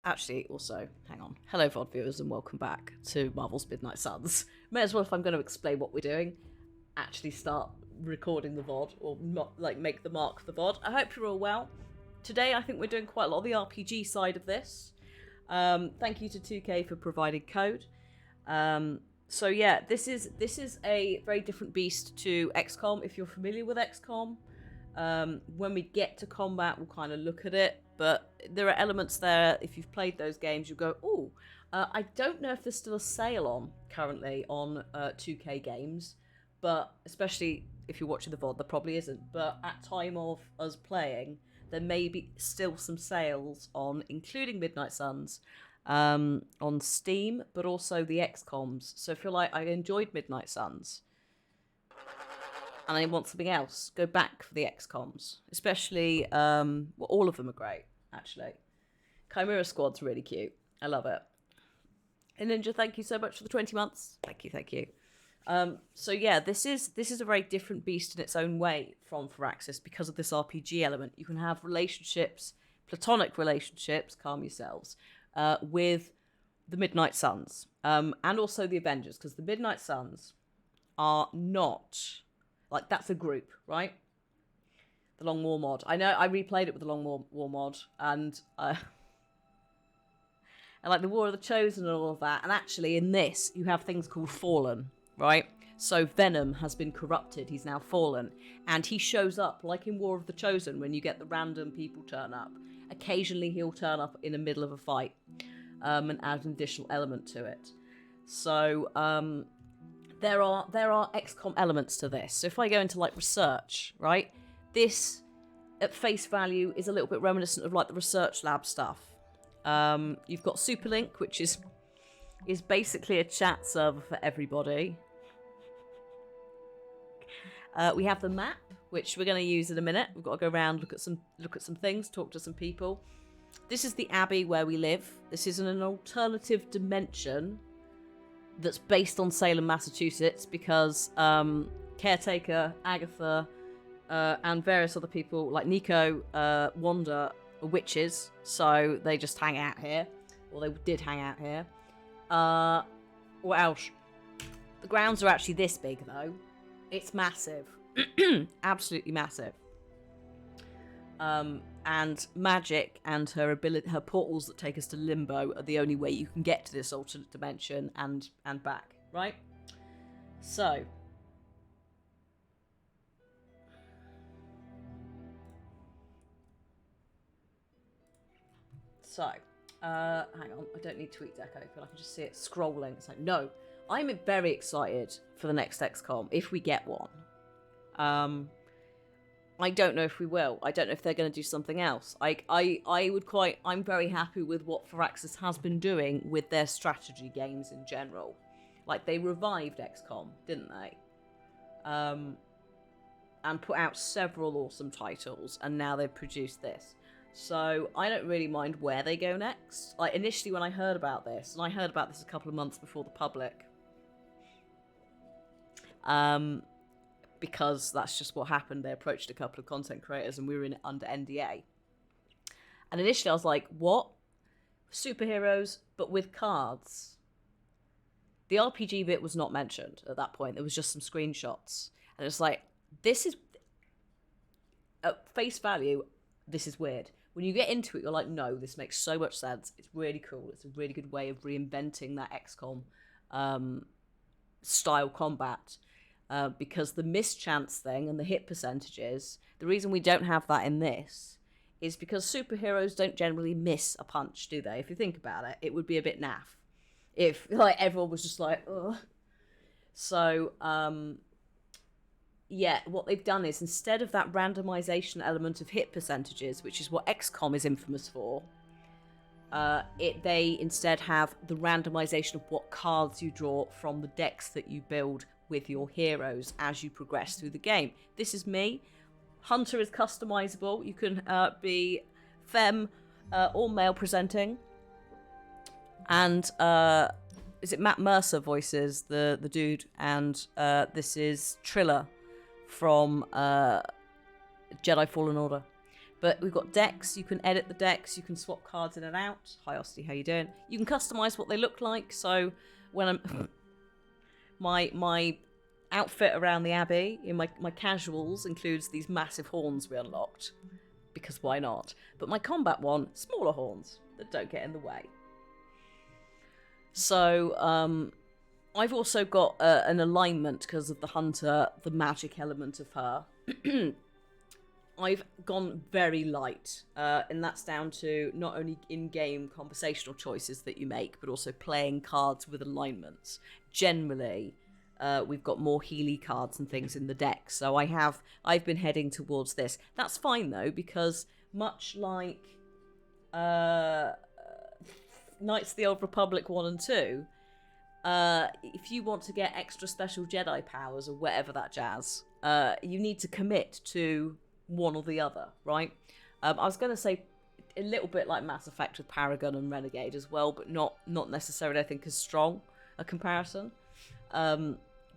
Actually, also, hang on. Hello, VOD viewers, and welcome back to Marvel's Midnight Suns. May as well, if I'm going to explain what we're doing, actually start recording the VOD, or make the mark for the VOD. I hope you're all well. Today, I think we're doing quite a lot of the RPG side of this. Thank you to 2K for providing code. So yeah, this is a very different beast to XCOM, if you're familiar with XCOM. When we get to combat, we'll kind of look at it, but there are elements there, if you've played those games, you'll go, ooh, I don't know if there's still a sale on currently on 2K games, but especially if you're watching the VOD, there probably isn't, but at time of us playing, there may be still some sales on, including Midnight Suns, on Steam, but also the XCOMs. So if you're like, I enjoyed Midnight Suns, and I want something else, go back for the XCOMs. Especially, all of them are great, actually. Chimera Squad's really cute. I love it. And Ninja, thank you so much for the 20 months. Thank you. So yeah, this is a very different beast in its own way from Firaxis because of this RPG element. You can have relationships, platonic relationships, calm yourselves, with the Midnight Suns, and also the Avengers, because the Midnight Suns are not... Like, that's a group, right? The Long War mod. I know I replayed it with the Long War mod, and like the War of the Chosen and all of that. And actually, in this, you have things called Fallen, right? So Venom has been corrupted. He's now fallen. And he shows up, like in War of the Chosen, when you get the random people turn up. Occasionally, he'll turn up in the middle of a fight, and add an additional element to it. So, There are XCOM elements to this. So if I go into like research, right, this at face value is a little bit reminiscent of like the research lab stuff. You've got Superlink, which is basically a chat server for everybody. We have the map, which we're going to use in a minute. We've got to go around, look at some things, talk to some people. This is the Abbey where we live. This is an alternative dimension that's based on Salem, Massachusetts, because Caretaker, Agatha, and various other people, like Nico, Wanda, are witches, so they just hang out here. Or they did hang out here. What else? The grounds are actually this big, though. It's massive. Absolutely massive. And magic and her portals that take us to Limbo are the only way you can get to this alternate dimension and back, right? So, hang on, I don't need TweetDeck open, I can just see it scrolling. It's like, no, I'm very excited for the next XCOM, if we get one. I don't know if we will. I don't know if they're going to do something else. I'm very happy with what Firaxis has been doing with their strategy games in general. Like, they revived XCOM, didn't they? And put out several awesome titles, and now they've produced this. So I don't really mind where they go next. Like, initially when I heard about this, and I heard about this a couple of months before the public, because that's just what happened. They approached a couple of content creators and we were under NDA. And initially I was like, what? Superheroes, but with cards. The RPG bit was not mentioned at that point. There was just some screenshots. And it's like, this is... At face value, this is weird. When you get into it, you're like, no, this makes so much sense. It's really cool. It's a really good way of reinventing that XCOM style combat. Because the mischance thing and the hit percentages, the reason we don't have that in this is because superheroes don't generally miss a punch, do they? If you think about it, it would be a bit naff if like everyone was just like, ugh. So, yeah, what they've done is instead of that randomization element of hit percentages, which is what XCOM is infamous for, they instead have the randomization of what cards you draw from the decks that you build with your heroes as you progress through the game. This is me. Hunter is customizable. You can be femme or male presenting. And is it Matt Mercer voices the dude? And this is Triller from Jedi Fallen Order. But we've got decks. You can edit the decks. You can swap cards in and out. Hi, Osty, how you doing? You can customize what they look like. So when I'm my outfit around the Abbey in my casuals includes these massive horns we unlocked because why not? But my combat one, smaller horns that don't get in the way. So I've also got an alignment because of the hunter, the magic element of her. I've gone very light, and that's down to not only in-game conversational choices that you make, but also playing cards with alignments. Generally, we've got more Healy cards and things in the deck, so I've been heading towards this. That's fine though, because much like Knights of the Old Republic 1 and 2, if you want to get extra special Jedi powers or whatever that jazz, you need to commit to one or the other, right? I was going to say a little bit like Mass Effect with Paragon and Renegade as well, but not necessarily, I think, as strong a comparison,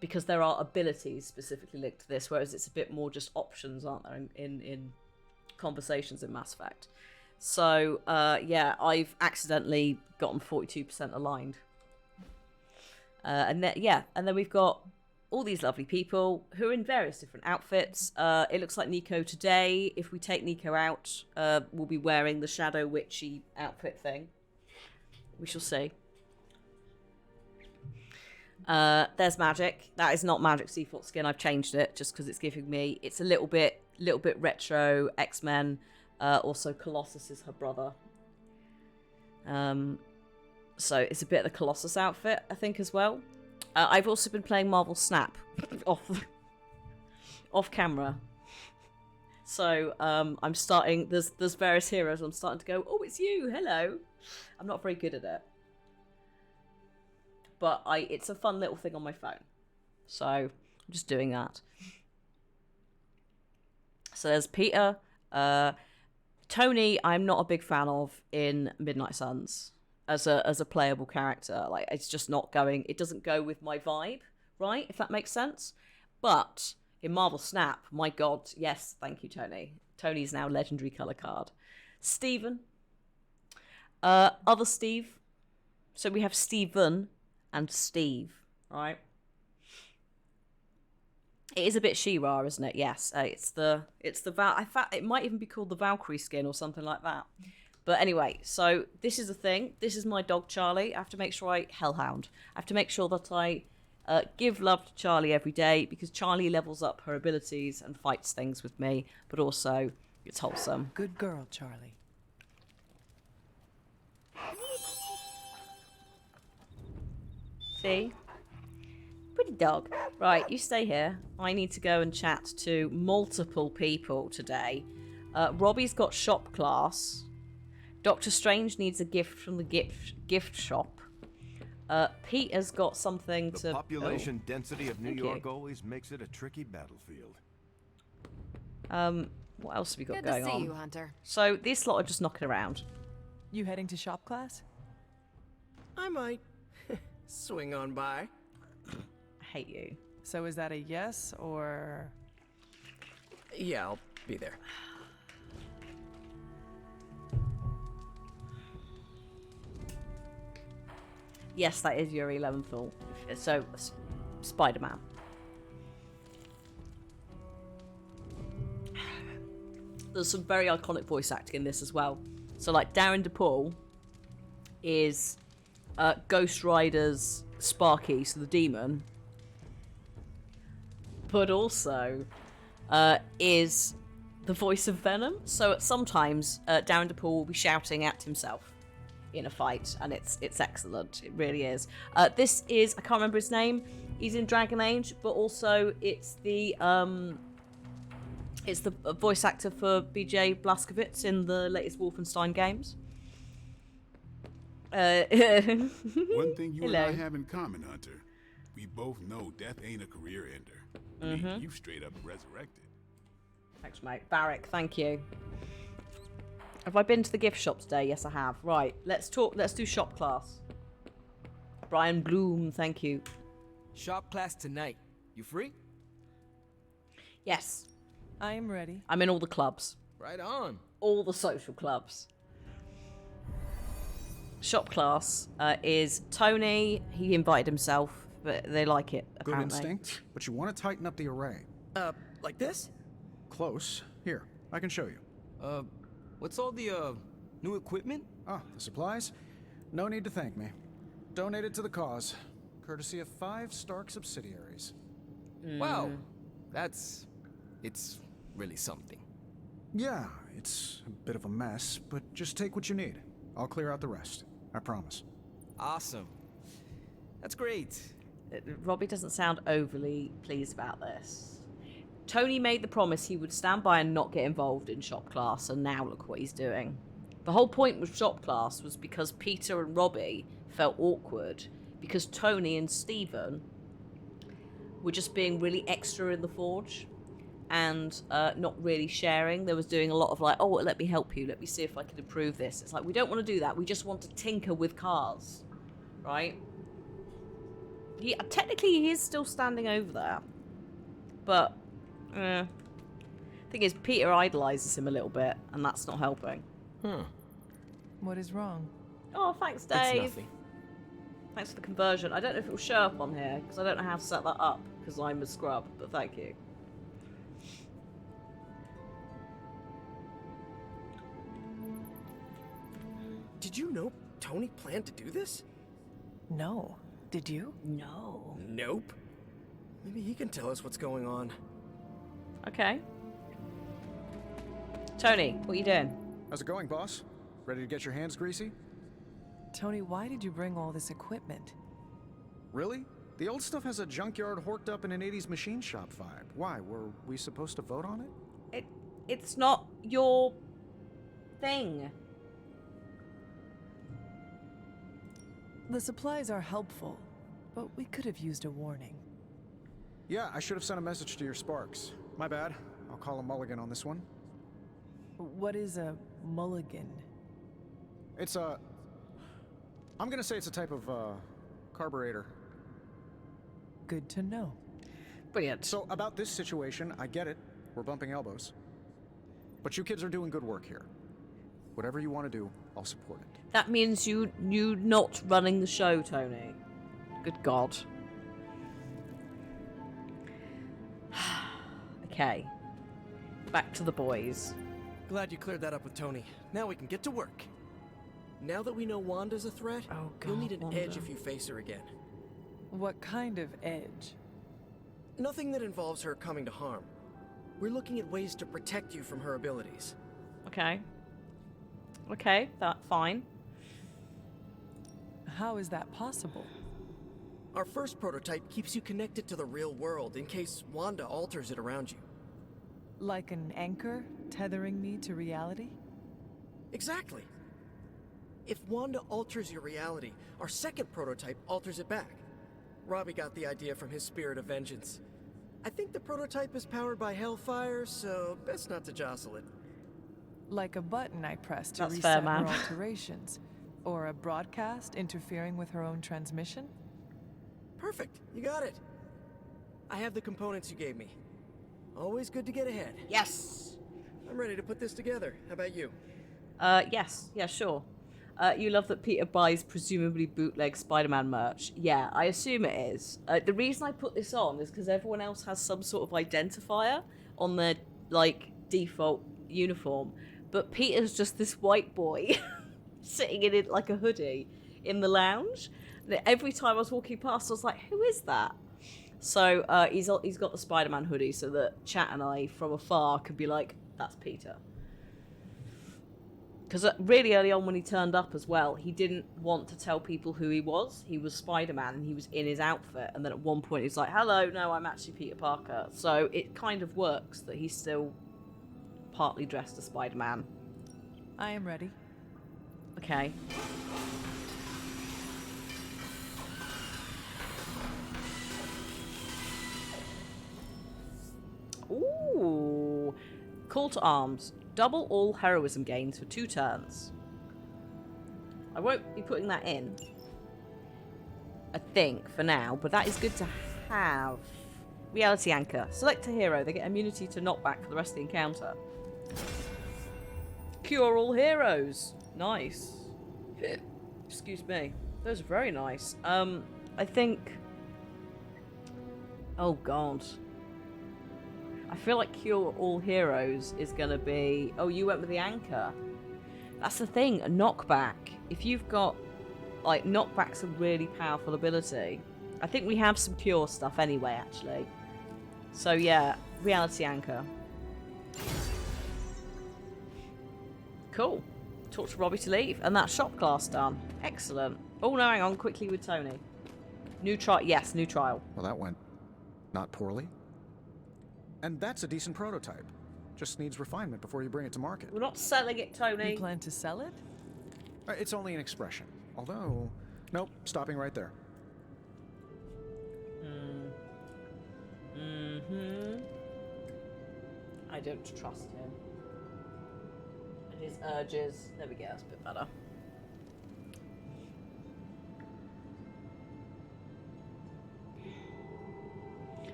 because there are abilities specifically linked to this, whereas it's a bit more just options, aren't there, in conversations in Mass Effect. So, yeah, I've accidentally gotten 42% aligned. And then we've got all these lovely people who are in various different outfits. It looks like Nico today, if we take Nico out, will be wearing the Shadow Witchy outfit thing. We shall see. There's Magic. That is not Magic's default skin. I've changed it just because it's giving me... It's a little bit retro, X-Men. Also, Colossus is her brother. So it's a bit of the Colossus outfit, I think, as well. I've also been playing Marvel Snap off camera. So I'm starting. There's various heroes. I'm starting to go. Oh, it's you. Hello. I'm not very good at it, but it's a fun little thing on my phone. So I'm just doing that. So there's Peter. Tony, I'm not a big fan of in Midnight Suns. As a playable character, like it's just not going. It doesn't go with my vibe, right? If that makes sense. But in Marvel Snap, my God, yes, thank you, Tony. Tony's now legendary color card. Stephen, other Steve. So we have Stephen and Steve, right? It is a bit She-Ra, isn't it? Yes, it's the in fact, it might even be called the Valkyrie skin or something like that. But anyway, so this is the thing. This is my dog, Charlie. I have to make sure Hellhound. I have to make sure that I give love to Charlie every day because Charlie levels up her abilities and fights things with me, but also it's wholesome. Good girl, Charlie. See? Pretty dog. Right, you stay here. I need to go and chat to multiple people today. Robbie's got shop class. Doctor Strange needs a gift from the gift shop. Peter's got something to... The population density of New York always makes it a tricky battlefield. What else have we got Good going to see on? you, Hunter. So these lot are just knocking around. You heading to shop class? I might. Swing on by. I hate you. So is that a yes or... Yeah, I'll be there. Yes, that is Yuri Leventhal. So, Spider-Man. There's some very iconic voice acting in this as well. So, like, Darren DePaul is Ghost Rider's Sparky, so the demon. But also is the voice of Venom. So, sometimes Darren DePaul will be shouting at himself in a fight, and it's excellent. It really is. This is, I can't remember his name. He's in Dragon Age, but also it's the voice actor for BJ Blazkowicz in the latest Wolfenstein games. One thing you and I have in common, Hunter, we both know death ain't a career ender. I mean, you straight up resurrected. Thanks, mate. Barrick, thank you. Have I been to the gift shop today? Yes, I have. Right, let's talk. Let's do shop class. Brian Bloom, thank you. Shop class tonight. You free? Yes, I am ready. I'm in all the clubs. Right on. all the social clubs. Shop class is Tony. He invited himself, but they like it, Good apparently. instinct, but you want to tighten up the array. Like this? Close. Here, I can show you. What's all the, new equipment? Ah, the supplies? No need to thank me. Donated to the cause, courtesy of 5 Stark subsidiaries. Wow. It's really something. Yeah, it's a bit of a mess, but just take what you need. I'll clear out the rest. I promise. Awesome. That's great. Robbie doesn't sound overly pleased about this. Tony made the promise he would stand by and not get involved in shop class, and now look what he's doing. The whole point with shop class was because Peter and Robbie felt awkward because Tony and Stephen were just being really extra in the forge and not really sharing. They was doing a lot of like, oh, let me help you. Let me see if I can improve this. It's like, we don't want to do that. We just want to tinker with cars, right? Technically, he is still standing over there. But, thing is, Peter idolizes him a little bit, and that's not helping. What is wrong? Oh, thanks, It's Dave. nothing. Thanks for the conversion. I don't know if it will show up on here, because I don't know how to set that up, because I'm a scrub, but thank you. Did you know Tony planned to do this? No. Did you? No. Nope. Maybe he can tell us what's going on. Okay. Tony, what are you doing? How's it going, boss? Ready to get your hands greasy? Tony, why did you bring all this equipment? Really? The old stuff has a junkyard horked up in an 80s machine shop vibe. Why? Were we supposed to vote on it? It's not your thing. The supplies are helpful, but we could have used a warning. Yeah, I should have sent a message to your Sparks. My bad. I'll call a mulligan on this one. What is a mulligan? It's a... I'm gonna say it's a type of, carburetor. Good to know. Brilliant. So, about this situation, I get it. We're bumping elbows. But you kids are doing good work here. Whatever you want to do, I'll support it. That means you not running the show, Tony. Good God. Okay. Back to the boys. Glad you cleared that up with Tony. Now we can get to work. Now that we know Wanda's a threat, Oh, you'll God, need an Wanda. edge if you face her again. What kind of edge? Nothing that involves her coming to harm. We're looking at ways to protect you from her abilities. Okay. Okay, that's fine. How is that possible? Our first prototype keeps you connected to the real world in case Wanda alters it around you. Like an anchor tethering me to reality? Exactly. If Wanda alters your reality, our second prototype alters it back. Robbie got the idea from his spirit of vengeance. I think the prototype is powered by Hellfire, so best not to jostle it. Like a button I press to That's fair, reset ma'am. her alterations? Or a broadcast interfering with her own transmission? Perfect, you got it. I have the components you gave me. Always good to get ahead. Yes. I'm ready to put this together. How about you? Yes. Yeah, sure. You love that Peter buys presumably bootleg Spider-Man merch. Yeah, I assume it is. The reason I put this on is because everyone else has some sort of identifier on their, like, default uniform. But Peter's just this white boy sitting in it like a hoodie in the lounge. And every time I was walking past, I was like, who is that? So he's got the Spider-Man hoodie so that Chat and I from afar could be like, that's Peter. Because really early on when he turned up as well, he didn't want to tell people who he was. He was Spider-Man and he was in his outfit. And then at one point he's like, hello, no, I'm actually Peter Parker. So it kind of works that he's still partly dressed as Spider-Man. I am ready. Okay. Ooh. Call to arms. Double all heroism gains for 2 turns. I won't be putting that in, I think, for now, but that is good to have. Reality Anchor. Select a hero. They get immunity to knockback for the rest of the encounter. Cure all heroes. Nice. Excuse me. Those are very nice. I think... Oh, God. I feel like Cure all heroes is going to be... Oh, you went with the anchor. That's the thing. A knockback. If you've got... Like, knockback's a really powerful ability. I think we have some Cure stuff anyway, actually. So, yeah. Reality anchor. Cool. Talk to Robbie to leave. And that shop class done. Excellent. Oh, no, hang on. Quickly with Tony. New trial. Yes, new trial. Well, that went not poorly. And that's a decent prototype. Just needs refinement before you bring it to market. We're not selling it, Tony. You plan to sell it? It's only an expression. Although... Nope, stopping right there. I don't trust him. And his urges. There we go, that's a bit better.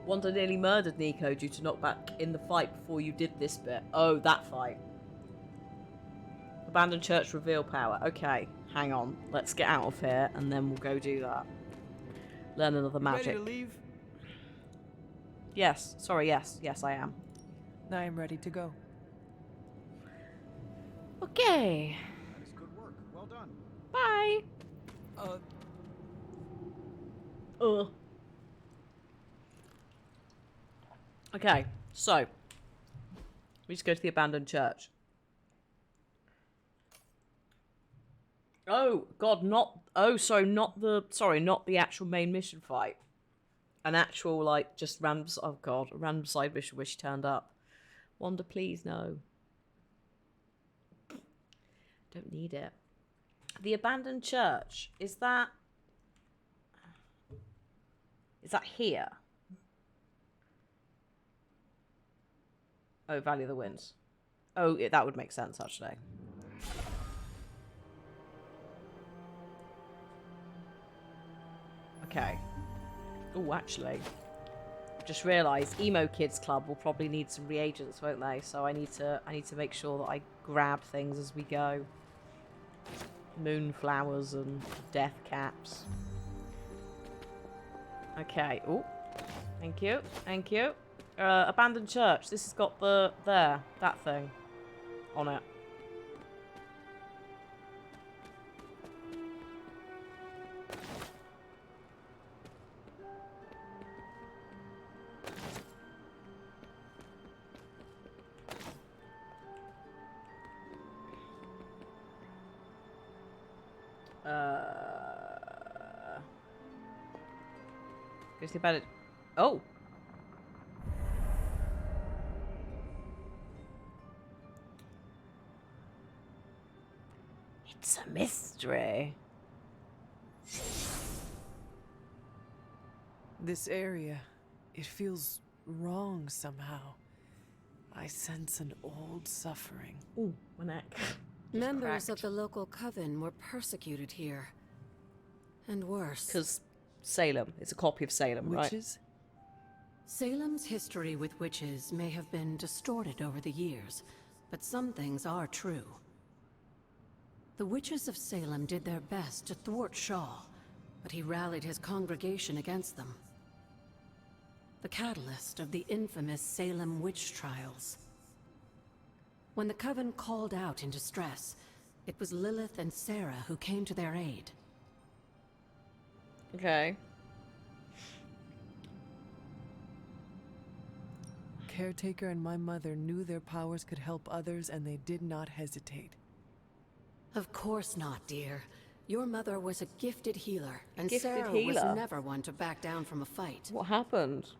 Wanda nearly murdered Nico due to knockback in the fight before you did this bit. Oh, that fight. Abandoned church reveal power. Okay, hang on. Let's get out of here and then we'll go do that. Learn another magic. Ready to leave? Yes. Sorry, yes. Yes, I am. I am ready to go. Okay. Nice, good work. Well done. Bye. Okay, so we just go to the abandoned church. Oh God, not not the actual main mission fight. An actual like just random. Oh God, a random side mission where she turned up. Wanda, please no. Don't need it. The abandoned church is that here? Oh, Valley of the Winds. Oh, that would make sense, actually. Okay. Oh, actually. Just realised Emo Kids Club will probably need some reagents, won't they? So I need to make sure that I grab things as we go. Moonflowers and death caps. Okay. Oh. Thank you. Thank you. Abandoned church. This has got that thing on it. Goes the abandoned. Oh. It's a mystery. This area, it feels wrong somehow. I sense an old suffering. Ooh, my neck. Members of the local coven were persecuted here. And worse. Because Salem. It's a copy of Salem, right? Witches? Salem's history with witches may have been distorted over the years, but some things are true. The witches of Salem did their best to thwart Shaw, but he rallied his congregation against them. The catalyst of the infamous Salem witch trials. When the Coven called out in distress, it was Lilith and Sarah who came to their aid. Okay. Caretaker and my mother knew their powers could help others, and they did not hesitate. Of course not, dear. Your mother was a gifted healer, and Gifted Sarah healer? was never one to back down from a fight. What happened?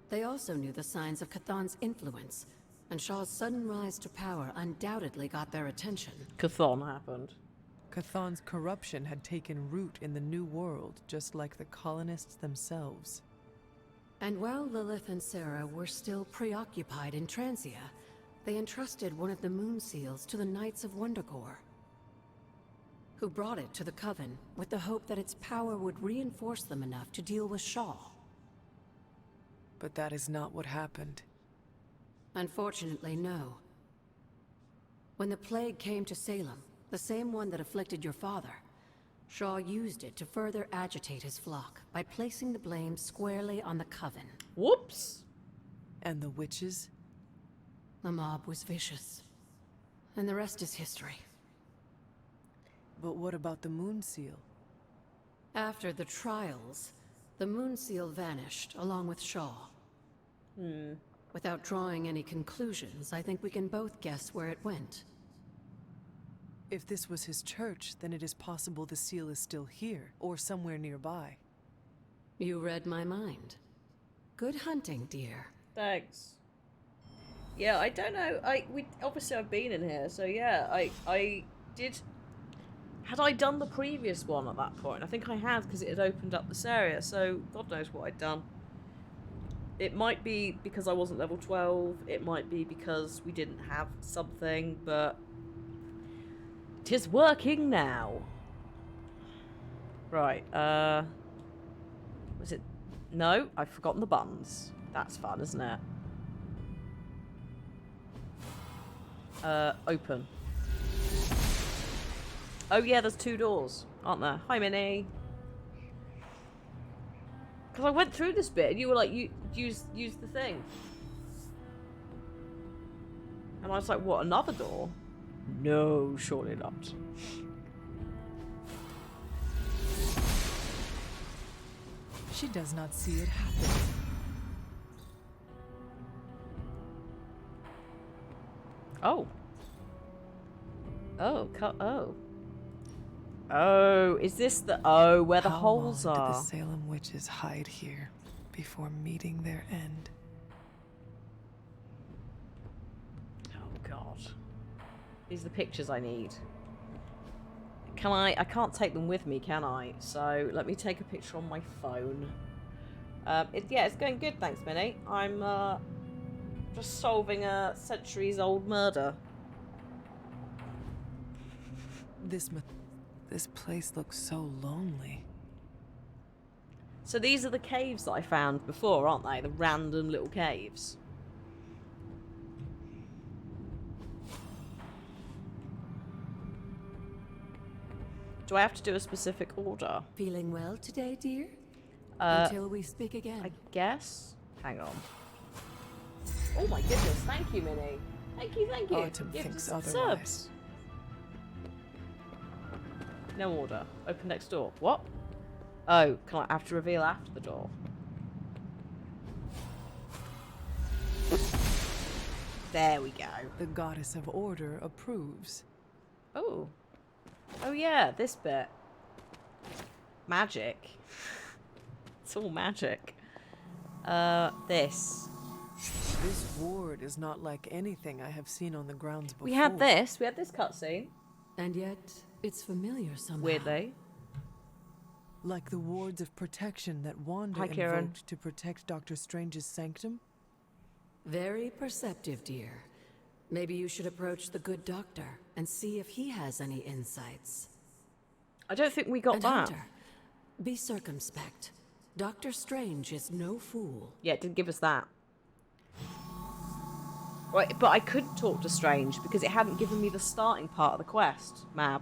They also knew the signs of Chthon's influence, and Shaw's sudden rise to power undoubtedly got their attention. Chthon happened. Chthon's corruption had taken root in the New World, just like the colonists themselves. And while Lilith and Sarah were still preoccupied in Transia, they entrusted one of the Moon Seals to the Knights of Wundagore, who brought it to the Coven with the hope that its power would reinforce them enough to deal with Shaw. But that is not what happened. Unfortunately, no. When the plague came to Salem, the same one that afflicted your father, Shaw used it to further agitate his flock by placing the blame squarely on the Coven. Whoops. And the witches? The mob was vicious. And the rest is history. But what about the Moon Seal? After the trials, the Moon Seal vanished along with Shaw. Without drawing any conclusions, I think we can both guess where it went. If this was his church, then it is possible the seal is still here, or somewhere nearby. You read my mind. Good hunting, dear. Thanks. Yeah, I don't know. Obviously I've been in here, so yeah, I did. Had I done the previous one at that point? I think I had, because it had opened up this area. So God knows what I'd done. It might be because I wasn't level 12. It might be because we didn't have something, but 'tis working now. Right. Was it? No, I've forgotten the buttons. That's fun, isn't it? Open. Oh yeah, there's 2 doors, aren't there? Hi, Minnie. Because I went through this bit and you were like, you use the thing. And I was like, what, another door? No, surely not. She does not see it happen. Oh. Oh, oh. Oh, is this the... Oh, where the holes How long are. did the Salem witches hide here before meeting their end? Oh, God. These are the pictures I need. Can I can't take them with me, can I? So, let me take a picture on my phone. Yeah, it's going good, thanks, Minnie. I'm, just solving a centuries-old murder. This place looks so lonely. So these are the caves that I found before, aren't they? The random little caves. Do I have to do a specific order? Feeling well today, dear? Uh, Until we speak again. I guess. Hang on. Oh my goodness, thank you, Minnie. Thank you, thank you. Autumn Gift thinks of subs. otherwise. No order. Open next door. What? Oh, can I have to reveal after the door? There we go. The goddess of order approves. Oh. Oh yeah, this bit. Magic. It's all magic. This. This ward is not like anything I have seen on the grounds before. We had this cutscene. And yet, it's familiar somehow. Weirdly. Like the wards of protection that Wanda Hi, Kieran. invoked to protect Dr. Strange's sanctum? Very perceptive, dear. Maybe you should approach the good doctor and see if he has any insights. I don't think we got And that. Hunter, be circumspect. Dr. Strange is no fool. Yeah, it didn't give us that. Right, but I could talk to Strange because it hadn't given me the starting part of the quest, Mab.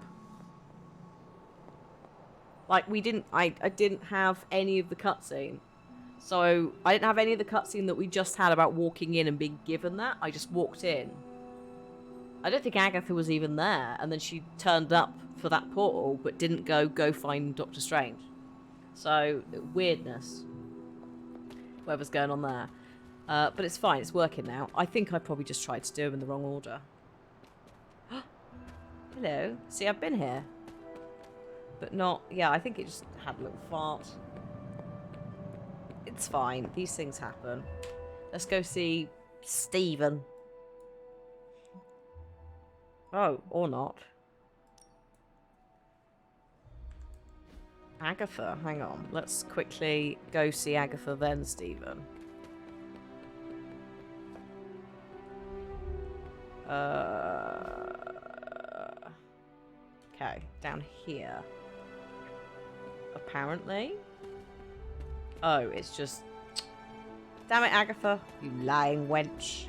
Like, I didn't have any of the cutscene. So, I didn't have any of the cutscene that we just had about walking in and being given that. I just walked in. I don't think Agatha was even there, and then she turned up for that portal, but didn't go find Doctor Strange. So, weirdness. Whatever's going on there. But it's fine, it's working now. I think I probably just tried to do them in the wrong order. Hello. See, I've been here. But not... Yeah, I think it just had a little fart. It's fine. These things happen. Let's go see Stephen. Oh, or not. Agatha, hang on. Let's quickly go see Agatha, then Stephen. Okay, down here. Apparently. Oh, it's just... Damn it, Agatha, you lying wench.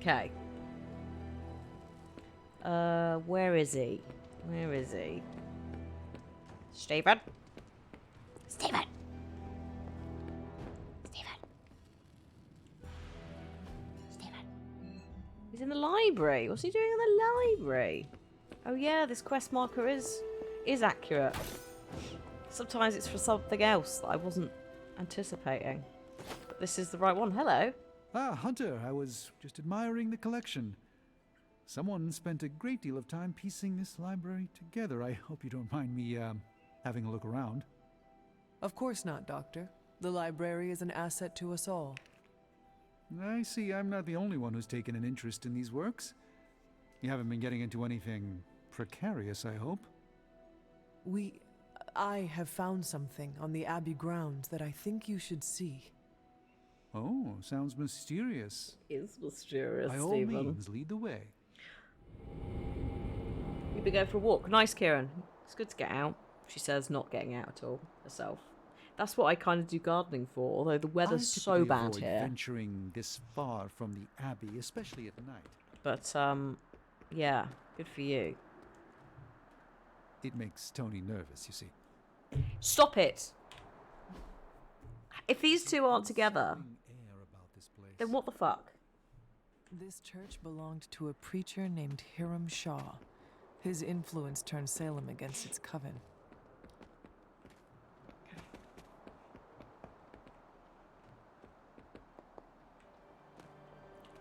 Okay. Where is he? Where is he? Stephen? Stephen! Stephen! Stephen! He's in the library. What's he doing in the library? Oh yeah, this quest marker is accurate. Sometimes it's for something else that I wasn't anticipating. But this is the right one. Hello. Ah, Hunter, I was just admiring the collection. Someone spent a great deal of time piecing this library together. I hope you don't mind me, having a look around. Of course not, Doctor. The library is an asset to us all. I see I'm not the only one who's taken an interest in these works. You haven't been getting into anything precarious, I hope? I have found something on the Abbey grounds that I think you should see. Oh, sounds mysterious. It's mysterious, By all Stephen. means, lead the way. You've been going for a walk. Nice, Kieran. It's good to get out. She says, not getting out at all herself. That's what I kind of do gardening for, although the weather's I so typically bad avoid here. venturing this far from the Abbey, especially at night. But, yeah, good for you. It makes Tony nervous, you see. Stop it! If these two aren't together, Air about this place. then what the fuck? This church belonged to a preacher named Hiram Shaw. His influence turned Salem against its coven.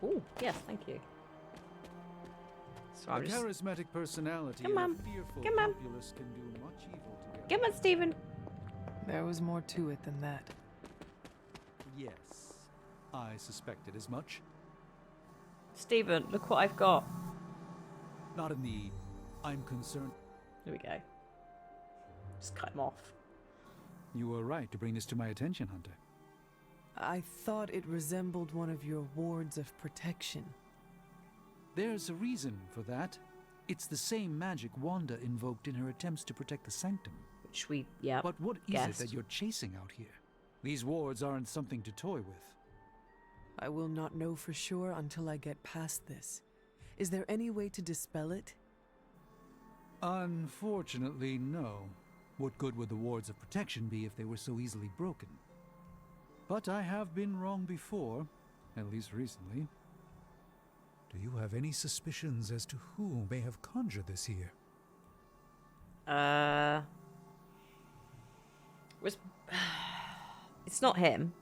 Oh, yes, thank you. So A I'm just... charismatic personality Come and on. a fearful Come on. populace can do much evil together. Come on, Stephen! There was more to it than that. Yes, I suspected as much. Stephen, look what I've got. Not in the I'm concerned. Here we go. Just cut him off. You were right to bring this to my attention, Hunter. I thought it resembled one of your wards of protection. There's a reason for that. It's the same magic Wanda invoked in her attempts to protect the Sanctum. Which we, yeah, But what is guessed. it that you're chasing out here? These wards aren't something to toy with. I will not know for sure until I get past this. Is there any way to dispel it? Unfortunately, no. What good would the wards of protection be if they were so easily broken? But I have been wrong before, at least recently. Do you have any suspicions as to who may have conjured this here? It's not him.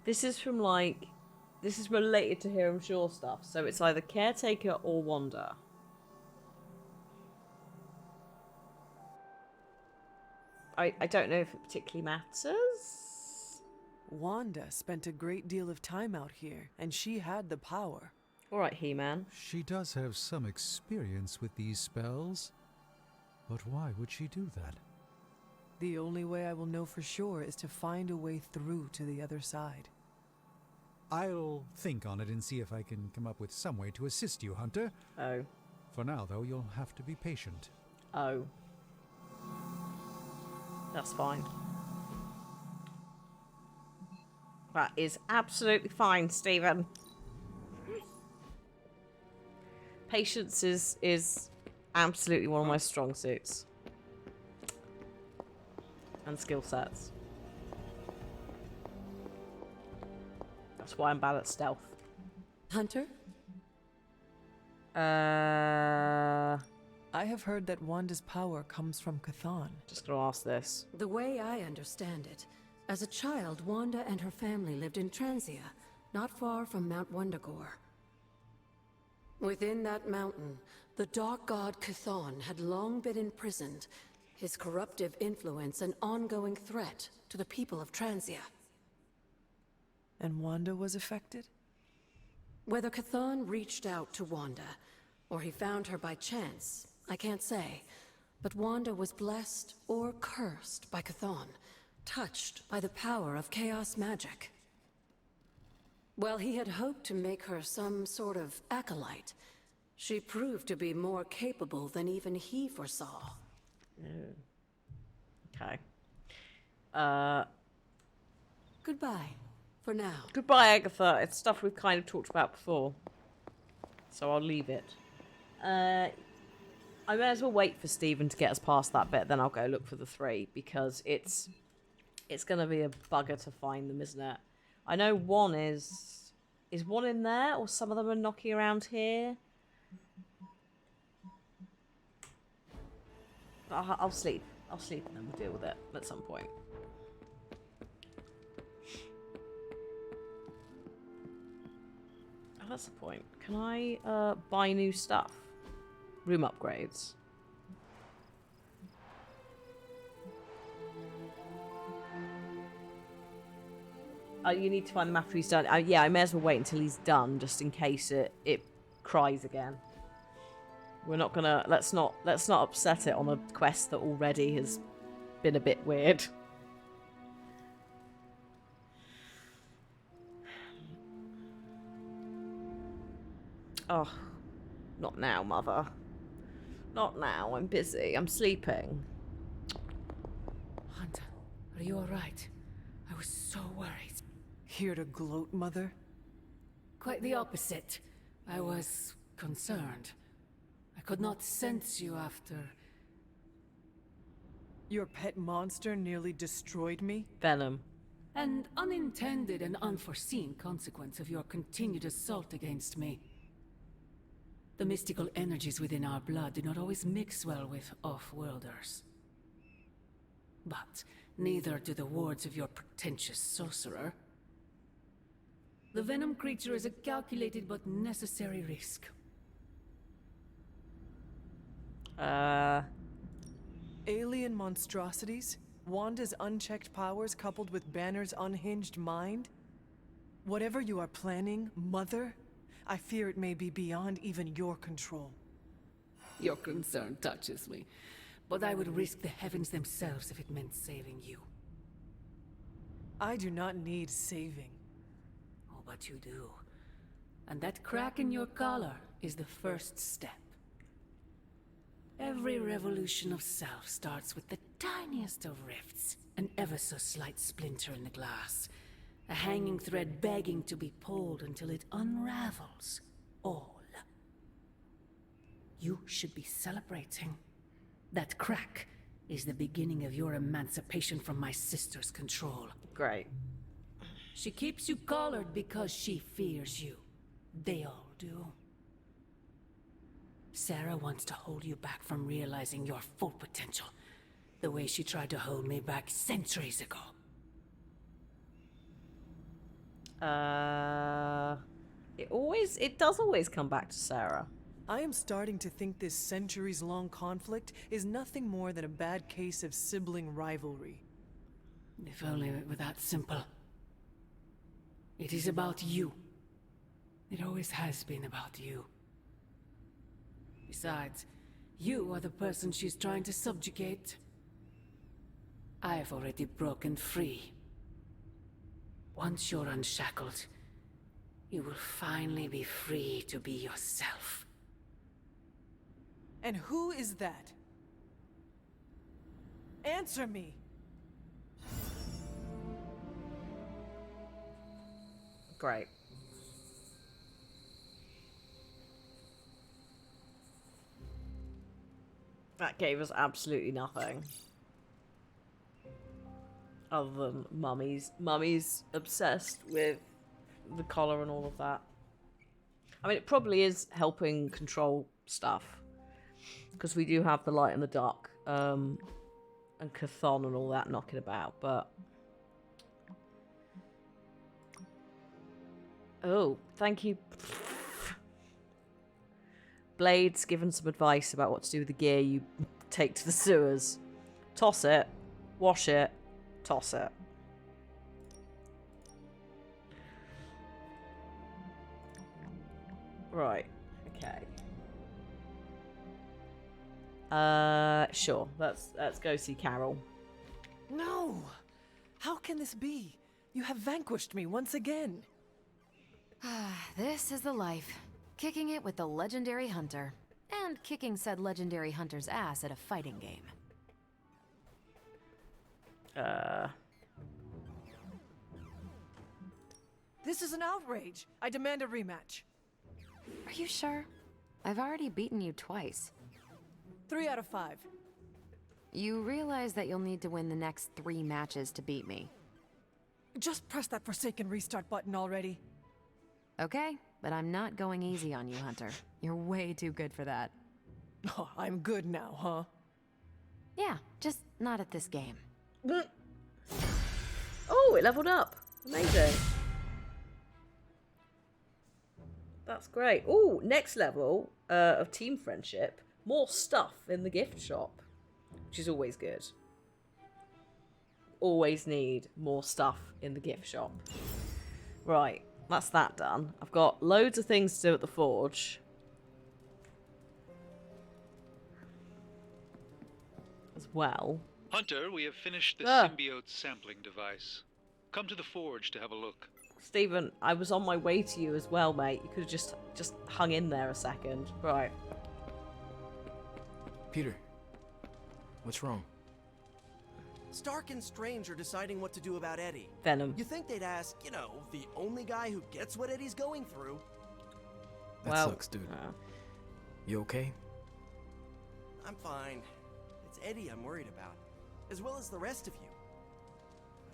This is from, like... This is related to Hiram Shaw stuff, so it's either Caretaker or Wanda. I don't know if it particularly matters. Wanda spent a great deal of time out here, and she had the power. Alright, He-Man. She does have some experience with these spells. But why would she do that? The only way I will know for sure is to find a way through to the other side. I'll think on it and see if I can come up with some way to assist you, Hunter. Oh. For now, though, you'll have to be patient. Oh. That's fine. That is absolutely fine, Stephen. Patience is absolutely one of my strong suits. And skill sets. That's why I'm bad at stealth. Hunter? I have heard that Wanda's power comes from Chthon. Just gonna ask this. The way I understand it, as a child, Wanda and her family lived in Transia, not far from Mount Wundagore. Within that mountain, the dark god Chthon had long been imprisoned, his corruptive influence an ongoing threat to the people of Transia. And Wanda was affected? Whether Chthon reached out to Wanda, or he found her by chance, I can't say. But Wanda was blessed or cursed by Chthon, touched by the power of chaos magic. While he had hoped to make her some sort of acolyte, she proved to be more capable than even he foresaw. Okay. Goodbye, For now. Goodbye, Agatha. It's stuff we've kind of talked about before. So I'll leave it. I may as well wait for Stephen to get us past that bit, then I'll go look for the 3, because it's going to be a bugger to find them, isn't it? I know one is... Is one in there, or some of them are knocking around here? I'll sleep. I'll sleep and then we'll deal with it at some point. Oh, that's the point. Can I buy new stuff? Room upgrades. Oh, you need to find him after he's done. Yeah, I may as well wait until he's done, just in case it cries again. We're not gonna. Let's not upset it on a quest that already has been a bit weird. Oh, not now, Mother. Not now. I'm busy. I'm sleeping. Hunter, are you alright? I was so worried. Here to gloat, Mother? Quite the opposite. I was concerned. I could not sense you after... Your pet monster nearly destroyed me? Venom. An unintended and unforeseen consequence of your continued assault against me. The mystical energies within our blood do not always mix well with off-worlders. But neither do the wards of your pretentious sorcerer. The venom creature is a calculated but necessary risk. Alien monstrosities? Wanda's unchecked powers coupled with Banner's unhinged mind? Whatever you are planning, Mother, I fear it may be beyond even your control. Your concern touches me, but I would risk the heavens themselves if it meant saving you. I do not need saving. Oh, but you do. And that crack in your collar is the first step. Every revolution of self starts with the tiniest of rifts, an ever so slight splinter in the glass, a hanging thread begging to be pulled until it unravels all. You should be celebrating. That crack is the beginning of your emancipation from my sister's control. Great. She keeps you collared because she fears you. They all do. Sarah wants to hold you back from realizing your full potential, the way she tried to hold me back centuries ago. It does always come back to Sarah. I am starting to think this centuries-long conflict is nothing more than a bad case of sibling rivalry. If only it were that simple. It is about you. It always has been about you. Besides, you are the person she's trying to subjugate. I've already broken free. Once you're unshackled, you will finally be free to be yourself. And who is that? Answer me! Great. That gave us absolutely nothing. Other than Mummy's obsessed with the collar and all of that. I mean, it probably is helping control stuff. Because we do have the light and the dark. And Chthon and all that knocking about, but... Oh, thank you. Blade's given some advice about what to do with the gear you take to the sewers. Toss it, wash it, toss it. Right, okay. Sure, let's go see Carol. No! How can this be? You have vanquished me once again. This is the life. Kicking it with the legendary hunter. And kicking said legendary hunter's ass at a fighting game. This is an outrage. I demand a rematch. Are you sure? I've already beaten you twice. 3 out of 5. You realize that you'll need to win the next 3 matches to beat me. Just press that Forsaken restart button already. Okay, but I'm not going easy on you, Hunter. You're way too good for that. Oh, I'm good now, huh? Yeah, just not at this game. Oh, it leveled up. Amazing. That's great. Oh, next level of team friendship. More stuff in the gift shop, which is always good. Always need more stuff in the gift shop. Right, that's that done. I've got loads of things to do at the forge. As well. Hunter, we have finished the symbiote sampling device. Come to the forge to have a look. Stephen, I was on my way to you as well, mate. You could have just hung in there a second. Right. Peter, what's wrong? Stark and Strange are deciding what to do about Eddie. Venom. You think they'd ask, you know, the only guy who gets what Eddie's going through. That sucks, dude. You okay? I'm fine. It's Eddie I'm worried about, as well as the rest of you.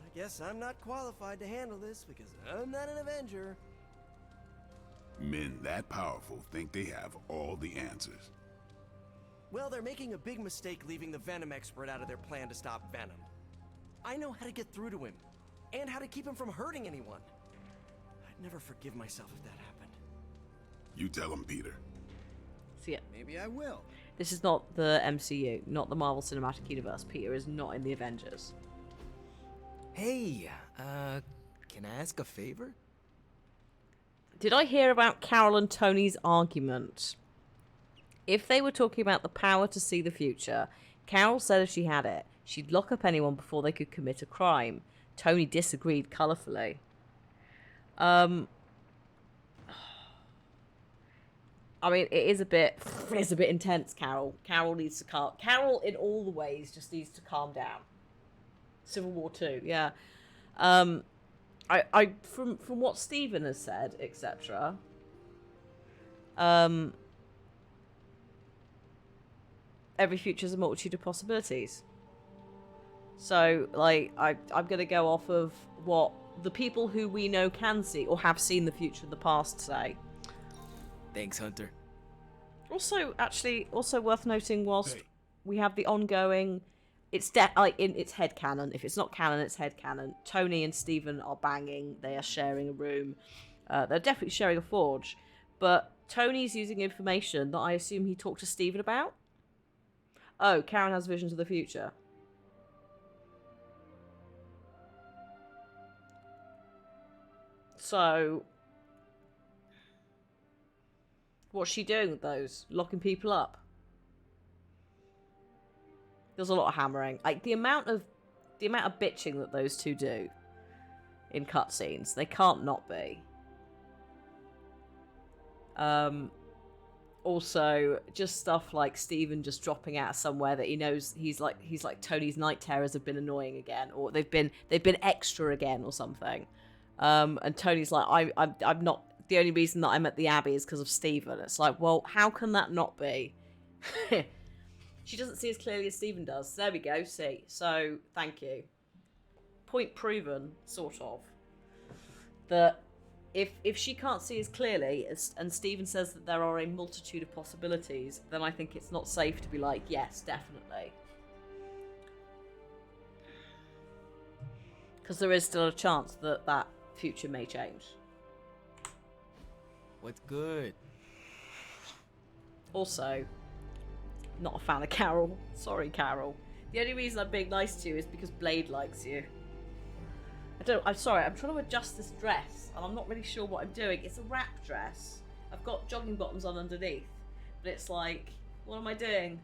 I guess I'm not qualified to handle this because I'm not an Avenger. Men that powerful think they have all the answers. Well, they're making a big mistake leaving the Venom expert out of their plan to stop Venom. I know how to get through to him, and how to keep him from hurting anyone. I'd never forgive myself if that happened. You tell him, Peter. See it. Maybe I will. This is not the MCU, not the Marvel Cinematic Universe. Peter is not in the Avengers. Hey, can I ask a favor? Did I hear about Carol and Tony's argument? If they were talking about the power to see the future, Carol said if she had it, she'd lock up anyone before they could commit a crime. Tony disagreed colourfully. I mean, it's a bit intense, Carol. Carol needs to calm. Carol, in all the ways, just needs to calm down. Civil War 2, yeah. From what Stephen has said, etc. Every future is a multitude of possibilities. So, like, I'm gonna go off of what the people who we know can see or have seen the future in the past say. Thanks, Hunter. Also worth noting, whilst we have the ongoing, it's headcanon. If it's not canon, it's headcanon. Tony and Stephen are banging. They are sharing a room. They're definitely sharing a forge. But Tony's using information that I assume he talked to Stephen about. Oh, Karen has visions of the future. So, what's she doing with those? Locking people up? There's a lot of hammering. Like the amount of bitching that those two do in cutscenes, they can't not be. Also, just stuff like Stephen just dropping out somewhere that he knows he's like Tony's night terrors have been annoying again, or they've been extra again, or something. And Tony's like, I'm not, the only reason that I'm at the Abbey is because of Stephen. It's like, well, how can that not be? She doesn't see as clearly as Stephen does. There we go, see. So, thank you. Point proven, sort of. That if she can't see as clearly, and Stephen says that there are a multitude of possibilities, then I think it's not safe to be like, yes, definitely. Because there is still a chance that that future may change. What's good? Also, not a fan of Carol. Sorry, Carol. The only reason I'm being nice to you is because Blade likes you. I'm sorry, I'm trying to adjust this dress, and I'm not really sure what I'm doing. It's a wrap dress. I've got jogging bottoms on underneath, but it's like, what am I doing?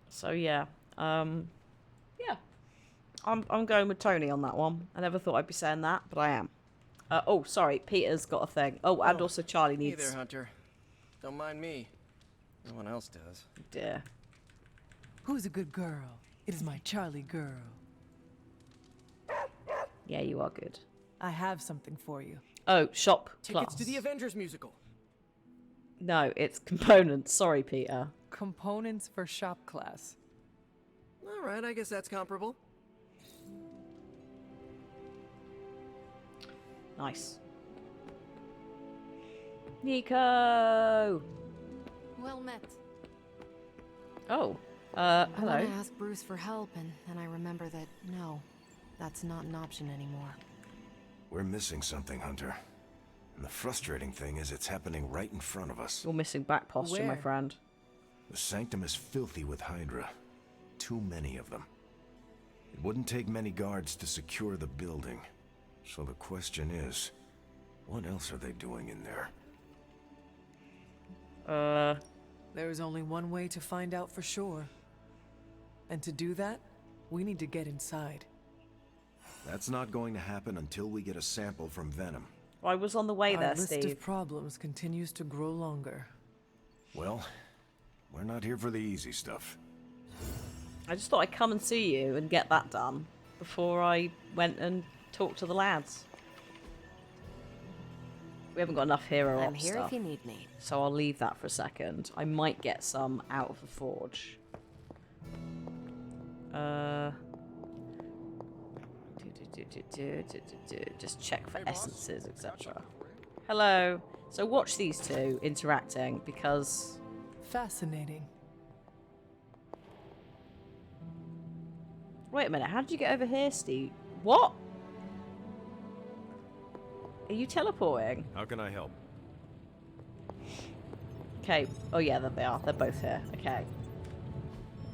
So yeah, yeah, I'm going with Tony on that one. I never thought I'd be saying that, but I am. Oh, sorry, Peter's got a thing. Oh, and also Charlie needs. Hey there, Hunter. Don't mind me. No one else does. Dear. Who's a good girl? It is my Charlie girl. Yeah, you are good. I have something for you. Oh, shop Tickets plus. to the Avengers musical. No, it's components. Sorry, Peter. Components for shop class. All right, I guess that's comparable. Nice. Nico! Well met. Oh, I hello. want to ask Bruce for help, and then I remember that, no, that's not an option anymore. We're missing something, Hunter. And the frustrating thing is it's happening right in front of us. You're missing back posture, my Where? friend. The Sanctum is filthy with Hydra. Too many of them. It wouldn't take many guards to secure the building. So the question is, what else are they doing in there? There is only one way to find out for sure. And to do that, we need to get inside. That's not going to happen until we get a sample from Venom. I was on the way Our there, list Steve. of problems continues to grow longer. Well, we're not here for the easy stuff. I just thought I'd come and see you and get that done before I went and talked to the lads. We haven't got enough hero I'm ops here stuff, if you need me. so I'll leave that for a second. I might get some out of the forge. Just check for essences, etc. Hello. So watch these two interacting because Fascinating. wait a minute, how did you get over here, Steve? What? Are you teleporting? How can I help? Okay. Oh yeah, there they are. They're both here. Okay.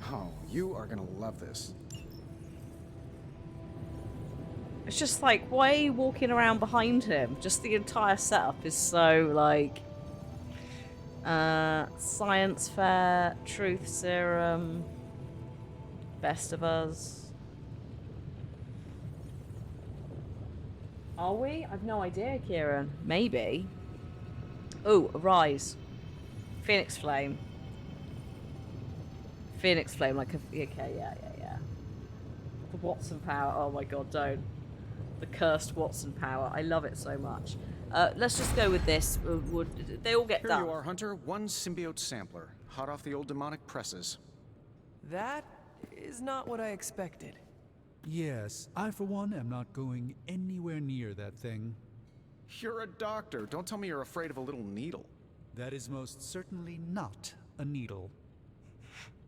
Oh, you are gonna love this. It's just like, why are you walking around behind him? Just the entire setup is so like science fair, truth serum, best of us. Are we? I've no idea, Kieran. Maybe. Oh, Arise. Phoenix Flame. Phoenix Flame, like a... Okay, yeah. The Watson power. Oh my god, don't. The cursed Watson power. I love it so much. Let's just go with this. They all get Here done. you are, Hunter. One symbiote sampler. Hot off the old demonic presses. That is not what I expected. Yes, I for one am not going anywhere near that thing. You're a doctor. Don't tell me you're afraid of a little needle. That is most certainly not a needle.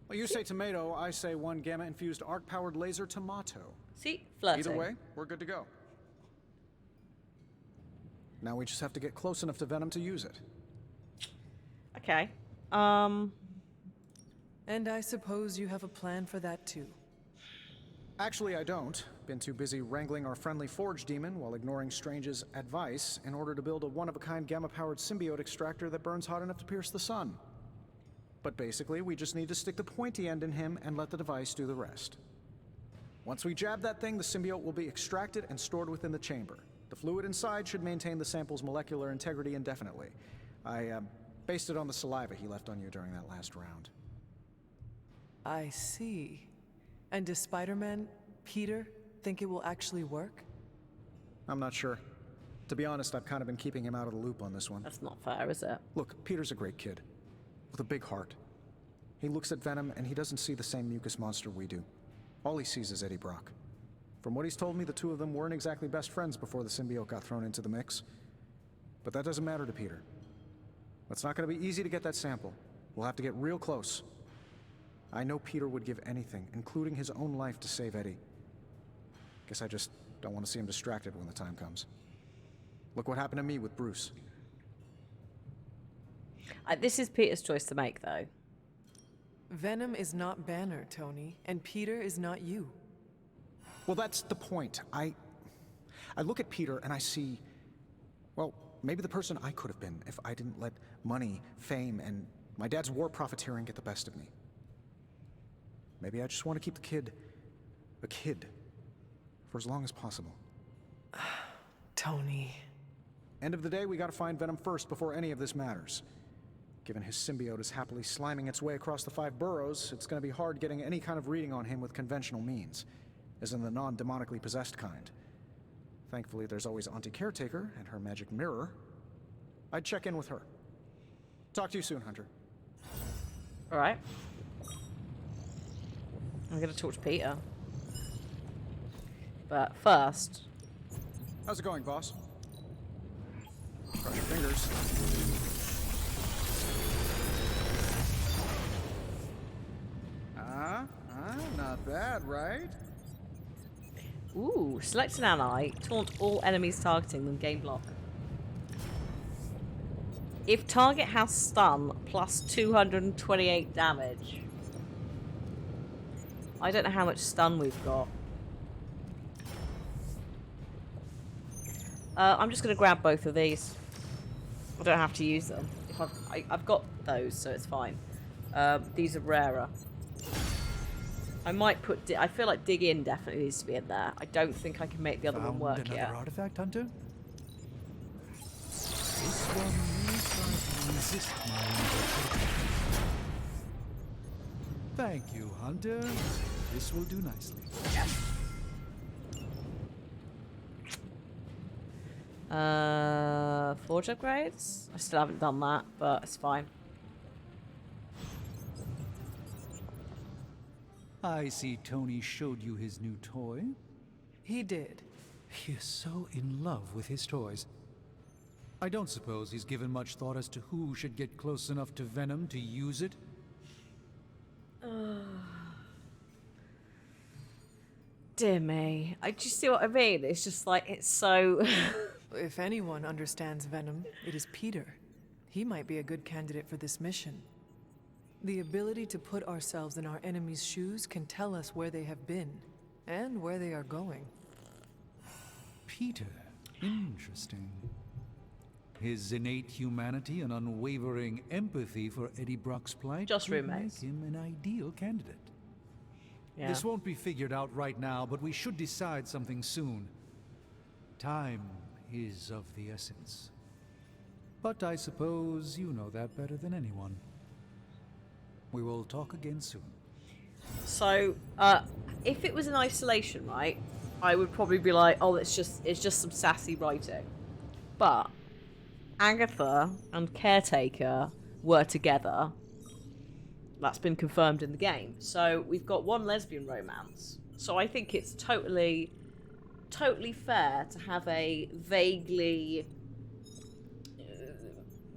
Well, you say tomato, I say one gamma-infused arc-powered laser tomato. See? Flirting. Either way, we're good to go. Now we just have to get close enough to Venom to use it. Okay. And I suppose you have a plan for that too. Actually, I don't. Been too busy wrangling our friendly Forge demon while ignoring Strange's advice in order to build a one-of-a-kind gamma-powered symbiote extractor that burns hot enough to pierce the sun. But basically, we just need to stick the pointy end in him and let the device do the rest. Once we jab that thing, the symbiote will be extracted and stored within the chamber. The fluid inside should maintain the sample's molecular integrity indefinitely. I based it on the saliva he left on you during that last round. I see. And does Spider-Man, Peter, think it will actually work? I'm not sure. To be honest, I've kind of been keeping him out of the loop on this one. That's not fair, is it? Look, Peter's a great kid. With a big heart. He looks at Venom and he doesn't see the same mucus monster we do. All he sees is Eddie Brock. From what he's told me, the two of them weren't exactly best friends before the symbiote got thrown into the mix. But that doesn't matter to Peter. It's not going to be easy to get that sample. We'll have to get real close. I know Peter would give anything, including his own life, to save Eddie. Guess I just don't want to see him distracted when the time comes. Look what happened to me with Bruce. This is Peter's choice to make, though. Venom is not Banner, Tony, and Peter is not you. Well, that's the point. I look at Peter and I see, well, maybe the person I could have been if I didn't let money, fame, and my dad's war profiteering get the best of me. Maybe I just want to keep the kid a kid for as long as possible. Tony. End of the day, we gotta find Venom first before any of this matters. Given his symbiote is happily sliming its way across the 5 boroughs, it's going to be hard getting any kind of reading on him with conventional means, as in the non-demonically possessed kind. Thankfully, there's always Auntie Caretaker and her magic mirror. I'd check in with her. Talk to you soon, Hunter. Alright. I'm gonna talk to Peter. But first... How's it going, boss? Cross your fingers. Not bad, right? Ooh, select an ally. Taunt all enemies targeting them. Gain block. If target has stun, plus 228 damage. I don't know how much stun we've got. I'm just going to grab both of these. I don't have to use them. If I've got those, so it's fine. These are rarer. I might put... I feel like Dig In definitely needs to be in there. I don't think I can make the other one work yet. Another artifact, Hunter? This one may try to resist my invitation. Thank you, Hunter. This will do nicely. Forge upgrades? I still haven't done that, but it's fine. I see Tony showed you his new toy. He did. He is so in love with his toys. I don't suppose he's given much thought as to who should get close enough to Venom to use it. Dear me. Do you see what I mean? It's just like, it's so... If anyone understands Venom, it is Peter. He might be a good candidate for this mission. The ability to put ourselves in our enemy's shoes can tell us where they have been, and where they are going. Peter. Interesting. His innate humanity and unwavering empathy for Eddie Brock's plight just would roommates. Make him an ideal candidate. Yeah. This won't be figured out right now, but we should decide something soon. Time is of the essence. But I suppose you know that better than anyone. We will talk again soon. So, if it was in isolation, right, I would probably be like, oh, it's just some sassy writing. But Agatha and Caretaker were together. That's been confirmed in the game. So we've got one lesbian romance. So I think it's totally fair to have a vaguely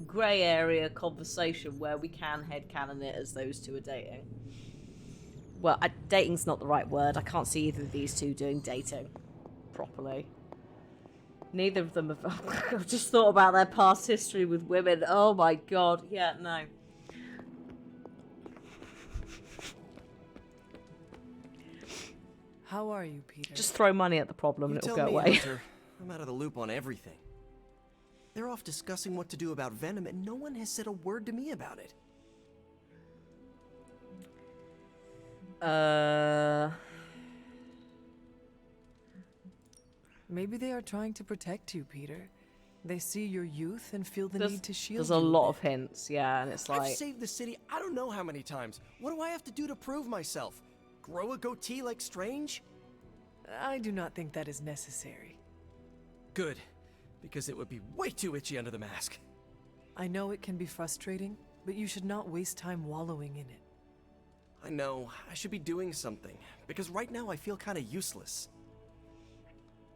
grey area conversation where we can headcanon it as those two are dating. Well, dating's not the right word. I can't see either of these two doing dating properly. Neither of them have... I've just thought about their past history with women. Oh my god. Yeah, no. How are you, Peter? Just throw money at the problem and it'll go away. Hunter, I'm out of the loop on everything. They're off discussing what to do about Venom, and no one has said a word to me about it. Maybe they are trying to protect you, Peter. They see your youth and feel the need to shield you. There's a lot of hints, yeah, and it's like... I've saved the city I don't know how many times. What do I have to do to prove myself? Grow a goatee like Strange? I do not think that is necessary. Good, because it would be way too itchy under the mask. I know it can be frustrating, but you should not waste time wallowing in it. I know, I should be doing something, because right now I feel kind of useless.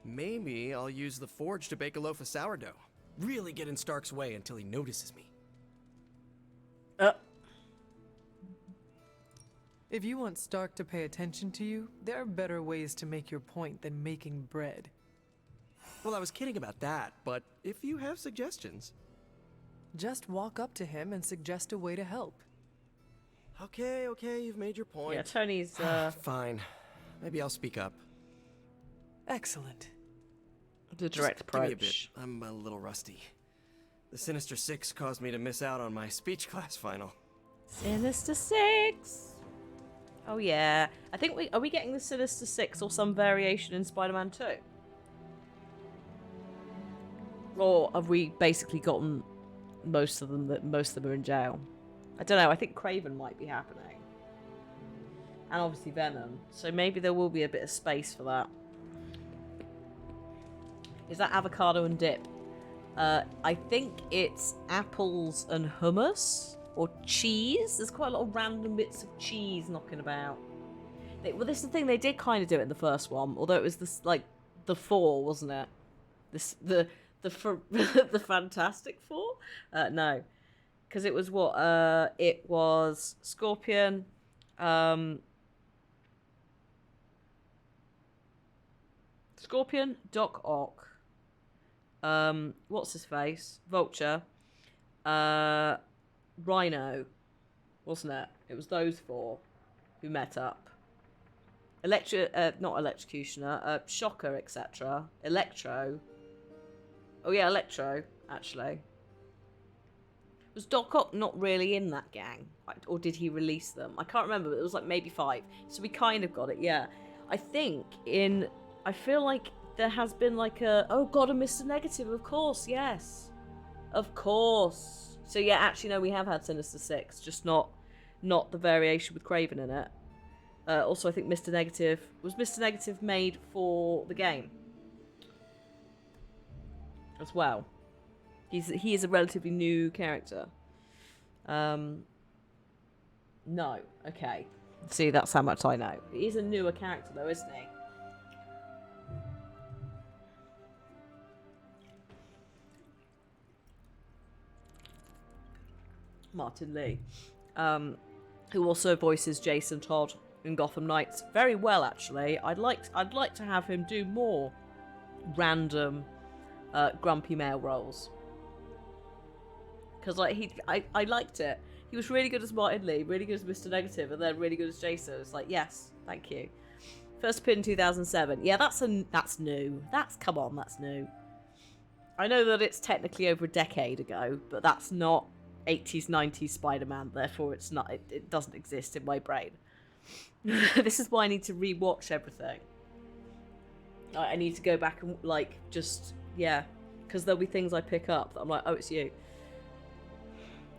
Maybe I'll use the forge to bake a loaf of sourdough. Really get in Stark's way until he notices me. If you want Stark to pay attention to you, there are better ways to make your point than making bread. Well, I was kidding about that, but if you have suggestions... Just walk up to him and suggest a way to help. Okay, you've made your point. Yeah, Tony's, Fine. Maybe I'll speak up. Excellent. The direct approach. Give me a bit. I'm a little rusty. The Sinister Six caused me to miss out on my speech class final. Sinister Six! Oh yeah. I think are we getting the Sinister Six or some variation in Spider-Man 2? Or have we basically gotten most of them are in jail. I don't know. I think Kraven might be happening, and obviously Venom. So maybe there will be a bit of space for that. Is that avocado and dip? I think it's apples and hummus or cheese. There's quite a lot of random bits of cheese knocking about. Well, this is the thing. They did kind of do it in the first one, although it was this like the Four, wasn't it? The Fantastic Four? No, because it was what? It was Scorpion. Scorpion, Doc Ock. What's his face? Vulture. Rhino, wasn't it? It was those four who met up. Not Electrocutioner, Shocker, etc. Electro. Oh yeah, Electro, actually. Was Doc Ock not really in that gang? Or did he release them? I can't remember, but it was like maybe 5. So we kind of got it, yeah. I feel like there has been like a... Oh god, a Mr. Negative, of course, yes. Of course. So yeah, actually no, we have had Sinister Six, just not the variation with Kraven in it. Also, I think Mr. Negative... Was Mr. Negative made for the game? As well. He is a relatively new character. No. Okay. See, that's how much I know. He's a newer character though, isn't he? Martin Lee. Who also voices Jason Todd in Gotham Knights very well, actually. I'd like to have him do more random grumpy male roles, because like I liked it. He was really good as Martin Lee, really good as Mr. Negative, and then really good as Jason. It's like, yes, thank you. First appeared in 2007. Yeah, that's new. Come on, that's new. I know that it's technically over a decade ago, but that's not 80s, 90s Spider-Man. Therefore, it's not. It doesn't exist in my brain. This is why I need to rewatch everything. I need to go back and like just because there'll be things I pick up that I'm like, oh, it's you.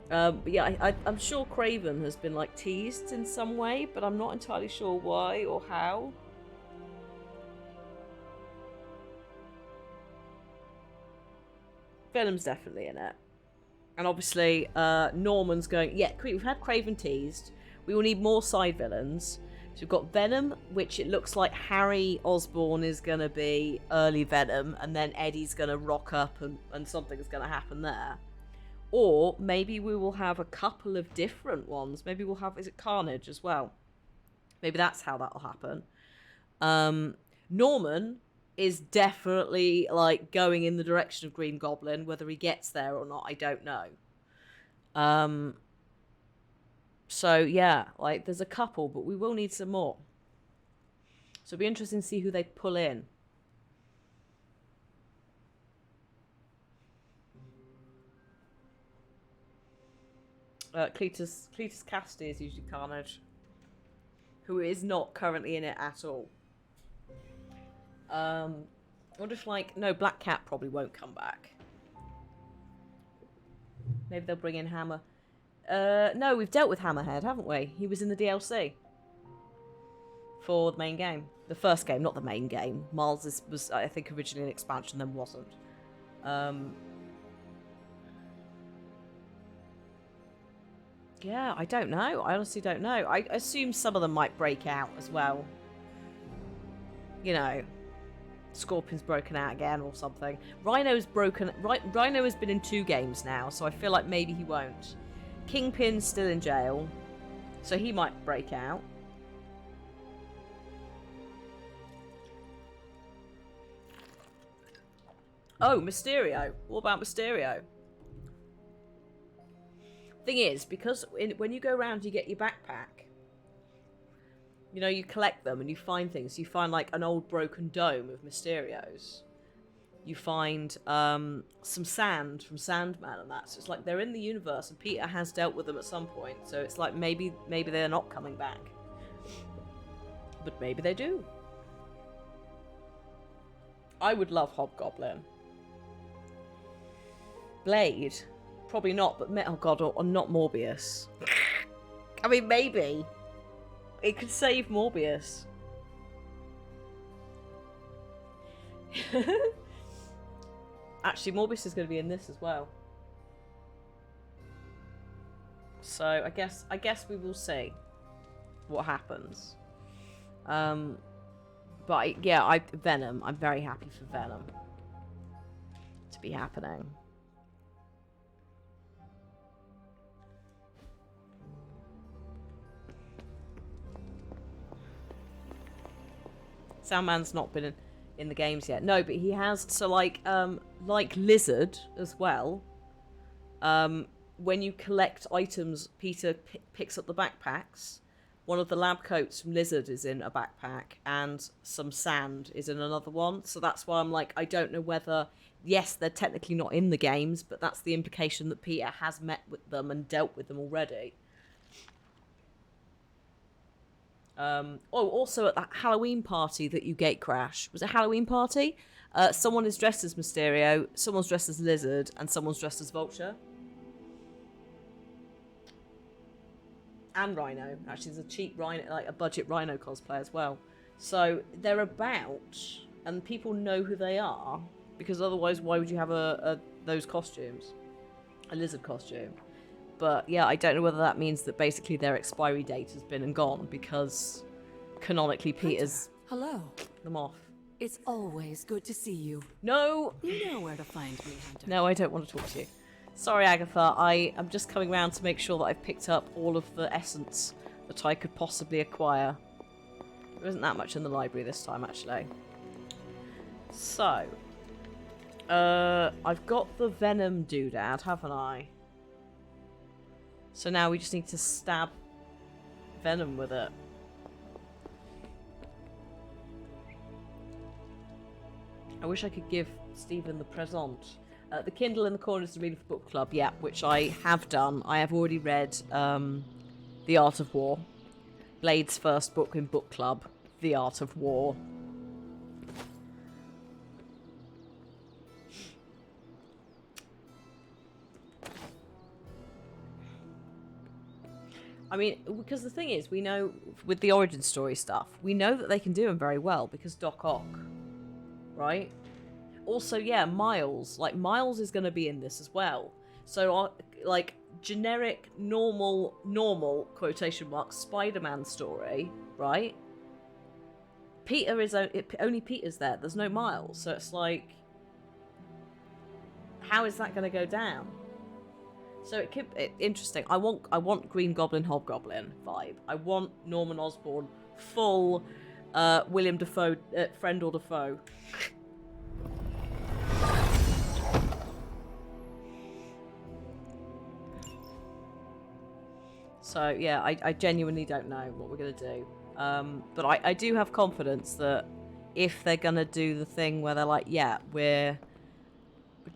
But yeah, I'm sure Kraven has been like teased in some way, but I'm not entirely sure why or how. Venom's definitely in it, and obviously Norman's going. Yeah, we've had Kraven teased. We will need more side villains. So we've got Venom, which it looks like Harry Osborn is going to be early Venom, and then Eddie's going to rock up and something's going to happen there. Or maybe we will have a couple of different ones. Maybe we'll have... Is it Carnage as well? Maybe that's how that'll happen. Norman is definitely like going in the direction of Green Goblin. Whether he gets there or not, I don't know. So yeah, like there's a couple, but we will need some more. So it'll be interesting to see who they pull in. Cletus Cassidy is usually Carnage, who is not currently in it at all. I wonder if no, Black Cat probably won't come back. Maybe they'll bring in Hammer. No, we've dealt with Hammerhead, haven't we? He was in the DLC for the main game. The first game, not the main game. Miles was, I think, originally an expansion, then wasn't. Yeah, I don't know. I honestly don't know. I assume some of them might break out as well. You know, Scorpion's broken out again or something. Rhino's broken. Rhino has been in 2 games now, so I feel like maybe he won't. Kingpin's still in jail, so he might break out. Oh, Mysterio. What about Mysterio? Thing is, because when you go around, you get your backpack. You know, you collect them and you find things. You find like an old broken dome of Mysterios. You find some sand from Sandman and that. So it's like they're in the universe, and Peter has dealt with them at some point. So it's like maybe they're not coming back, but maybe they do. I would love Hobgoblin. Blade. Probably not, but oh god, or not Morbius. I mean, maybe. It could save Morbius. Actually, Morbius is going to be in this as well. So I guess we will see what happens. But yeah, Venom. I'm very happy for Venom to be happening. Sandman's not been in the games yet. No, but he has. So like Lizard as well. When you collect items, Peter picks up the backpacks. One of the lab coats from Lizard is in a backpack, and some sand is in another one. So that's why I'm like, I don't know whether, yes, they're technically not in the games, but that's the implication that Peter has met with them and dealt with them already. Also at that Halloween party that you gate crash. Was it a Halloween party? Someone is dressed as Mysterio, someone's dressed as Lizard, and someone's dressed as Vulture. And Rhino. Actually, there's a cheap Rhino, like a budget Rhino cosplay as well. So they're about, and people know who they are, because otherwise, why would you have those costumes? A Lizard costume. But yeah, I don't know whether that means that basically their expiry date has been and gone, because canonically Peter's Hello. them off. It's always good to see you. No! You know where to find me, Hunter. No, I don't want to talk to you. Sorry, Agatha, I am just coming round to make sure that I've picked up all of the essence that I could possibly acquire. There isn't that much in the library this time, actually. So, I've got the Venom doodad, haven't I? So now we just need to stab Venom with it. I wish I could give Stephen the present. The Kindle in the corner is the reading for book club, yeah, which I have done. I have already read The Art of War. Blade's first book in book club, The Art of War. I mean, because the thing is, we know, with the origin story stuff, we know that they can do them very well, because Doc Ock, right? Also, yeah, Miles. Like, Miles is going to be in this as well. So, like, generic, normal, quotation marks, Spider-Man story, right? Peter is... Only Peter's there. There's no Miles. So it's like... How is that going to go down? So it could... interesting. I want Green Goblin, Hobgoblin vibe. I want Norman Osborn full William Dafoe, friend or Dafoe. So, yeah, I genuinely don't know what we're going to do. But I do have confidence that if they're going to do the thing where they're like, yeah, we're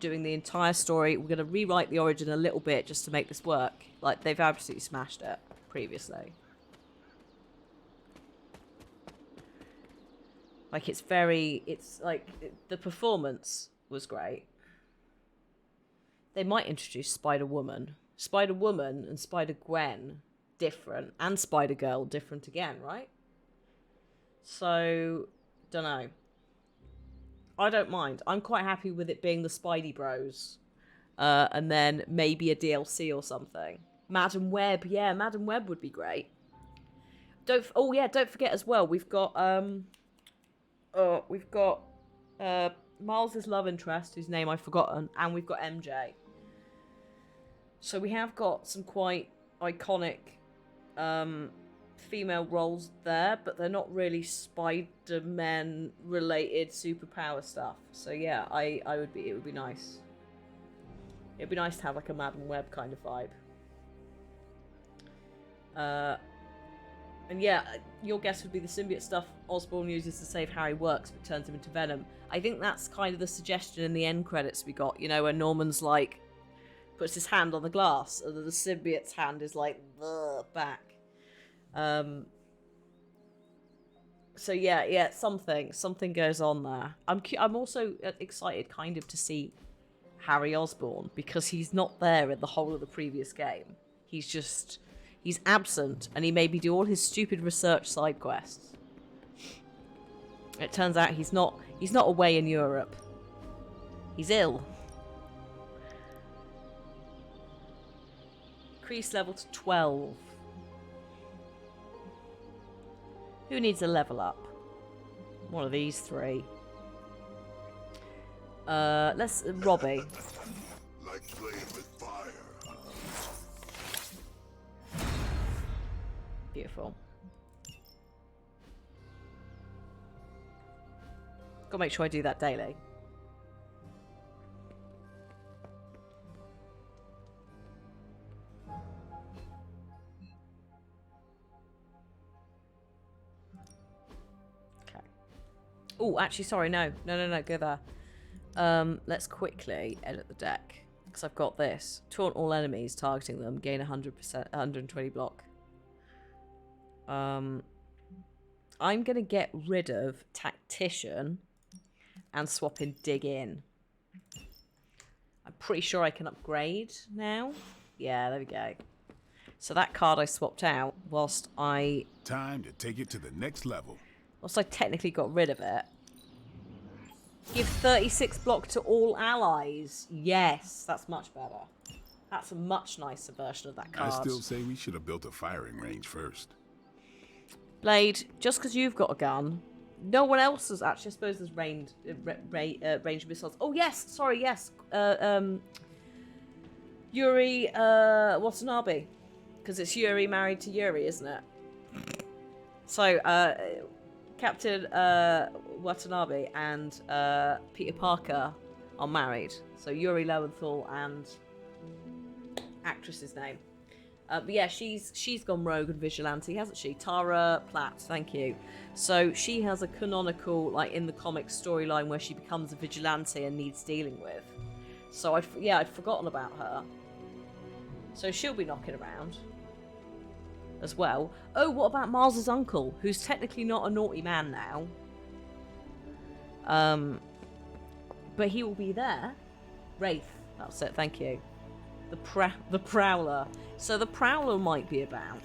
doing the entire story, we're going to rewrite the origin a little bit just to make this work. Like, they've absolutely smashed it previously. Like, it's like, the performance was great. They might introduce Spider-Woman. Spider-Woman and Spider-Gwen different, and Spider-Girl different again, right? So, dunno. I don't mind. I'm quite happy with it being the Spidey Bros. And then maybe a DLC or something. Madam Web, yeah, Madam Web would be great. Don't forget as well, we've got Miles' love interest, whose name I've forgotten, and we've got MJ. So we have got some quite iconic female roles there, but they're not really Spider-Man related superpower stuff. So yeah, it would be nice. It'd be nice to have like a Madam Web kind of vibe. And yeah, your guess would be the symbiote stuff Osborn uses to save Harry works, but turns him into Venom. I think that's kind of the suggestion in the end credits we got, you know, where Norman's like, puts his hand on the glass, and the symbiote's hand is like, back. So yeah, something goes on there. I'm also excited kind of to see Harry Osborn because he's not there in the whole of the previous game. He's absent, and he made me do all his stupid research side quests. It turns out he's not away in Europe. He's ill. Increase level to 12. Who needs a level up? One of these three. Let's Robbie. Like playing with fire. Beautiful. Gotta make sure I do that daily. Okay. Oh, actually, sorry, no, go there. Let's quickly edit the deck because I've got this. Taunt all enemies, targeting them, gain 100%, 120 block. I'm gonna get rid of Tactician and swap in Dig In. I'm pretty sure I can upgrade now. Yeah, there we go. So that card I swapped out whilst I... Time to take it to the next level. Whilst I technically got rid of it. Give 36 block to all allies. Yes, that's much better. That's a much nicer version of that card. I still say we should have built a firing range first. Blade, just because you've got a gun, no one else has actually. I suppose there's ranged missiles. Oh yes, sorry, yes. Yuri Watanabe, because it's Yuri married to Yuri, isn't it? So Captain Watanabe and Peter Parker are married. So Yuri Lowenthal and actress's name. But yeah, she's gone rogue and vigilante, hasn't she? Tara Platt, thank you. So she has a canonical, like in the comics, storyline where she becomes a vigilante and needs dealing with. So I'd forgotten about her. So she'll be knocking around as well. Oh, what about Miles's uncle, who's technically not a naughty man now? But he will be there. Wraith, that's it. Thank you. The Prowler. So the Prowler might be about.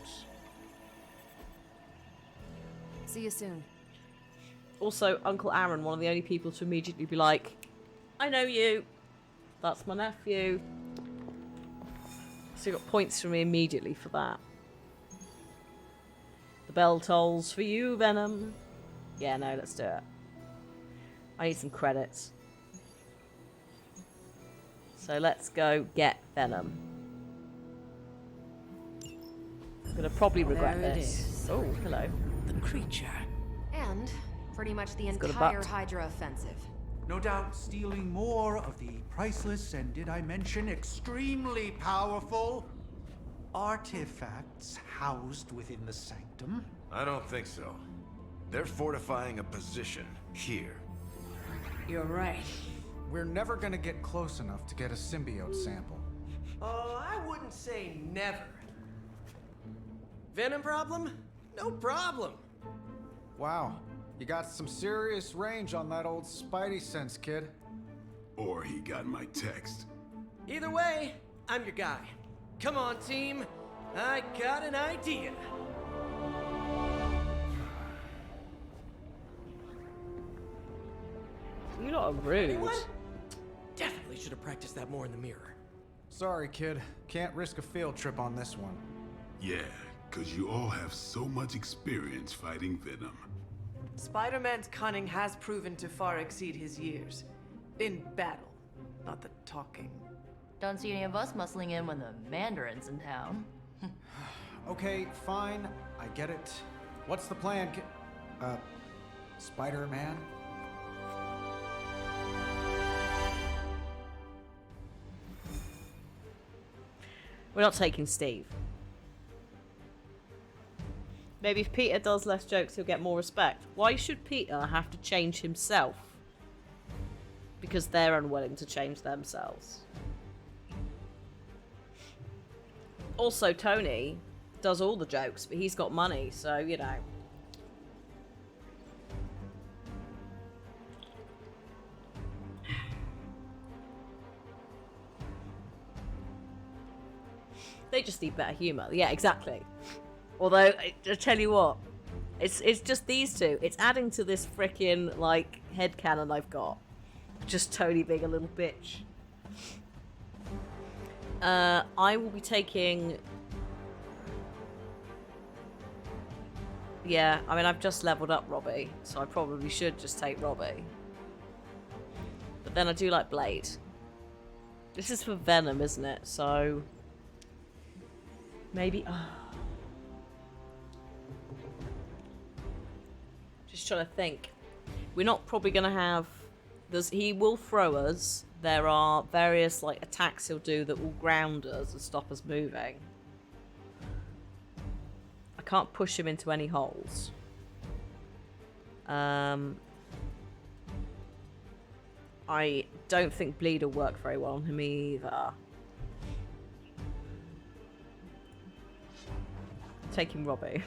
See you soon. Also, Uncle Aaron, one of the only people to immediately be like, I know you. That's my nephew. So you got points from me immediately for that. The bell tolls for you, Venom. Yeah, no, let's do it. I need some credits. So let's go get Venom. I'm gonna probably regret There it this. is. Oh, hello. The creature. And pretty much the got a entire butt. Hydra offensive. No doubt stealing more of the priceless and, did I mention, extremely powerful artifacts housed within the sanctum. I don't think so. They're fortifying a position here. You're right. We're never gonna get close enough to get a symbiote sample. Oh, I wouldn't say never. Venom problem? No problem. Wow, you got some serious range on that old Spidey sense, kid. Or he got my text. Either way, I'm your guy. Come on, team. I got an idea. You lot are rude. Anyone? Definitely should have practiced that more in the mirror. Sorry, kid. Can't risk a field trip on this one. Yeah, because you all have so much experience fighting Venom. Spider-Man's cunning has proven to far exceed his years. In battle, not the talking. Don't see any of us muscling in when the Mandarin's in town. Okay, fine. I get it. What's the plan, Spider-Man? We're not taking Steve. Maybe if Peter does less jokes, he'll get more respect. Why should Peter have to change himself? Because they're unwilling to change themselves. Also, Tony does all the jokes, but he's got money, so, you know. They just need better humour. Yeah, exactly. Although, I tell you what, it's just these two. It's adding to this frickin' like headcanon I've got. Just Tony being a little bitch. I will be taking. Yeah, I mean I've just leveled up Robbie, so I probably should just take Robbie. But then I do like Blade. This is for Venom, isn't it? So maybe. Just trying to think. We're not probably gonna have. He will throw us. There are various like attacks he'll do that will ground us and stop us moving. I can't push him into any holes. I don't think bleed will work very well on him either. Taking Robbie.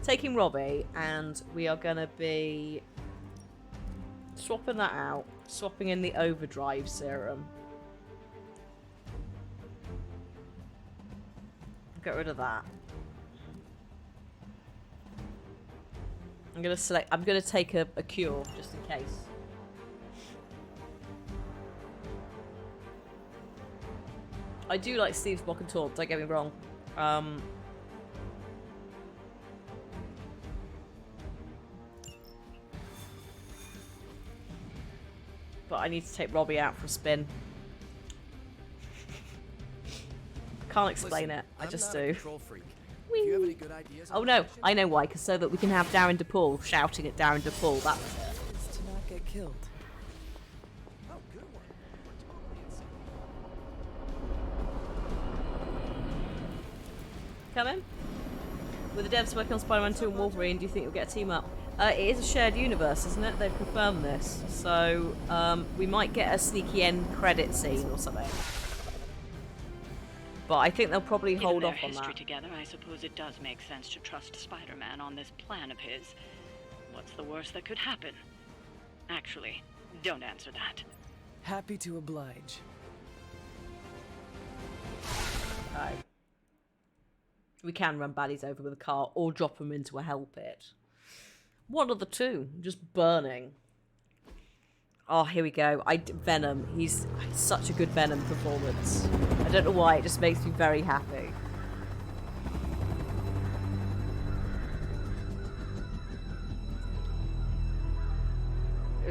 Taking Robbie, and we are gonna be swapping that out, swapping in the overdrive serum. Get rid of that. I'm gonna take a cure just in case. I do like Steve's Block and Taunt, don't get me wrong. But I need to take Robbie out for a spin. Can't explain it. I just do. Oh no, I know why. Because so that we can have Darren DePaul shouting at Darren DePaul. That was it. It's to not get killed. Oh, good one. Come in. With the devs working on Spider-Man 2 and Wolverine, do you think you'll get a team up? It is a shared universe, isn't it? They've confirmed this. So, we might get a sneaky end credit scene or something. But I think they'll probably hold off on that. Together, I suppose it does make sense to trust Spider-Man on this plan of his. What's the worst that could happen? Actually, don't answer that. Happy to oblige. Okay. We can run baddies over with a car or drop them into a hell pit. One of the two. Just burning. Oh, here we go. Venom. He's such a good Venom performance. I don't know why. It just makes me very happy.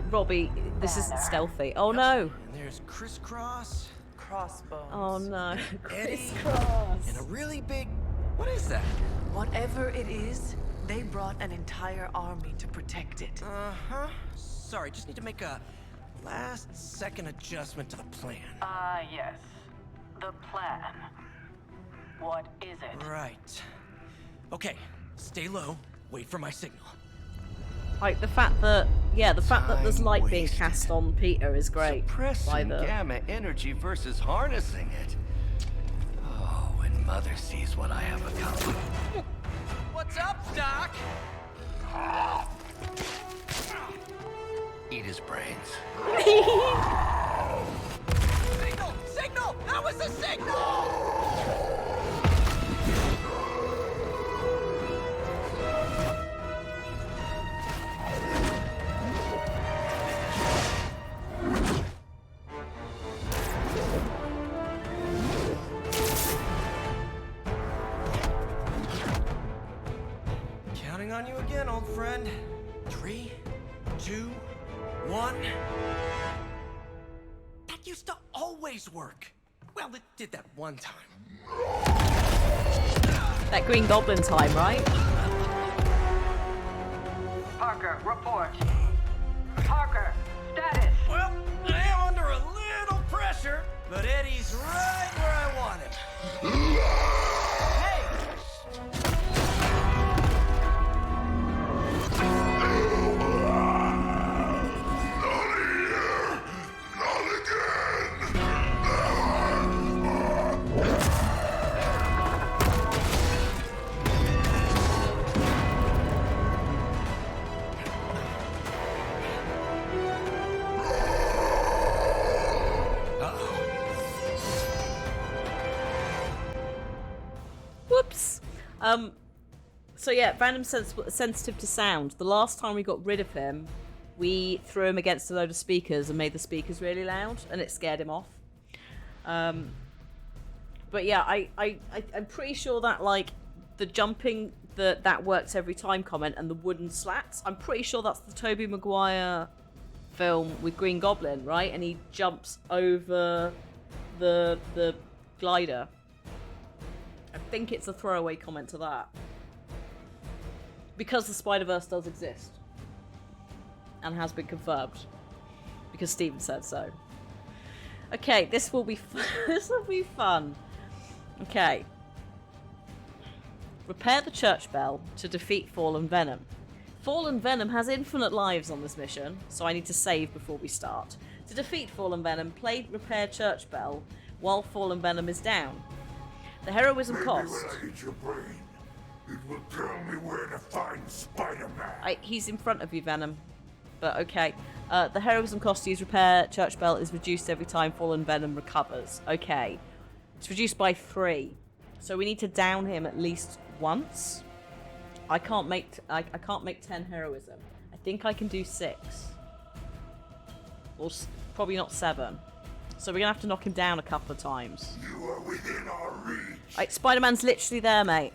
Robbie, this isn't stealthy. Oh no. And there's Crisscross. Crossbones. Oh no. Eddie. Crisscross. And a really big... What is that? Whatever it is, they brought an entire army to protect it. Uh-huh. Sorry, just need to make a last-second adjustment to the plan. Yes. The plan. What is it? Right. Okay, stay low. Wait for my signal. Like the fact that, the fact that there's light being cast on Peter is great. Suppressing gamma energy versus harnessing it. Oh, when Mother sees what I have accomplished. What's up, Doc? Eat his brains. Signal! Signal! That was a signal! Counting on you again, old friend. 3, 2, 1. That used to always work. Well, it did that one time. That Green Goblin time, right? Parker, report. Parker, status. Well, I am under a little pressure, but Eddie's right where I want him. Hey! So yeah, Venom's sensitive to sound. The last time we got rid of him, we threw him against a load of speakers and made the speakers really loud, and it scared him off. But yeah, I'm pretty sure that like the jumping that works every time comment and the wooden slats, I'm pretty sure that's the Tobey Maguire film with Green Goblin, right? And he jumps over the glider. I think it's a throwaway comment to that. Because the Spider-Verse does exist. And has been confirmed. Because Steven said so. Okay, this will be fun. This will be fun. Okay. Repair the church bell to defeat Fallen Venom. Fallen Venom has infinite lives on this mission, so I need to save before we start. To defeat Fallen Venom, play Repair Church Bell while Fallen Venom is down. The heroism cost... Maybe when I eat your brain, it will tell me where to find Spider-Man. He's in front of you, Venom. But okay. The heroism cost to use Repair Church Bell is reduced every time Fallen Venom recovers. Okay. It's reduced by 3. So we need to down him at least once. I can't make 10 heroism. I think I can do 6. Or probably not 7. So we're gonna have to knock him down a couple of times. You are within our reach. Right, Spider-Man's literally there, mate.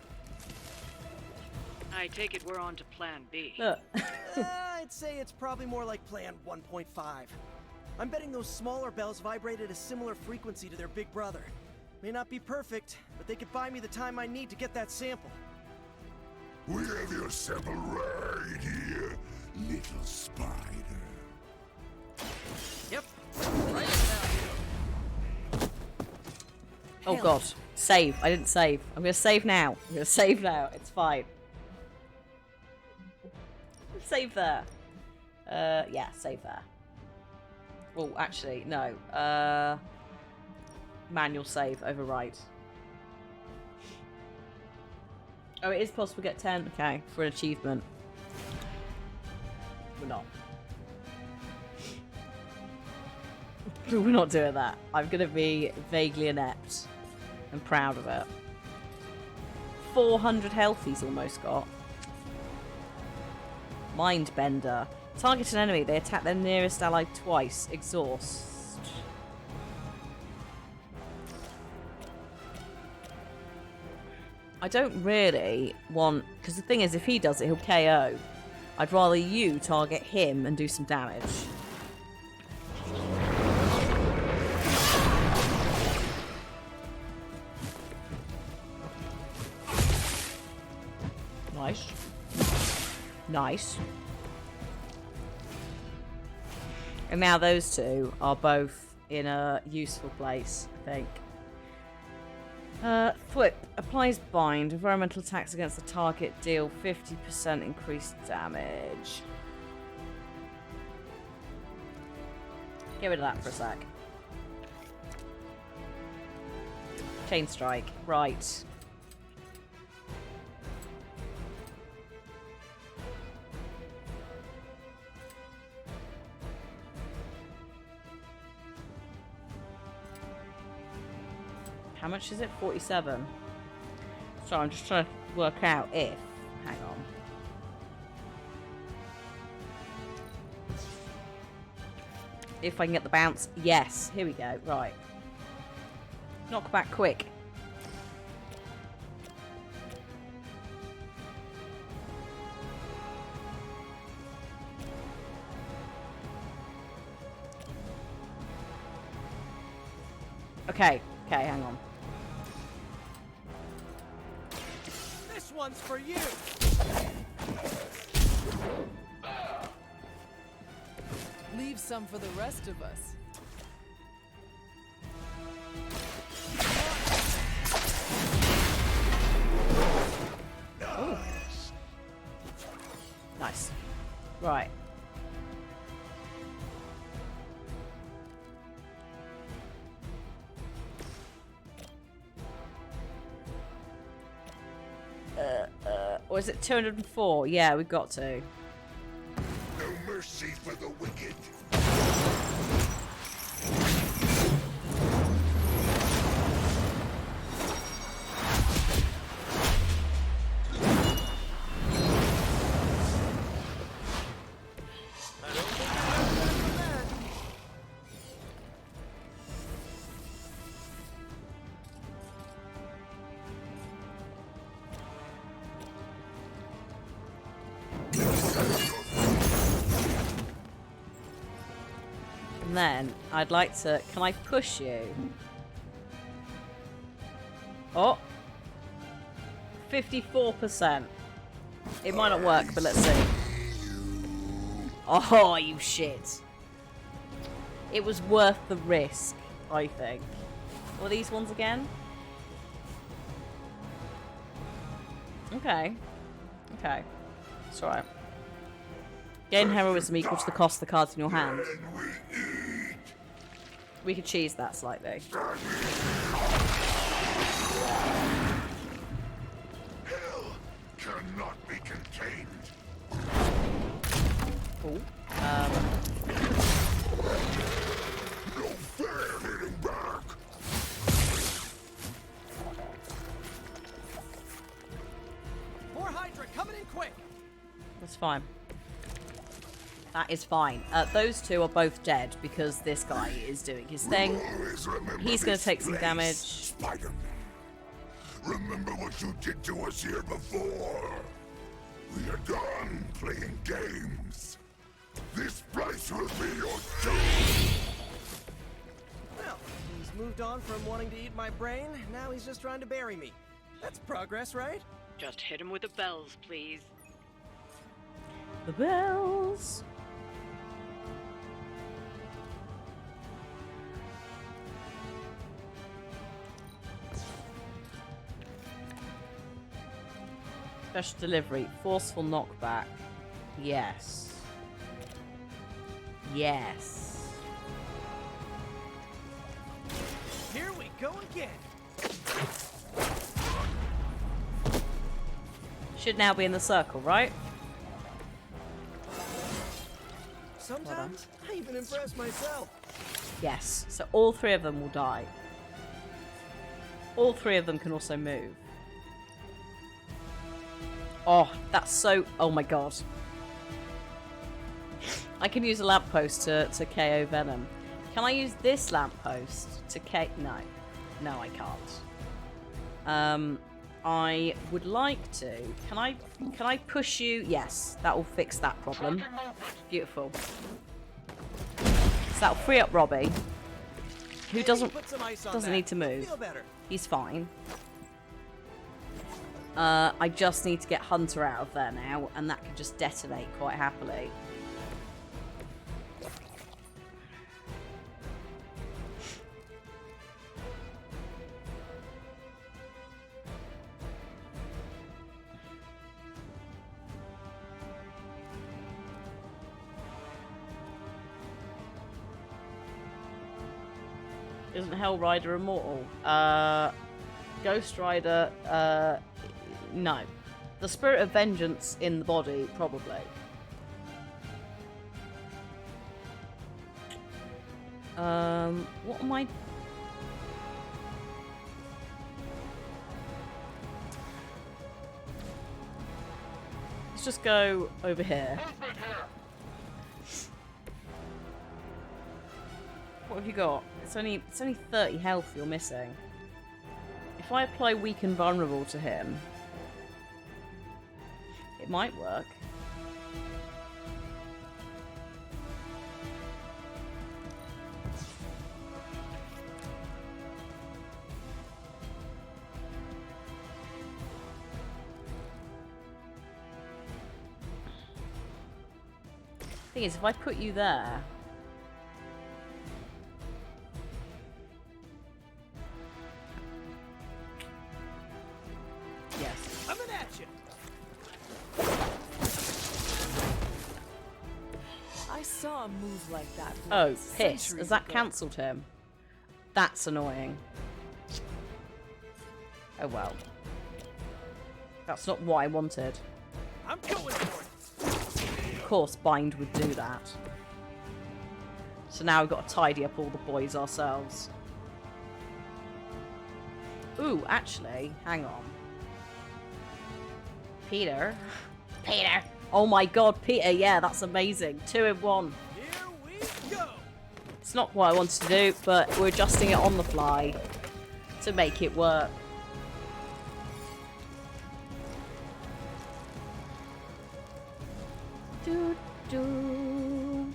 I take it we're on to Plan B. Look. I'd say it's probably more like Plan 1.5. I'm betting those smaller bells vibrate at a similar frequency to their big brother. May not be perfect, but they could buy me the time I need to get that sample. We have your sample right here, little spider. Yep, right now. Oh god, save. I didn't save. I'm gonna save now. I'm gonna save now. It's fine. Save there. Yeah, save there. Well, actually, no. Manual save, overwrite. Oh, it is possible to get 10. Okay, for an achievement. We're not. We're not doing that. I'm gonna be vaguely inept and proud of it. 400 health he's almost got. Mindbender. Target an enemy. They attack their nearest ally twice. Exhaust. I don't really want... Because the thing is, if he does it, he'll KO. I'd rather you target him and do some damage. Nice. Nice. And now those two are both in a useful place, I think. Thwip. Applies bind. Environmental attacks against the target deal 50% increased damage. Get rid of that for a sec. Chain strike. Right. How much is it? 47. So I'm just trying to work out if... Hang on. If I can get the bounce. Yes. Here we go. Right. Knock back quick. Okay. Okay, hang on. This one's for you. Leave some for the rest of us. Ooh. Nice. Right. Or is it 204? Yeah, we've got to. No mercy for the wicked. And then I'd like to... Can I push you? Oh. 54%. It might not work, but let's see. Oh, you shit. It was worth the risk, I think. What are these ones again? Okay. Okay. It's alright. Gain heroism equal to the cost of the cards in your hand. We could cheese that slightly. Hell cannot be contained. Cool. No fair hitting back. More Hydra coming in quick. That's fine. That is fine. Those two are both dead because this guy is doing his thing. He's going to take some damage. Spider-Man. Remember what you did to us here before? We are done playing games. This place will be your doom. Well, he's moved on from wanting to eat my brain. Now he's just trying to bury me. That's progress, right? Just hit him with the bells, please. The bells. Special delivery. Forceful knockback. Yes. Yes. Here we go again. Should now be in the circle, right? Sometimes I even impress myself. Yes. So all three of them will die. All three of them can also move. Oh, that's so... Oh my god. I can use a lamppost to KO Venom. Can I use this lamppost to KO... No. No, I can't. I would like to. Can I push you? Yes, that will fix that problem. Beautiful. So that'll free up Robbie, who doesn't need to move. He's fine. I just need to get Hunter out of there now, and that can just detonate quite happily. Isn't Hell Rider immortal? Ghost Rider, no. The Spirit of Vengeance in the body, probably. What am I... Let's just go over here. What have you got? It's only 30 health you're missing. If I apply Weak and Vulnerable to him, it might work. Thing is, if I put you there... Yes. Coming at you. I saw a move like that. Oh, once, piss. centuries Has that ago. cancelled him? That's annoying. Oh well. That's not what I wanted. I'm going for it. Of course, Bind would do that. So now we've got to tidy up all the boys ourselves. Ooh, actually, hang on. Peter. Peter! Oh my god, Peter, yeah, that's amazing. 2 in 1. Here we go. It's not what I wanted to do, but we're adjusting it on the fly to make it work. Do, do.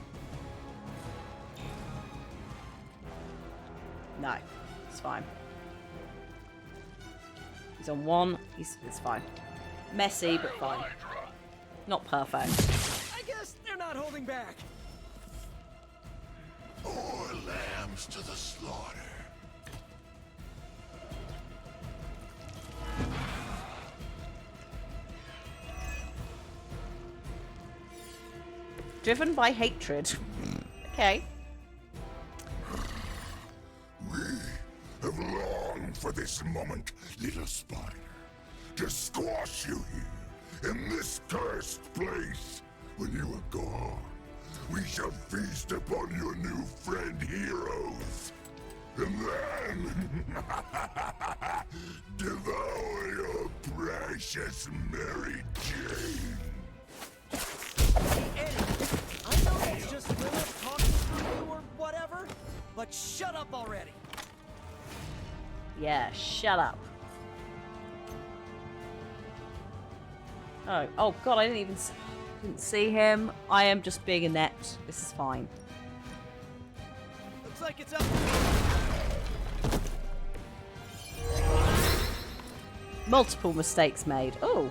No, it's fine. He's on 1. It's fine. Messy, but fine. Not perfect. I guess they're not holding back. More lambs to the slaughter. Driven by hatred. Okay. We have longed for this moment, little spider. To squash you here, in this cursed place. When you are gone, we shall feast upon your new friend heroes. And then devour your precious Mary Jane. Hey, Eddie, I know it's just Lilith talking through you or whatever, but shut up already. Yeah, shut up. Oh god, I didn't see him. I am just being inept. This is fine. Looks like it's up. Multiple mistakes made. Oh.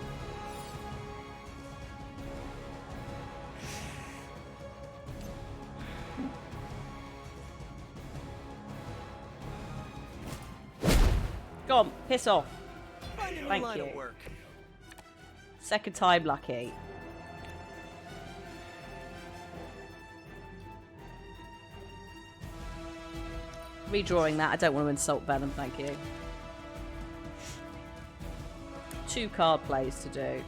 Go on, piss off. Thank you. Second time lucky. Redrawing that. I don't want to insult Venom, thank you. 2 card plays to do.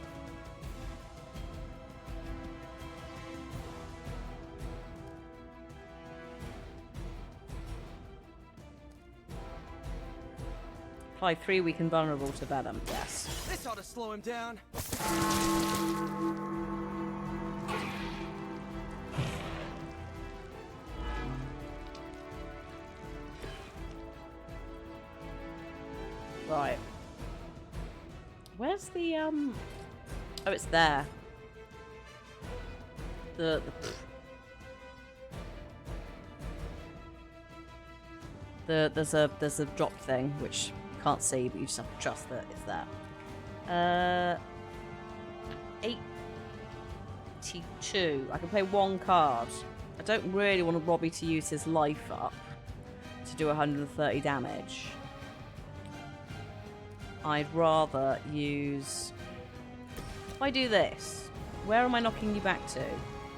Apply 3 weaken vulnerable to Venom, yes. This ought to slow him down. Right. Where's the Oh, it's there. There's a drop thing which you can't see, but you just have to trust that it's there. 82. I can play 1 card. I don't really want Robbie to use his life up to do 130 damage. I'd rather use... If I do this, where am I knocking you back to?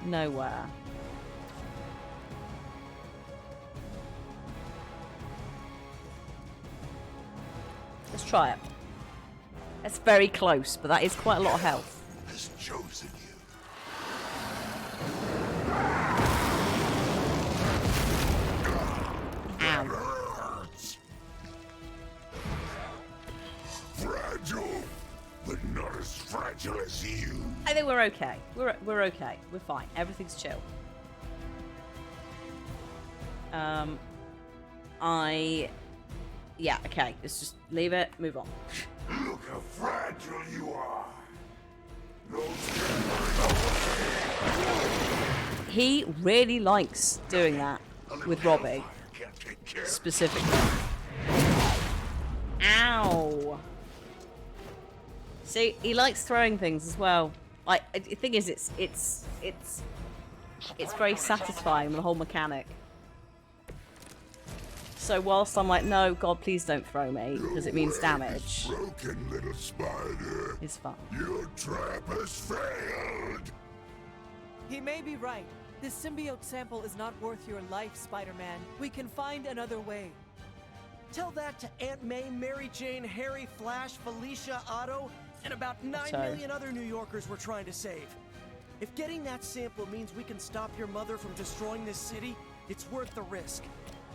Nowhere. Let's try it. That's very close, but that is quite a lot of health. Has chosen you. That hurts. Fragile, but not as fragile as you. I think we're okay. We're okay. We're fine. Everything's chill. Yeah, okay. Let's just leave it. Move on. Look how fragile you are. He really likes doing that with Robbie. Specifically. Ow! See, he likes throwing things as well. The thing is, it's very satisfying, the whole mechanic. So whilst I'm like, no, God, please don't throw me, because it means damage. Broken little spider. It's fun. Your trap has failed. He may be right. This symbiote sample is not worth your life, Spider-Man. We can find another way. Tell that to Aunt May, Mary Jane, Harry, Flash, Felicia, Otto, and about 9 million other New Yorkers we're trying to save. If getting that sample means we can stop your mother from destroying this city, it's worth the risk.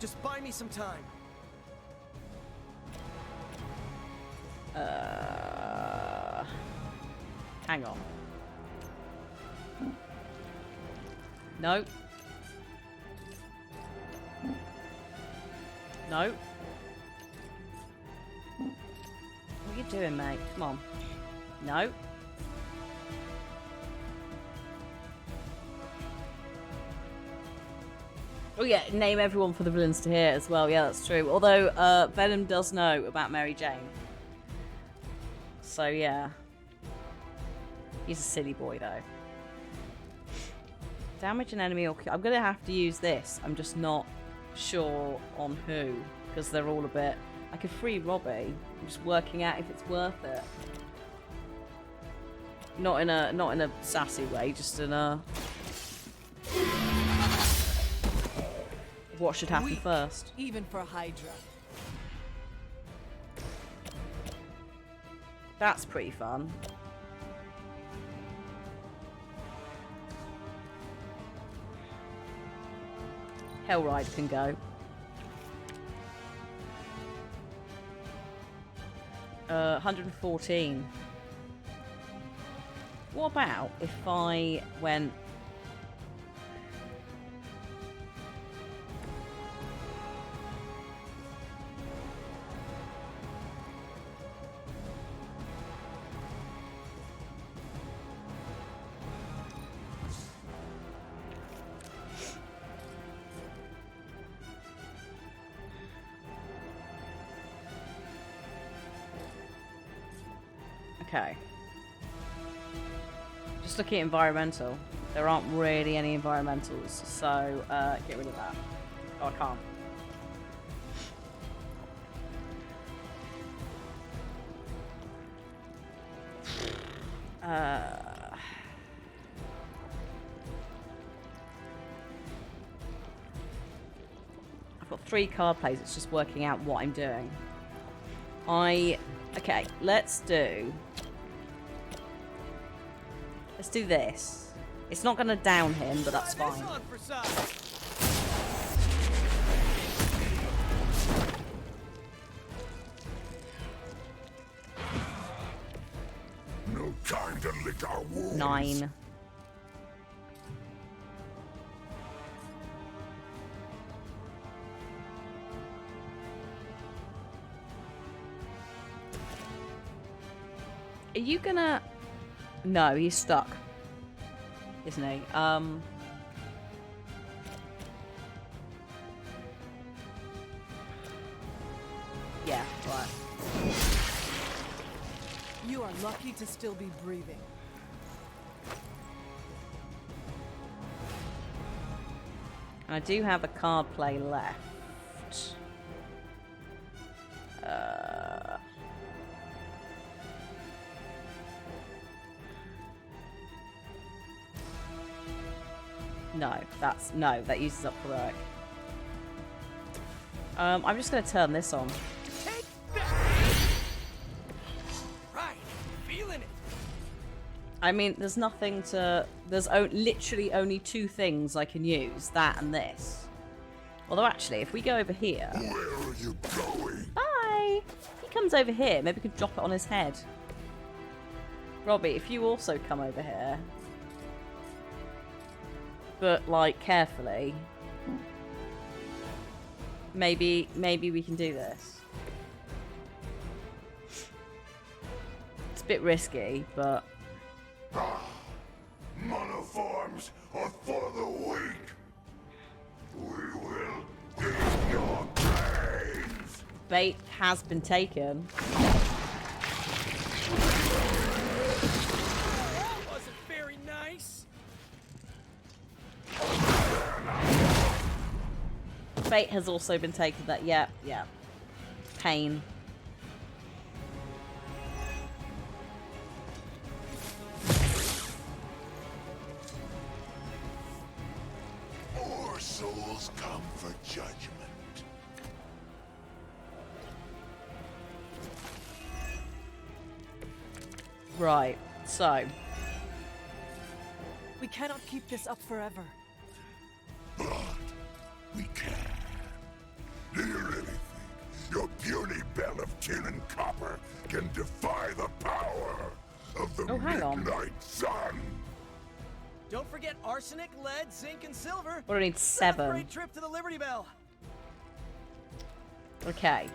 Just buy me some time. Hang on. No. No. What are you doing, mate? Come on. No. Oh yeah, name everyone for the villains to hear as well. Yeah, that's true. Although Venom does know about Mary Jane. So yeah. He's a silly boy though. Damage an enemy or kill. I'm going to have to use this. I'm just not sure on who. Because they're all a bit... I could free Robbie. I'm just working out if it's worth it. Not in a sassy way, just in a... What should happen first? Even for Hydra. That's pretty fun. Hellride can go. 114. What about if I went... Okay. Just looking at environmental. There aren't really any environmentals, so get rid of that. Oh, I can't. I've got 3 card plays. It's just working out what I'm doing. Okay, let's do this. It's not going to down him, but that's fine. No time to lick our wounds. 9. Are you gonna... No, he's stuck. Isn't he? Yeah, right. You are lucky to still be breathing. And I do have a card play left. No, that uses up heroic. I'm just going to turn this on. Take that! Right, feeling it. I mean, there's nothing to... There's literally only 2 things I can use. That and this. Although, actually, if we go over here... Where are you going? Bye! He comes over here. Maybe we could drop it on his head. Robbie, if you also come over here... But, like, carefully. Maybe we can do this. It's a bit risky, but... Monoforms are for the weak. We will eat your brains. Bait has been taken. That wasn't very nice. Bait has also been taken. That, yeah. Pain. More souls come for judgment. Right, so... We cannot keep this up forever. But we can. Do you really think your puny bell of tin and copper can defy the power of the midnight sun? Don't forget arsenic, lead, zinc, and silver. What do I need? 7. Great trip to the Liberty Bell. Okay.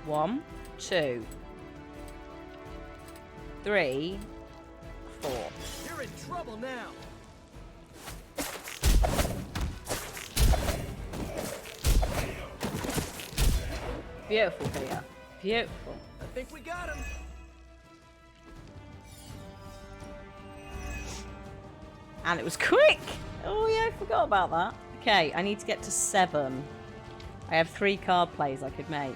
One, 2. 3, 4. You're in trouble now. Beautiful, Peter. Beautiful. I think we got him. And it was quick! Oh yeah, I forgot about that. Okay, I need to get to 7. I have 3 card plays I could make.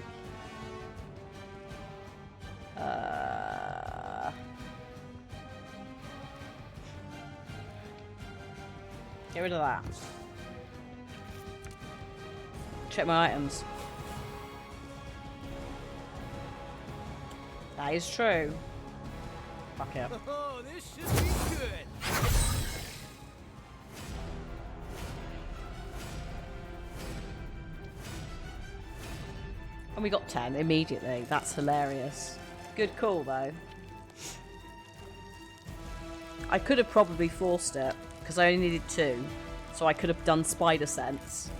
Get rid of that. Check my items. That is true. Fuck it. Oh, this should be good. And we got 10 immediately. That's hilarious. Good call, though. I could have probably forced it, because I only needed 2. So I could have done Spider Sense.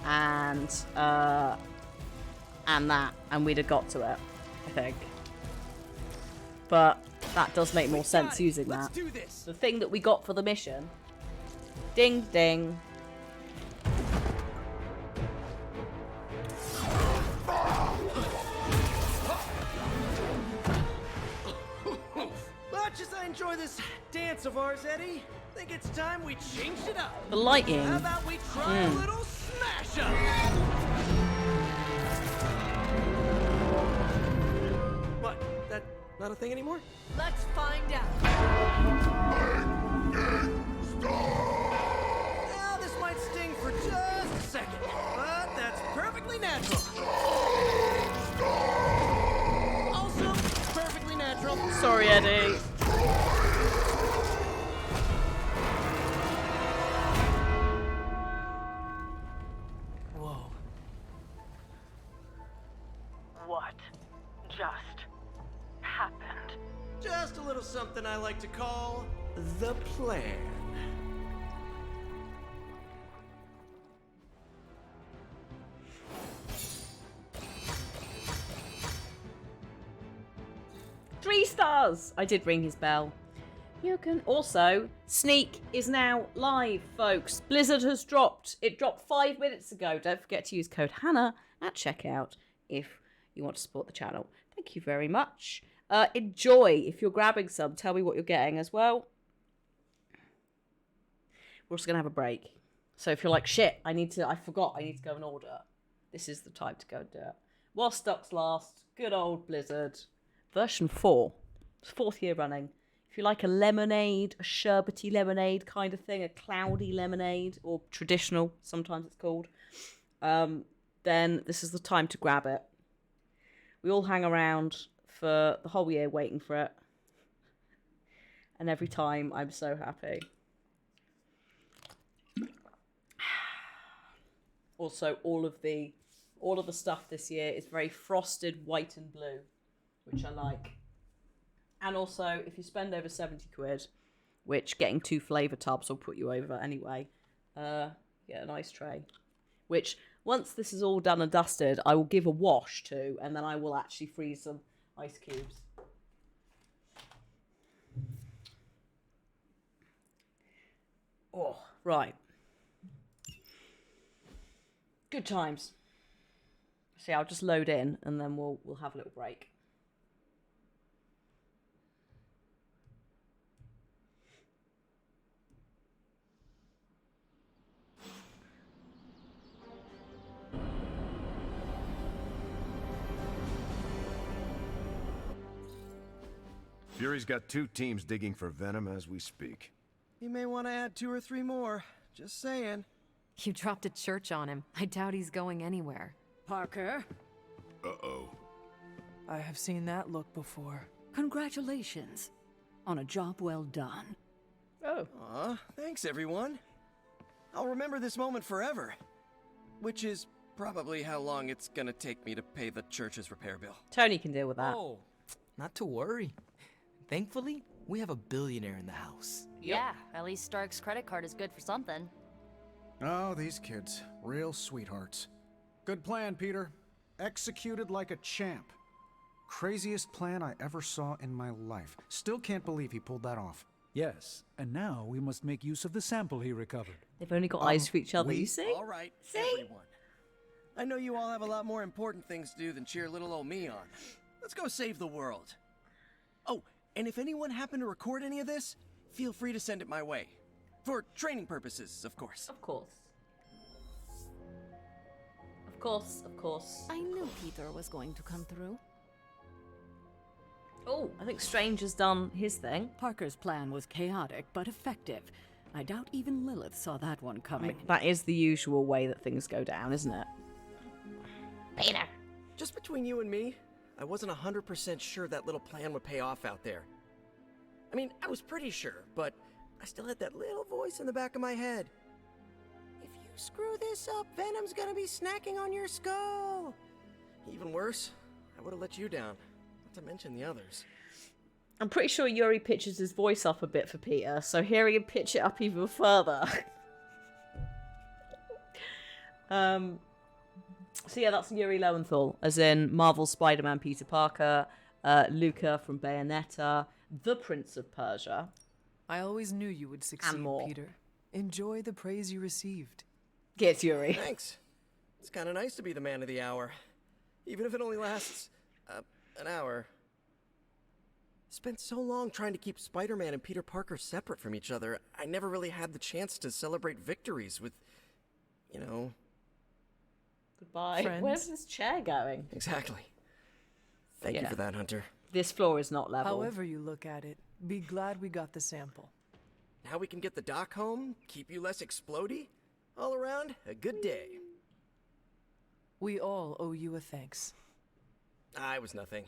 And that. And we'd have got to it, I think. But that does make more sense using that. The thing that we got for the mission. Ding, ding. Much as I enjoy this dance of ours, Eddie, I think it's time we changed it up. The lighting. How about we try a little smash up? What? That not a thing anymore? Let's find out. Now, this might sting for just a second, but that's perfectly natural. Also, perfectly natural. Sorry, Eddie. Whoa. What just happened? Just a little something I like to call the plan. Three stars! I did ring his bell. You can also... Sneak is now live, folks. Blizzard has dropped. It dropped 5 minutes ago. Don't forget to use code Hannah at checkout if you want to support the channel. Thank you very much. Enjoy. If you're grabbing some, tell me what you're getting as well. We're also going to have a break. So if you're like, shit, I forgot I need to go and order. This is the time to go and do it. While stocks last, good old Blizzard. Version 4. It's 4th year running. If you like a lemonade, a sherbety lemonade kind of thing, a cloudy lemonade, or traditional, sometimes it's called, then this is the time to grab it. We all hang around for the whole year waiting for it. And every time, I'm so happy. Also, all of the stuff this year is very frosted white and blue, which I like. And also, if you spend over 70 quid, which getting 2 flavour tubs will put you over anyway, get a nice tray. Which, once this is all done and dusted, I will give a wash to, and then I will actually freeze some ice cubes. Oh, right. Good times. See, I'll just load in, and then we'll have a little break. Fury's got 2 teams digging for Venom as we speak. You may want to add 2 or 3 more. Just saying. You dropped a church on him. I doubt he's going anywhere. Parker, Uh-oh. I have seen that look before. congratulations on a job well done. Oh. Aw, thanks everyone. I'll remember this moment forever. Which is probably how long it's gonna take me to pay the church's repair bill. Tony can deal with that. Oh, not to worry. Thankfully, we have a billionaire in the house. Yeah, at least Stark's credit card is good for something. Oh, these kids. Real sweethearts. Good plan, Peter. Executed like a champ. Craziest plan I ever saw in my life. Still can't believe he pulled that off. Yes, and now we must make use of the sample he recovered. They've only got eyes for each other, you see? All right, everyone. I know you all have a lot more important things to do than cheer little old me on. Let's go save the world. Oh, and if anyone happened to record any of this, feel free to send it my way. For training purposes, of course. Of course. Of course, of course. I knew Peter was going to come through. Oh, I think Strange has done his thing. Parker's plan was chaotic, but effective. I doubt even Lilith saw that one coming. That is the usual way that things go down, isn't it? Peter! Just between you and me, I wasn't 100% sure that little plan would pay off out there. I mean, I was pretty sure, but I still had that little voice in the back of my head. If you screw this up, Venom's gonna be snacking on your skull! Even worse, I would've let you down. Not to mention the others. I'm pretty sure Yuri pitches his voice up a bit for Peter, so hearing him pitch it up even further. So yeah, that's Yuri Lowenthal, as in Marvel Spider-Man Peter Parker, Luca from Bayonetta, the Prince of Persia. I always knew you would succeed, And more. Peter. Enjoy the praise you received. Get Yuri. Thanks. It's kind of nice to be the man of the hour. Even if it only lasts, an hour. Spent so long trying to keep Spider-Man and Peter Parker separate from each other, I never really had the chance to celebrate victories with, you know... Goodbye. Friends. Where's this chair going? Exactly. Thank you for that, Hunter. This floor is not level. However you look at it, be glad we got the sample. Now we can get the doc home, keep you less explodey. All around, a good day. We all owe you a thanks. I was nothing.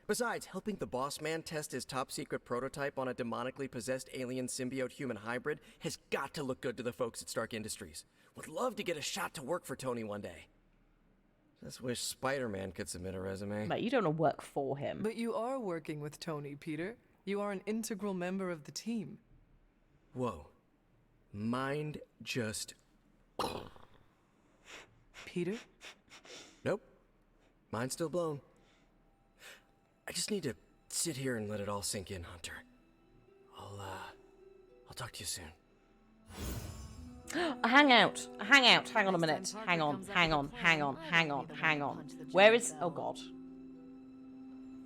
Besides, helping the boss man test his top-secret prototype on a demonically possessed alien symbiote-human hybrid has got to look good to the folks at Stark Industries. Would love to get a shot to work for Tony one day. Just wish Spider-Man could submit a resume. Mate, you don't want to work for him. But you are working with Tony, Peter. You are an integral member of the team. Whoa. Mind just... Peter? Nope. Mind's still blown. I just need to sit here and let it all sink in, Hunter. I'll talk to you soon. A hangout. A hangout. Hang on a minute. Hang on. Where is... Oh, God.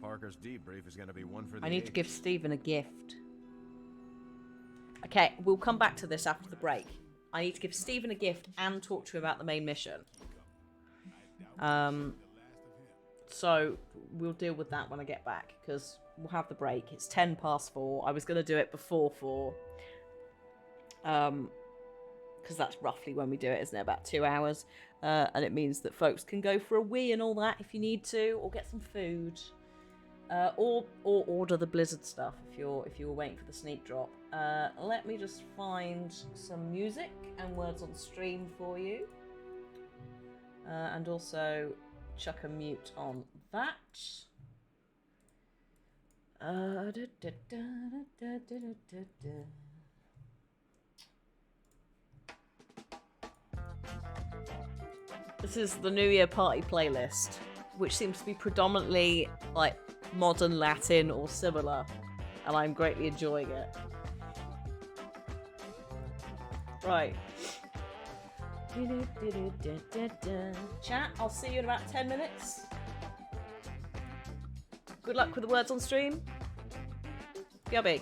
Parker's debrief is going to be one for the I need to ages. give Stephen a gift. Okay, we'll come back to this after the break. I need to give Stephen a gift and talk to him about the main mission. So we'll deal with that when I get back, because we'll have the break. It's 4:10. I was going to do it before 4. Because that's roughly when we do it, isn't it? About 2 hours. And it means that folks can go for a wee and all that if you need to, or get some food. Or order the Blizzard stuff if you were waiting for the sneak drop. Let me just find some music and words on stream for you. And also chuck a mute on that. This is the New Year party playlist, which seems to be predominantly like modern Latin or similar, and I'm greatly enjoying it. Right. Chat, I'll see you in about 10 minutes. Good luck with the words on stream. Yubby.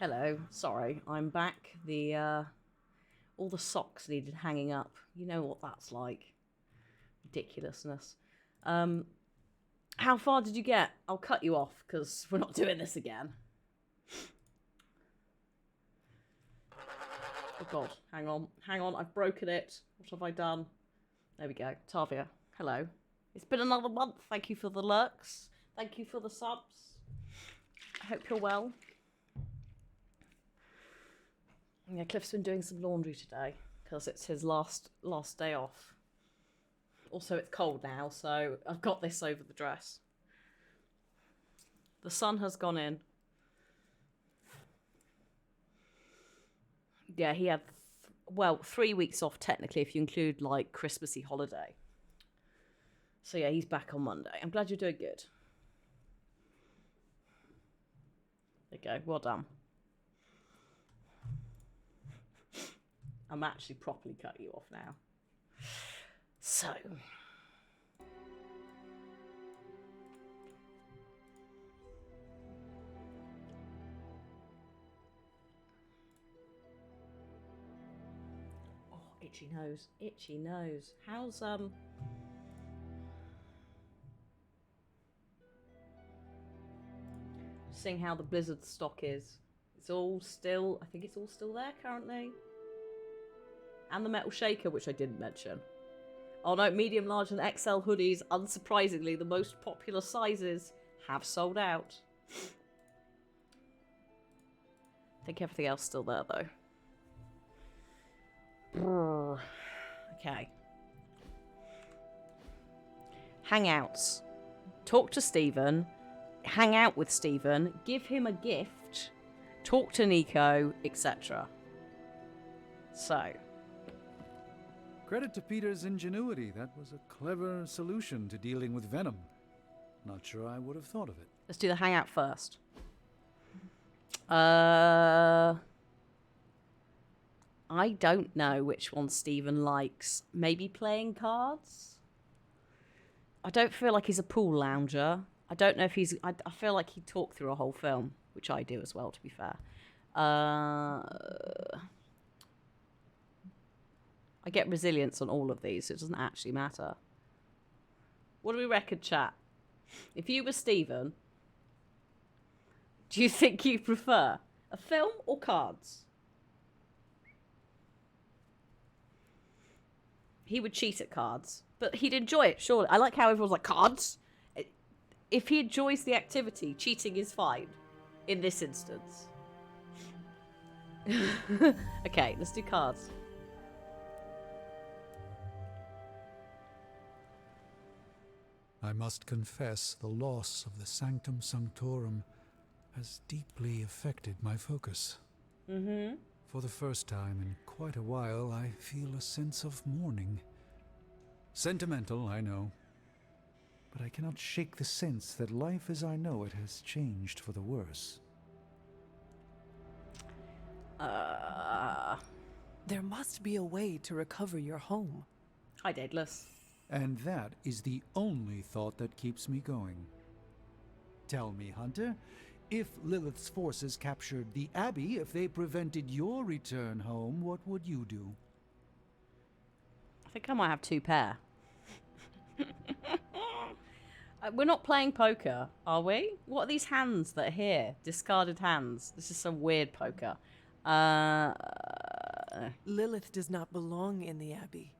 Hello. Sorry, I'm back. All the socks needed hanging up. You know what that's like. Ridiculousness. How far did you get? I'll cut you off because we're not doing this again. Oh god, hang on, I've broken it. What have I done? There we go. Tavia, hello. It's been another month. Thank you for the lurks. Thank you for the subs. I hope you're well. Yeah, Cliff's been doing some laundry today because it's his last day off. Also, it's cold now, so I've got this over the dress. The sun has gone in. Yeah, he had, 3 weeks off technically if you include, like, Christmassy holiday. So yeah, he's back on Monday. I'm glad you're doing good. There you go, well done. I'm actually properly cut you off now. So. Oh, itchy nose, itchy nose. How's seeing how the Blizzard stock is. It's all still, I think it's all still there currently. And the metal shaker, which I didn't mention. Oh no, medium, large and XL hoodies, unsurprisingly, the most popular sizes, have sold out. I think everything else is still there though. Brrr. Okay. Hangouts. Talk to Stephen. Hang out with Stephen. Give him a gift. Talk to Nico, etc. So. Credit to Peter's ingenuity. That was a clever solution to dealing with Venom. Not sure I would have thought of it. Let's do the hangout first. I don't know which one Stephen likes. Maybe playing cards? I don't feel like he's a pool lounger. I don't know if he's... I feel like he'd talk through a whole film, which I do as well, to be fair. I get resilience on all of these, so it doesn't actually matter. What do we reckon, chat? If you were Stephen, do you think you prefer a film or cards? He would cheat at cards, but he'd enjoy it, surely. I like how everyone's like, cards? If he enjoys the activity, cheating is fine in this instance. Okay, let's do cards. I must confess the loss of the Sanctum Sanctorum has deeply affected my focus. Mm-hmm. For the first time in quite a while, I feel a sense of mourning. Sentimental, I know. But I cannot shake the sense that life as I know it has changed for the worse. There must be a way to recover your home. Hi, Daedalus. And that is the only thought that keeps me going. Tell me, Hunter, if Lilith's forces captured the Abbey, if they prevented your return home, what would you do? I think I might have two pair. We're not playing poker, are we? What are these hands that are here? Discarded hands. This is some weird poker. Lilith does not belong in the Abbey.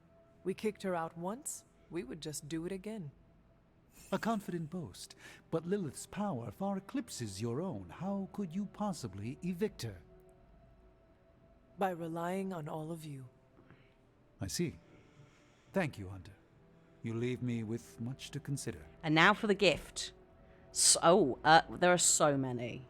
We kicked her out once. We would just do it again. A confident boast, but Lilith's power far eclipses your own. How could you possibly evict her? By relying on all of you. I see. Thank you, Hunter. You leave me with much to consider. And now for the gift. So, there are so many.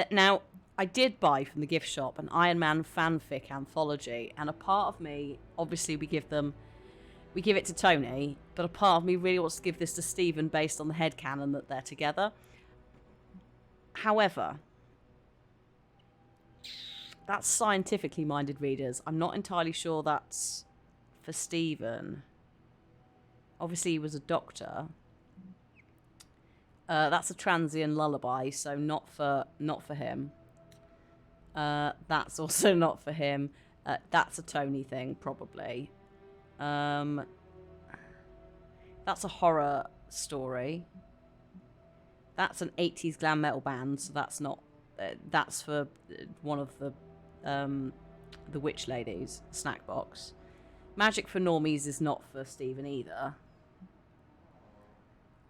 Now, I did buy from the gift shop an Iron Man fanfic anthology, and a part of me, obviously we give it to Tony, but a part of me really wants to give this to Stephen based on the headcanon that they're together. However, that's scientifically minded readers. I'm not entirely sure that's for Stephen. Obviously he was a doctor. That's a Transian lullaby, so not for him. That's also not for him. That's a Tony thing, probably. That's a horror story. That's an 80s glam metal band, so that's not... that's for one of the witch ladies, Snack Box. Magic for Normies is not for Stephen either.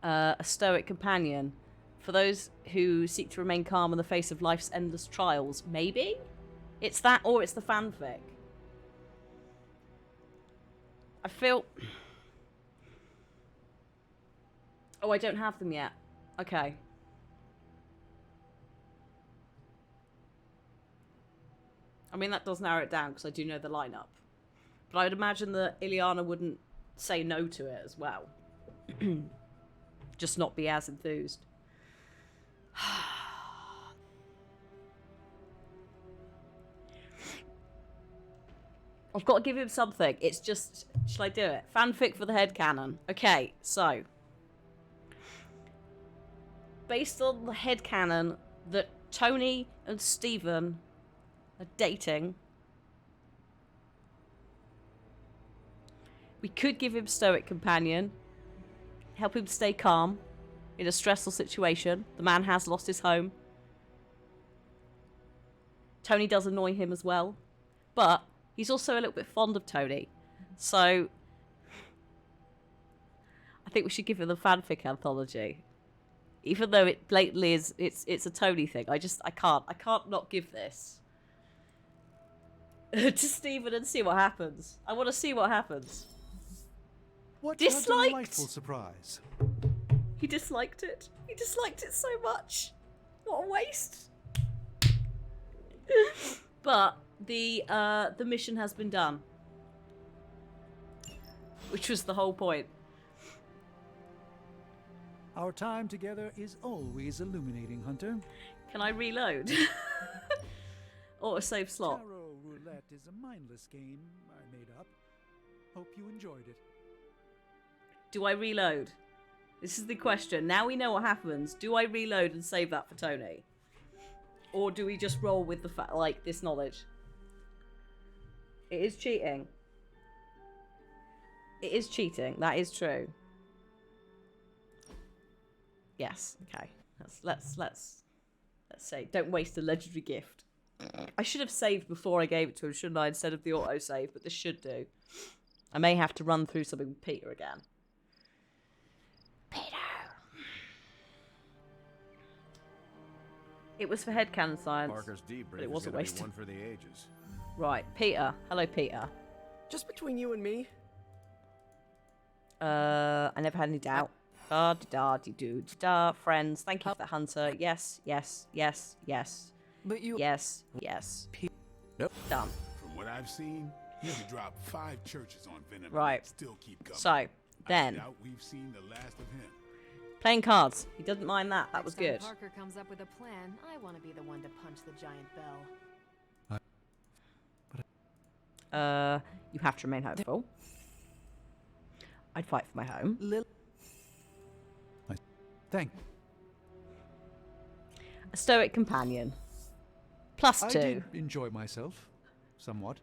A stoic companion. For those who seek to remain calm in the face of life's endless trials. Maybe? It's that, or it's the fanfic. I feel... Oh, I don't have them yet. Okay. I mean, that does narrow it down, because I do know the lineup. But I would imagine that Ileana wouldn't say no to it as well. Just not be as enthused. I've got to give him something. It's just... Shall I do it? Fanfic for the headcanon. Okay, so... Based on the headcanon that Tony and Stephen are dating, we could give him stoic companion, help him stay calm in a stressful situation. The man has lost his home. Tony does annoy him as well, but he's also a little bit fond of Tony, so I think we should give him the fanfic anthology. Even though it blatantly is, it's a Tony thing. I can't not give this to Stephen and see what happens. I want to see what happens. What Disliked. a delightful surprise. He disliked it. He disliked it so much. What a waste. But the mission has been done, which was the whole point. Our time together is always illuminating, Hunter. Can I reload? Or a save slot? Tarot roulette is a mindless game I made up. Hope you enjoyed it. Do I reload? This is the question. Now we know what happens. Do I reload and save that for Tony? Or do we just roll with the like this knowledge? It is cheating. It is cheating. That is true. Yes. Okay. Let's say don't waste a legendary gift. I should have saved before I gave it to him, shouldn't I? Instead of the autosave, but this should do. I may have to run through something with Peter again. Peter. It was for headcanon science. Parker's debrief but it wasn't is wasted. one for the ages. Right, Peter. Hello, Peter. Just between you and me. I never had any doubt. Da-da-da-dee-doo-da. Friends. Thank you for the Hunter. Yes, yes, yes, yes. But you... Yes, yes. Nope. Done. From what I've seen, you could drop 5 churches on Venom Right. and still keep coming. So, then. I doubt we've seen the last of him. Playing cards. He doesn't mind that. That was Next time good. Parker comes up with a plan, I want to be the one to punch the giant bell. You have to remain hopeful. I'd fight for my home. Thank. A stoic companion. +2. I did enjoy myself, somewhat.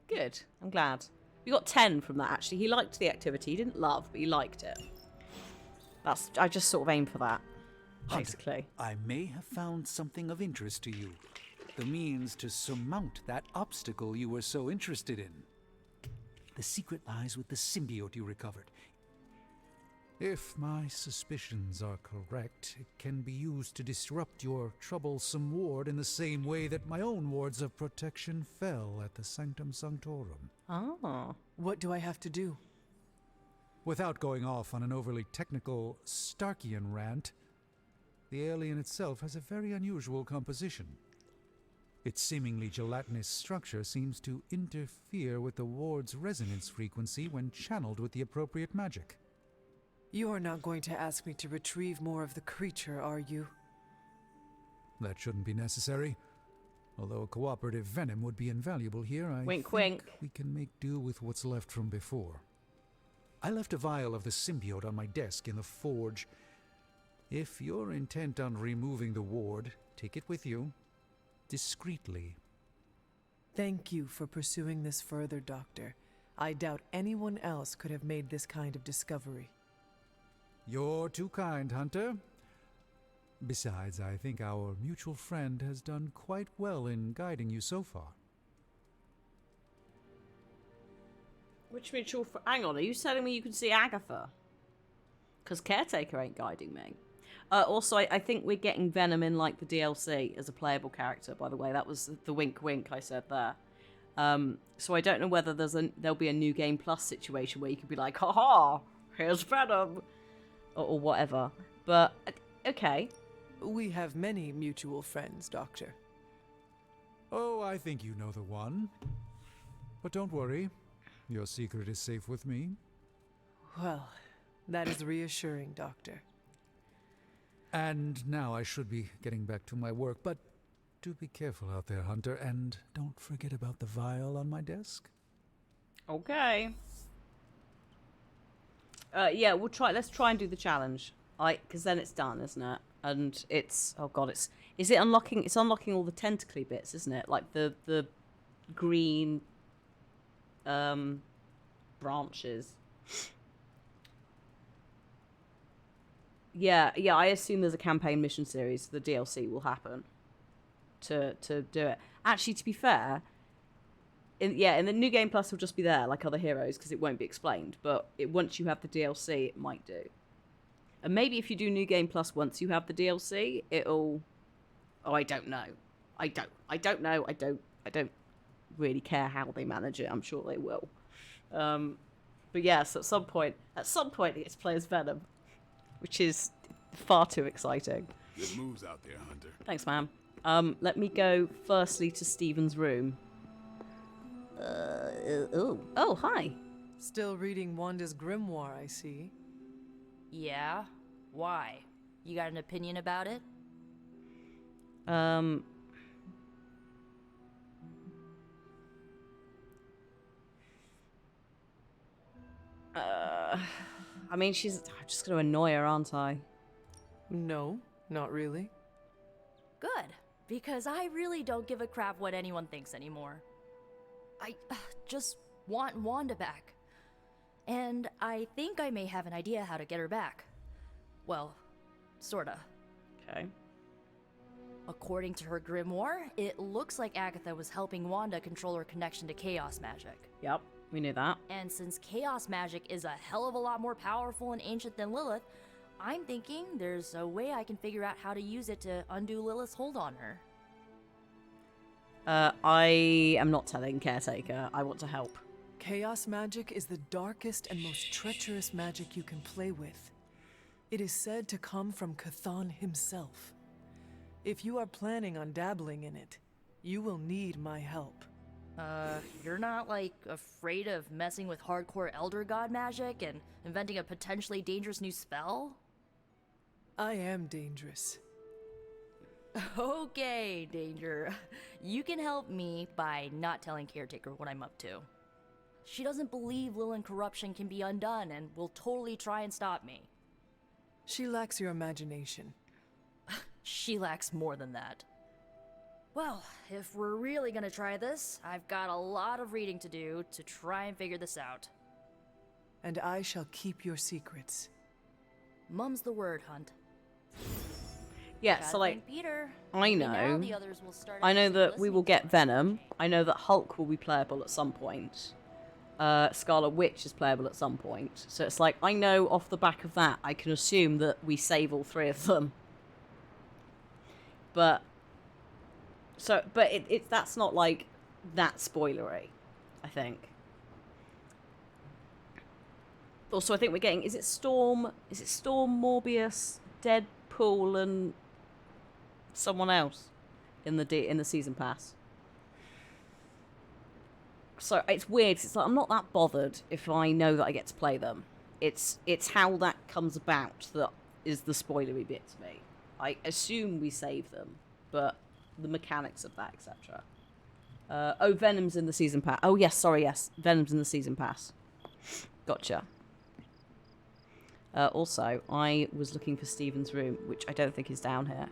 Good. I'm glad. We got 10 from that, actually. He liked the activity. He didn't love, but he liked it. I just sort of aim for that, basically. Hunter, I may have found something of interest to you. The means to surmount that obstacle you were so interested in. The secret lies with the symbiote you recovered. If my suspicions are correct, it can be used to disrupt your troublesome ward in the same way that my own wards of protection fell at the Sanctum Sanctorum. Oh. What do I have to do? Without going off on an overly technical Starkian rant, the alien itself has a very unusual composition. Its seemingly gelatinous structure seems to interfere with the ward's resonance frequency when channeled with the appropriate magic. You are not going to ask me to retrieve more of the creature, are you? That shouldn't be necessary. Although a cooperative venom would be invaluable here, I Wink, think wink. we can make do with what's left from before. I left a vial of the symbiote on my desk in the forge. If you're intent on removing the ward, take it with you. discreetly. Thank you for pursuing this further, Doctor. I doubt anyone else could have made this kind of discovery. You're too kind, Hunter. Besides, I think our mutual friend has done quite well in guiding you so far. Which mutual hang on, are you telling me you can see Agatha? Because Caretaker ain't guiding me. Also, I think we're getting Venom in, like, the DLC as a playable character, by the way. That was the wink wink I said there. So I don't know whether there'll be a New Game Plus situation where you could be like, haha, here's Venom, or whatever. But, okay. We have many mutual friends, Doctor. Oh, I think you know the one. But don't worry, your secret is safe with me. Well, that is reassuring, Doctor. And now I should be getting back to my work, but do be careful out there, Hunter, and don't forget about the vial on my desk. Okay. Yeah, let's try and do the challenge. Because then it's done, isn't it? And it's, oh god, it's unlocking all the tentacly bits, isn't it? Like the green branches. Yeah, I assume there's a campaign mission series. The DLC will happen to do it. Actually, to be fair, in the New Game Plus will just be there like other heroes because it won't be explained. But once you have the DLC, it might do. And maybe if you do New Game Plus once you have the DLC, it'll. Oh, I don't know. I don't know. I don't really care how they manage it. I'm sure they will. But yes, at some point, it gets to play as Venom, which is far too exciting. Good moves out there, Hunter. Thanks, ma'am. Let me go firstly to Stephen's room. Oh, hi. Still reading Wanda's grimoire, I see. Yeah? Why? You got an opinion about it? I mean, I'm just going to annoy her, aren't I? No, not really. Good, because I really don't give a crap what anyone thinks anymore. I just want Wanda back. And I think I may have an idea how to get her back. Well, sorta. Okay. According to her grimoire, it looks like Agatha was helping Wanda control her connection to chaos magic. Yep, we knew that. And since chaos magic is a hell of a lot more powerful and ancient than Lilith, I'm thinking there's a way I can figure out how to use it to undo Lilith's hold on her. I am not telling Caretaker. I want to help. Chaos magic is the darkest and most treacherous magic you can play with. It is said to come from Chthon himself. If you are planning on dabbling in it, you will need my help. You're not, like, afraid of messing with hardcore Elder God magic and inventing a potentially dangerous new spell? I am dangerous. Okay, Danger. You can help me by not telling Caretaker what I'm up to. She doesn't believe Lilith corruption can be undone and will totally try and stop me. She lacks your imagination. She lacks more than that. Well, if we're really gonna try this, I've got a lot of reading to do to try and figure this out. And I shall keep your secrets. Mum's the word, Hunt. Yeah, so like, Peter. I know that we will get Venom. I know that Hulk will be playable at some point. Scarlet Witch is playable at some point. So it's like, I know off the back of that, I can assume that we save all three of them. But that's not like that spoilery, I think. Also, I think we're getting, is it Storm, Morbius, Deadpool, and someone else in the season pass? So it's weird, 'cause it's like, I'm not that bothered if I know that I get to play them. It's how that comes about that is the spoilery bit to me. I assume we save them, but the mechanics of that, etc. Venom's in the season pass. Oh, yes, Venom's in the season pass. Gotcha. Also, I was looking for Stephen's room, which I don't think is down here.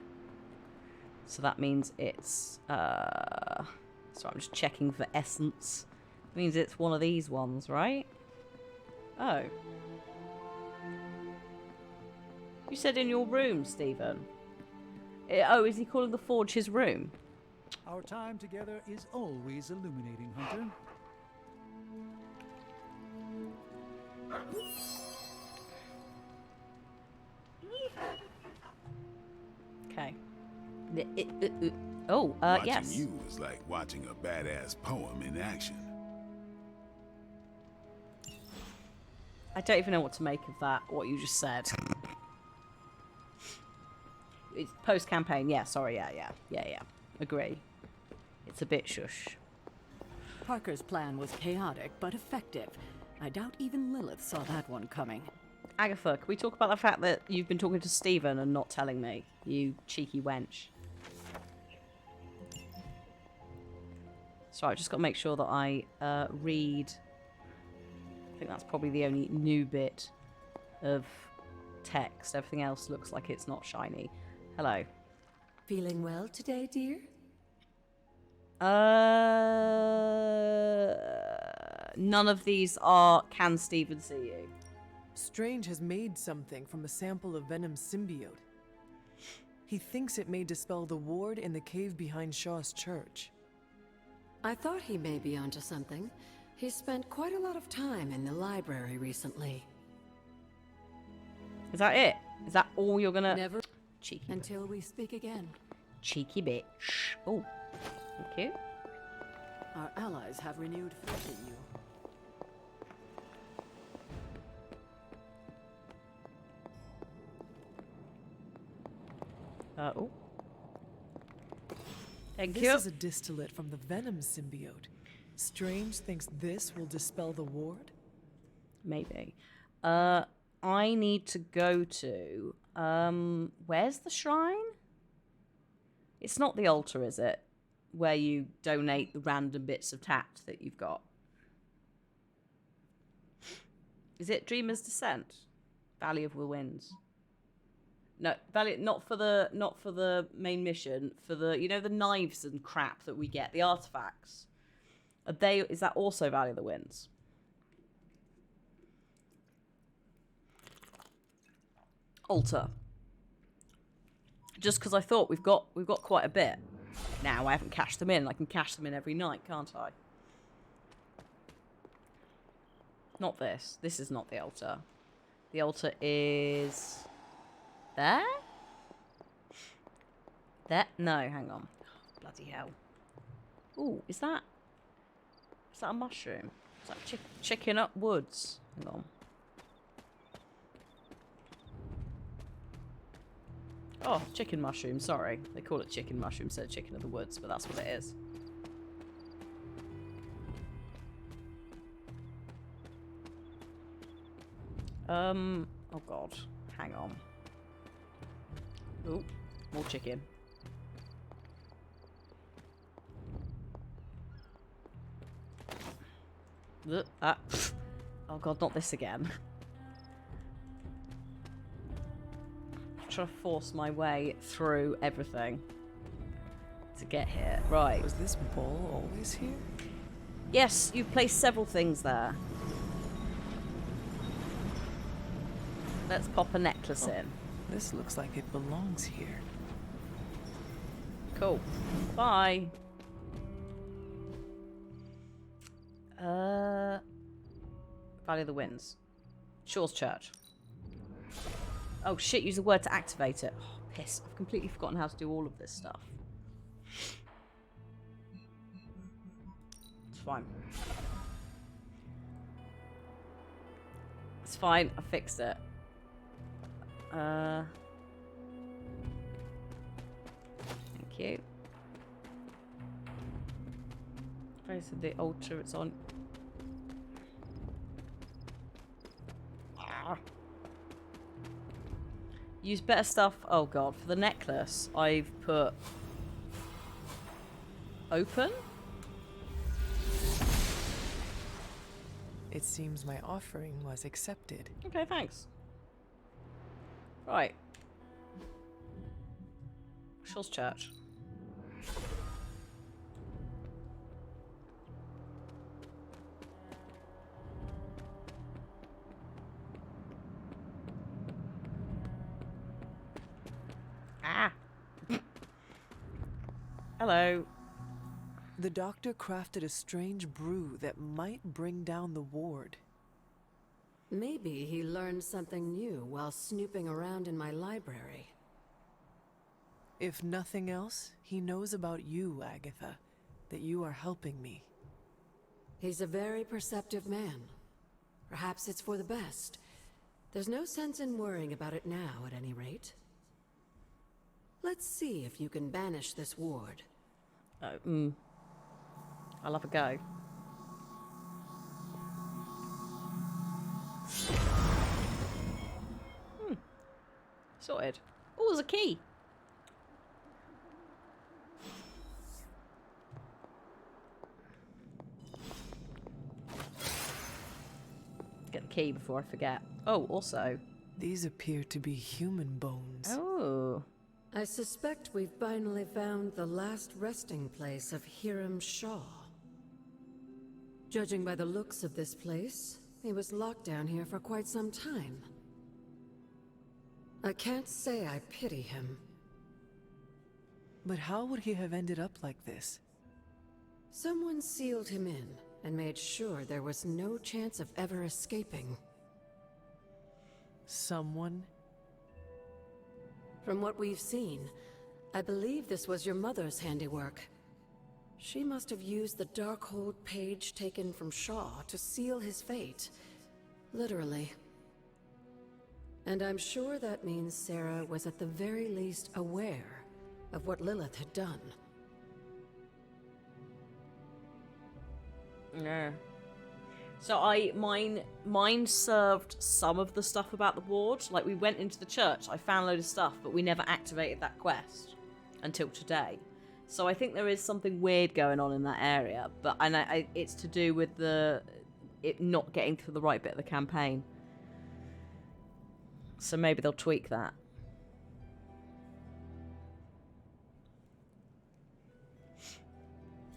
So that means it's... sorry, I'm just checking for essence. It means it's one of these ones, right? Oh. You said in your room, Stephen. Oh, is he calling the forge his room? Our time together is always illuminating, Hunter. Okay. Oh, watching yes. you is like watching a badass poem in action. I don't even know what to make of that, what you just said. It's post-campaign, yeah, sorry, yeah. Agree. It's a bit shush. Parker's plan was chaotic, but effective. I doubt even Lilith saw that one coming. Agatha, can we talk about the fact that you've been talking to Stephen and not telling me? You cheeky wench. Sorry, I've just got to make sure that I read... I think that's probably the only new bit of text. Everything else looks like it's not shiny. Hello. Feeling well today, dear? None of these are can Stephen see you? Strange has made something from a sample of Venom's symbiote. He thinks it may dispel the ward in the cave behind Shaw's church. I thought he may be onto something. He spent quite a lot of time in the library recently. Is that it? Is that all you're gonna... Never cheeky until we speak again. Cheeky bitch. Oh, thank you. Our allies have renewed faith in you. Oh. Thank This you. is a distillate from the Venom symbiote. Strange thinks this will dispel the ward? Maybe. I need to go to... where's the shrine? It's not the altar, is it? Where you donate the random bits of tact that you've got. Is it Dreamer's Descent? Valley of the Winds? No, Valley, not for the main mission, for the, you know, the knives and crap that we get, the artifacts. Is that also Valley of the Winds? Altar. Just because I thought we've got quite a bit. Now I haven't cashed them in. I can cash them in every night, can't I? Not this. This is not the altar. The altar is there? There? No, hang on. Bloody hell. Ooh, is that a mushroom? Is that chicken up woods? Hang on. Oh, chicken mushroom, sorry. They call it chicken mushroom instead of chicken of the woods, but that's what it is. Oh god. Hang on. Ooh, more chicken. Oh god, not this again. I'm trying to force my way through everything to get here. Right. Was this bowl always here? Yes, you've placed several things there. Let's pop a necklace in. This looks like it belongs here. Cool. Bye. Valley of the Winds. Shaw's Church. Oh shit, use a word to activate it. Oh, piss. I've completely forgotten how to do all of this stuff. It's fine. It's fine, I fixed it. Thank you. Place of the altar it's on. Use better stuff. Oh god, for the necklace, I've put open. It seems my offering was accepted. Okay, thanks. Right. Shaw's Church. Ah. Hello. The doctor crafted a strange brew that might bring down the ward. Maybe he learned something new while snooping around in my library. If nothing else, he knows about you, Agatha. That you are helping me. He's a very perceptive man. Perhaps it's for the best. There's no sense in worrying about it now, at any rate. Let's see if you can banish this ward. I'll have a go. Sorted. Oh, there's a key. Get the key before I forget. Oh, also. These appear to be human bones. Oh. I suspect we've finally found the last resting place of Hiram Shaw. Judging by the looks of this place, he was locked down here for quite some time. I can't say I pity him. But how would he have ended up like this? Someone sealed him in and made sure there was no chance of ever escaping. Someone? From what we've seen, I believe this was your mother's handiwork. She must have used the Darkhold page taken from Shaw to seal his fate. Literally. And I'm sure that means Sarah was at the very least aware of what Lilith had done. Yeah. So mine served some of the stuff about the ward. Like, we went into the church, I found a load of stuff, but we never activated that quest until today. So I think there is something weird going on in that area, but it's to do with it not getting to the right bit of the campaign. So maybe they'll tweak that.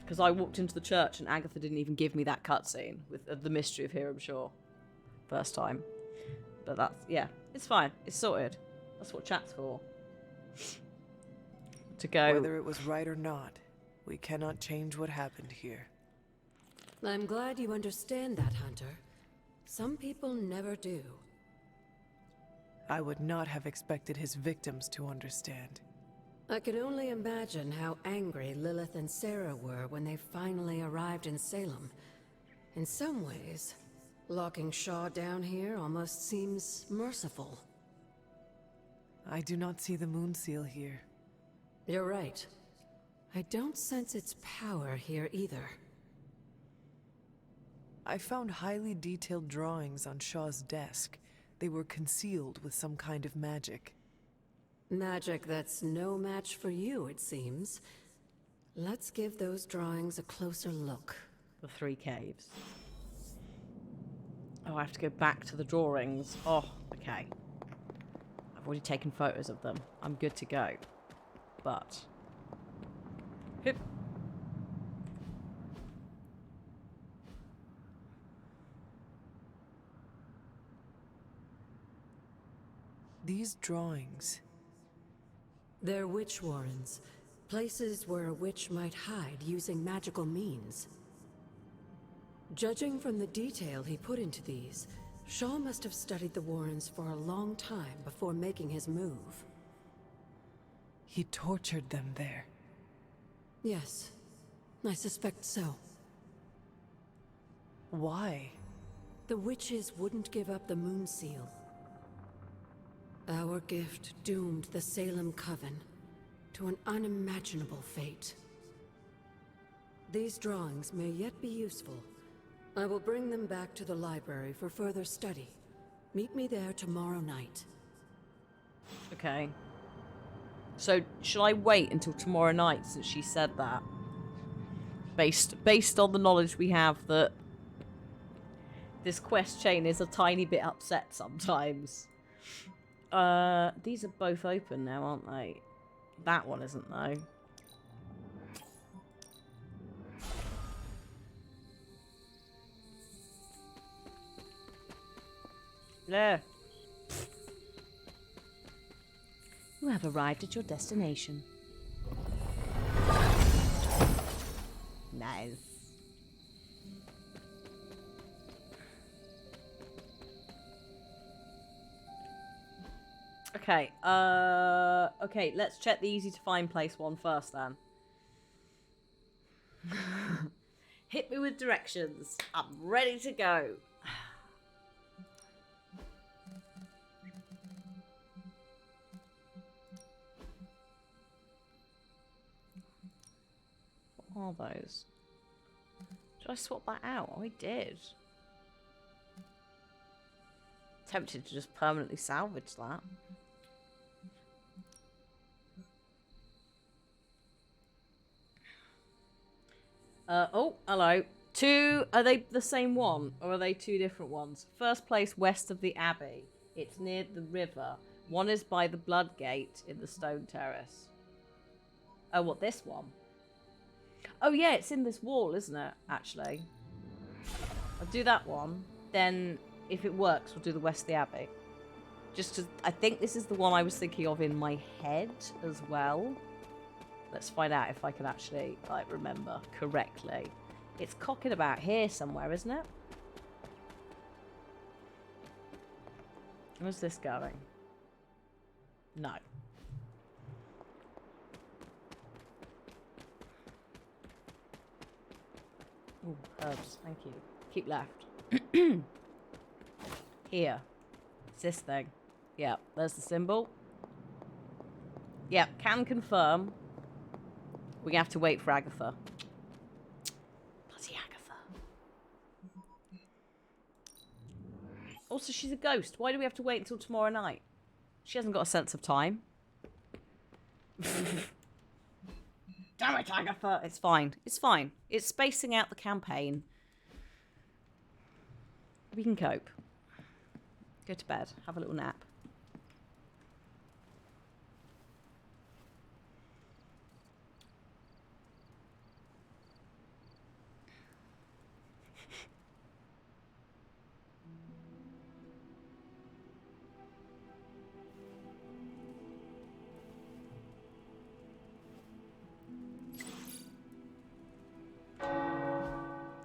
Because I walked into the church and Agatha didn't even give me that cutscene with the mystery of Hiram Shaw. First time. But that's, yeah, it's fine. It's sorted. That's what chat's for. To go. Whether it was right or not, we cannot change what happened here. I'm glad you understand that, Hunter. Some people never do. I would not have expected his victims to understand. I can only imagine how angry Lilith and Sarah were when they finally arrived in Salem. In some ways, locking Shaw down here almost seems merciful. I do not see the moon seal here. You're right. I don't sense its power here either. I found highly detailed drawings on Shaw's desk. They were concealed with some kind of magic. Magic that's no match for you, it seems. Let's give those drawings a closer look. The 3 caves. Oh, I have to go back to the drawings. Oh, okay. I've already taken photos of them. I'm good to go. But... Hip. These drawings... They're witch warrens. Places where a witch might hide using magical means. Judging from the detail he put into these, Shaw must have studied the warrens for a long time before making his move. He tortured them there. Yes, I suspect so. Why? The witches wouldn't give up the moon seal. Our gift doomed the Salem Coven to an unimaginable fate. These drawings may yet be useful. I will bring them back to the library for further study. Meet me there tomorrow night. Okay. So, should I wait until tomorrow night since she said that? Based on the knowledge we have that this quest chain is a tiny bit upset sometimes. These are both open now, aren't they? That one isn't, though. Yeah. You have arrived at your destination. Nice. Okay, okay, let's check the easy to find place one first then. Hit me with directions. I'm ready to go. What are those? Did I swap that out? Oh, I did. Tempted to just permanently salvage that. Oh, hello. Are they the same one, or are they two different ones? First place west of the Abbey. It's near the river. One is by the Blood Gate in the Stone Terrace. Oh, what, this one? Oh, yeah, it's in this wall, isn't it, actually? I'll do that one. Then, if it works, we'll do the west of the Abbey. Just because I think this is the one I was thinking of in my head as well. Let's find out if I can actually, like, remember correctly. It's cocking about here somewhere, isn't it? Where's this going? No. Ooh, herbs. Thank you. Keep left. Here. It's this thing. Yep, there's the symbol. Yep, can confirm. We're gonna have to wait for Agatha. Bloody Agatha. Also, she's a ghost. Why do we have to wait until tomorrow night? She hasn't got a sense of time. Damn it, Agatha! It's fine. It's fine. It's spacing out the campaign. We can cope. Go to bed. Have a little nap.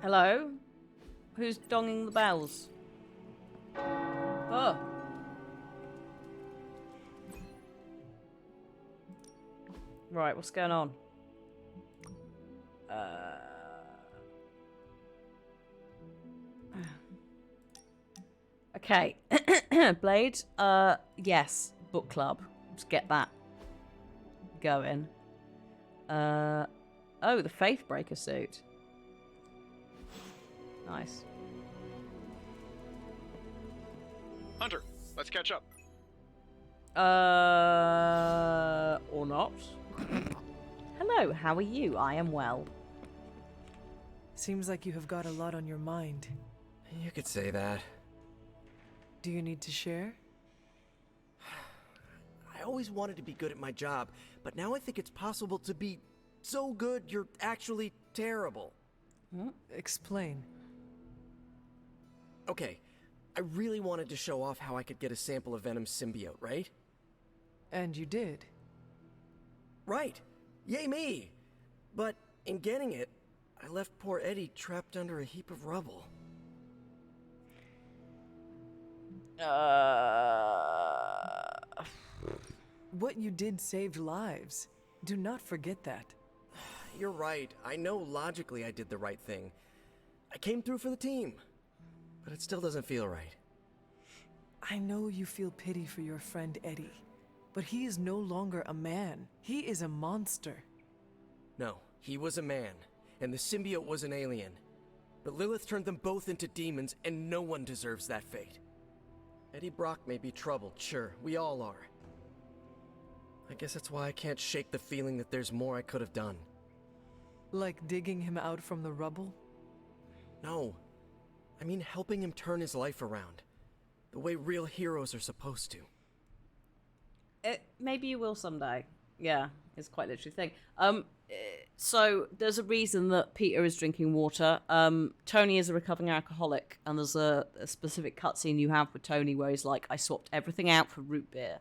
Hello? Who's donging the bells? Oh. Right, what's going on? Okay. Blade? Yes. Book club. Let's get that going. Oh, the Faithbreaker suit. Nice. Hunter, let's catch up. Or not. Hello, how are you? I am well. Seems like you have got a lot on your mind. You could say that. Do you need to share? I always wanted to be good at my job, but now I think it's possible to be so good you're actually terrible. Explain. Okay, I really wanted to show off how I could get a sample of Venom's symbiote, right? And you did. Right! Yay me! But in getting it, I left poor Eddie trapped under a heap of rubble. What you did saved lives. Do not forget that. You're right. I know logically I did the right thing. I came through for the team. But it still doesn't feel right. I know you feel pity for your friend Eddie, but he is no longer a man. He is a monster. No, he was a man, and the symbiote was an alien. But Lilith turned them both into demons, and no one deserves that fate. Eddie Brock may be troubled, sure, we all are. I guess that's why I can't shake the feeling that there's more I could have done. Like digging him out from the rubble? No. I mean helping him turn his life around. The way real heroes are supposed to. Maybe you will someday. Yeah, it's quite literally a thing. So there's a reason that Peter is drinking water. Tony is a recovering alcoholic, and there's a specific cutscene you have with Tony where he's like, I swapped everything out for root beer.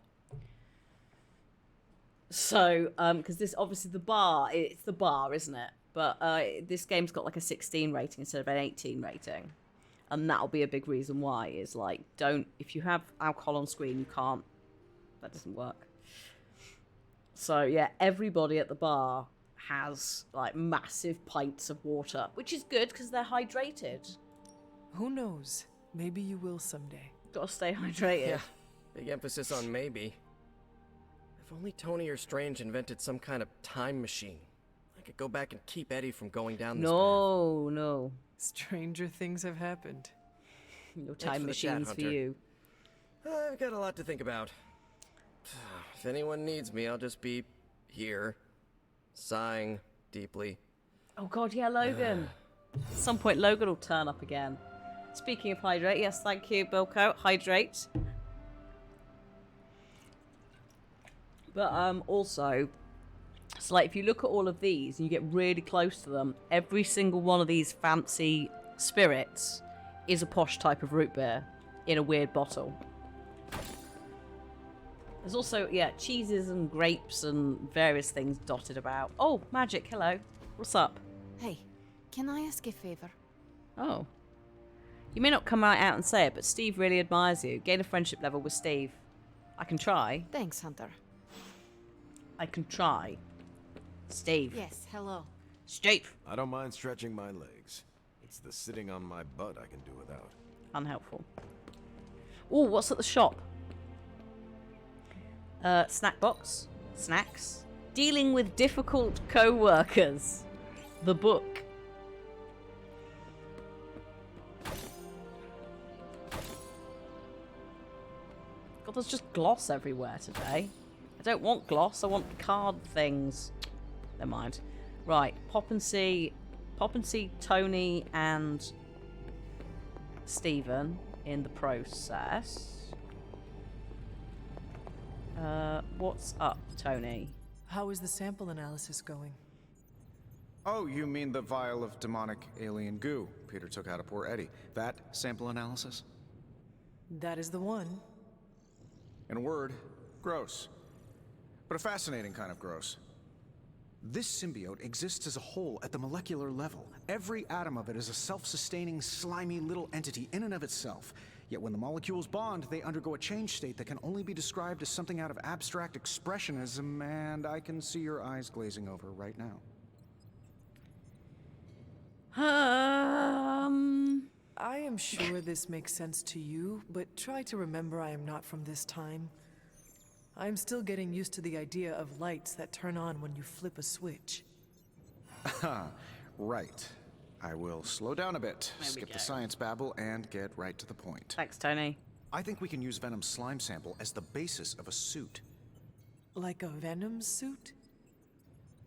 So, because this obviously it's the bar, isn't it? But this game's got like a 16 rating instead of an 18 rating. And that'll be a big reason why, is like, if you have alcohol on screen, you can't, that doesn't work. So yeah, everybody at the bar has like massive pints of water, which is good because they're hydrated. Who knows? Maybe you will someday. Gotta stay hydrated. Yeah, big emphasis on maybe. If only Tony or Strange invented some kind of time machine. I could go back and keep Eddie from going down this path. No. Stranger things have happened. No time machines for you. I've got a lot to think about. If anyone needs me, I'll just be here, sighing deeply. Oh god, yeah, Logan. At some point, Logan will turn up again. Speaking of hydrate, yes, thank you, Bilko. Hydrate. But also, so like if you look at all of these and you get really close to them, every single one of these fancy spirits is a posh type of root beer in a weird bottle. There's also, yeah, cheeses and grapes and various things dotted about. Oh, Magic, hello. What's up? Hey, can I ask a favor? Oh. You may not come right out and say it, but Steve really admires you. Gain a friendship level with Steve. I can try. Thanks, Hunter. I can try. Steve. Yes, hello. Steve. I don't mind stretching my legs. It's the sitting on my butt I can do without. Unhelpful. Oh, what's at the shop? Snack box. Snacks. Dealing with difficult co-workers. The book. God, there's just gloss everywhere today. I don't want gloss, I want card things. Never mind. Right, Pop and see Tony and Stephen in the process. What's up, Tony? How is the sample analysis going? Oh, you mean the vial of demonic alien goo Peter took out of poor Eddie? That sample analysis? That is the one. In a word, gross. But a fascinating kind of gross. This symbiote exists as a whole at the molecular level. Every atom of it is a self-sustaining, slimy little entity in and of itself. Yet when the molecules bond, they undergo a change state that can only be described as something out of abstract expressionism, and I can see your eyes glazing over right now. I am sure this makes sense to you, but try to remember I am not from this time. I am still getting used to the idea of lights that turn on when you flip a switch. Right. I will slow down a bit, skip the science babble, and get right to the point. Thanks, Tony. I think we can use Venom's slime sample as the basis of a suit. Like a Venom suit?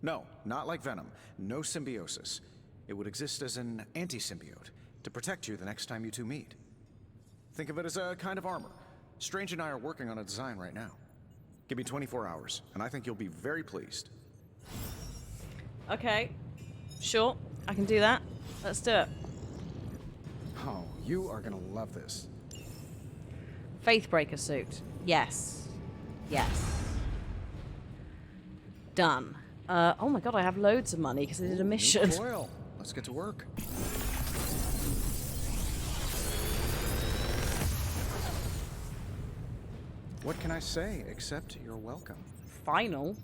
No, not like Venom. No symbiosis. It would exist as an anti-symbiote, to protect you the next time you two meet. Think of it as a kind of armor. Strange and I are working on a design right now. Give me 24 hours, and I think you'll be very pleased. Okay. Sure, I can do that. Let's do it. Oh, you are gonna love this. Faithbreaker suit. Yes. Yes. Done. Oh my god, I have loads of money because I did a mission. New coil. Let's get to work. What can I say except you're welcome? Final.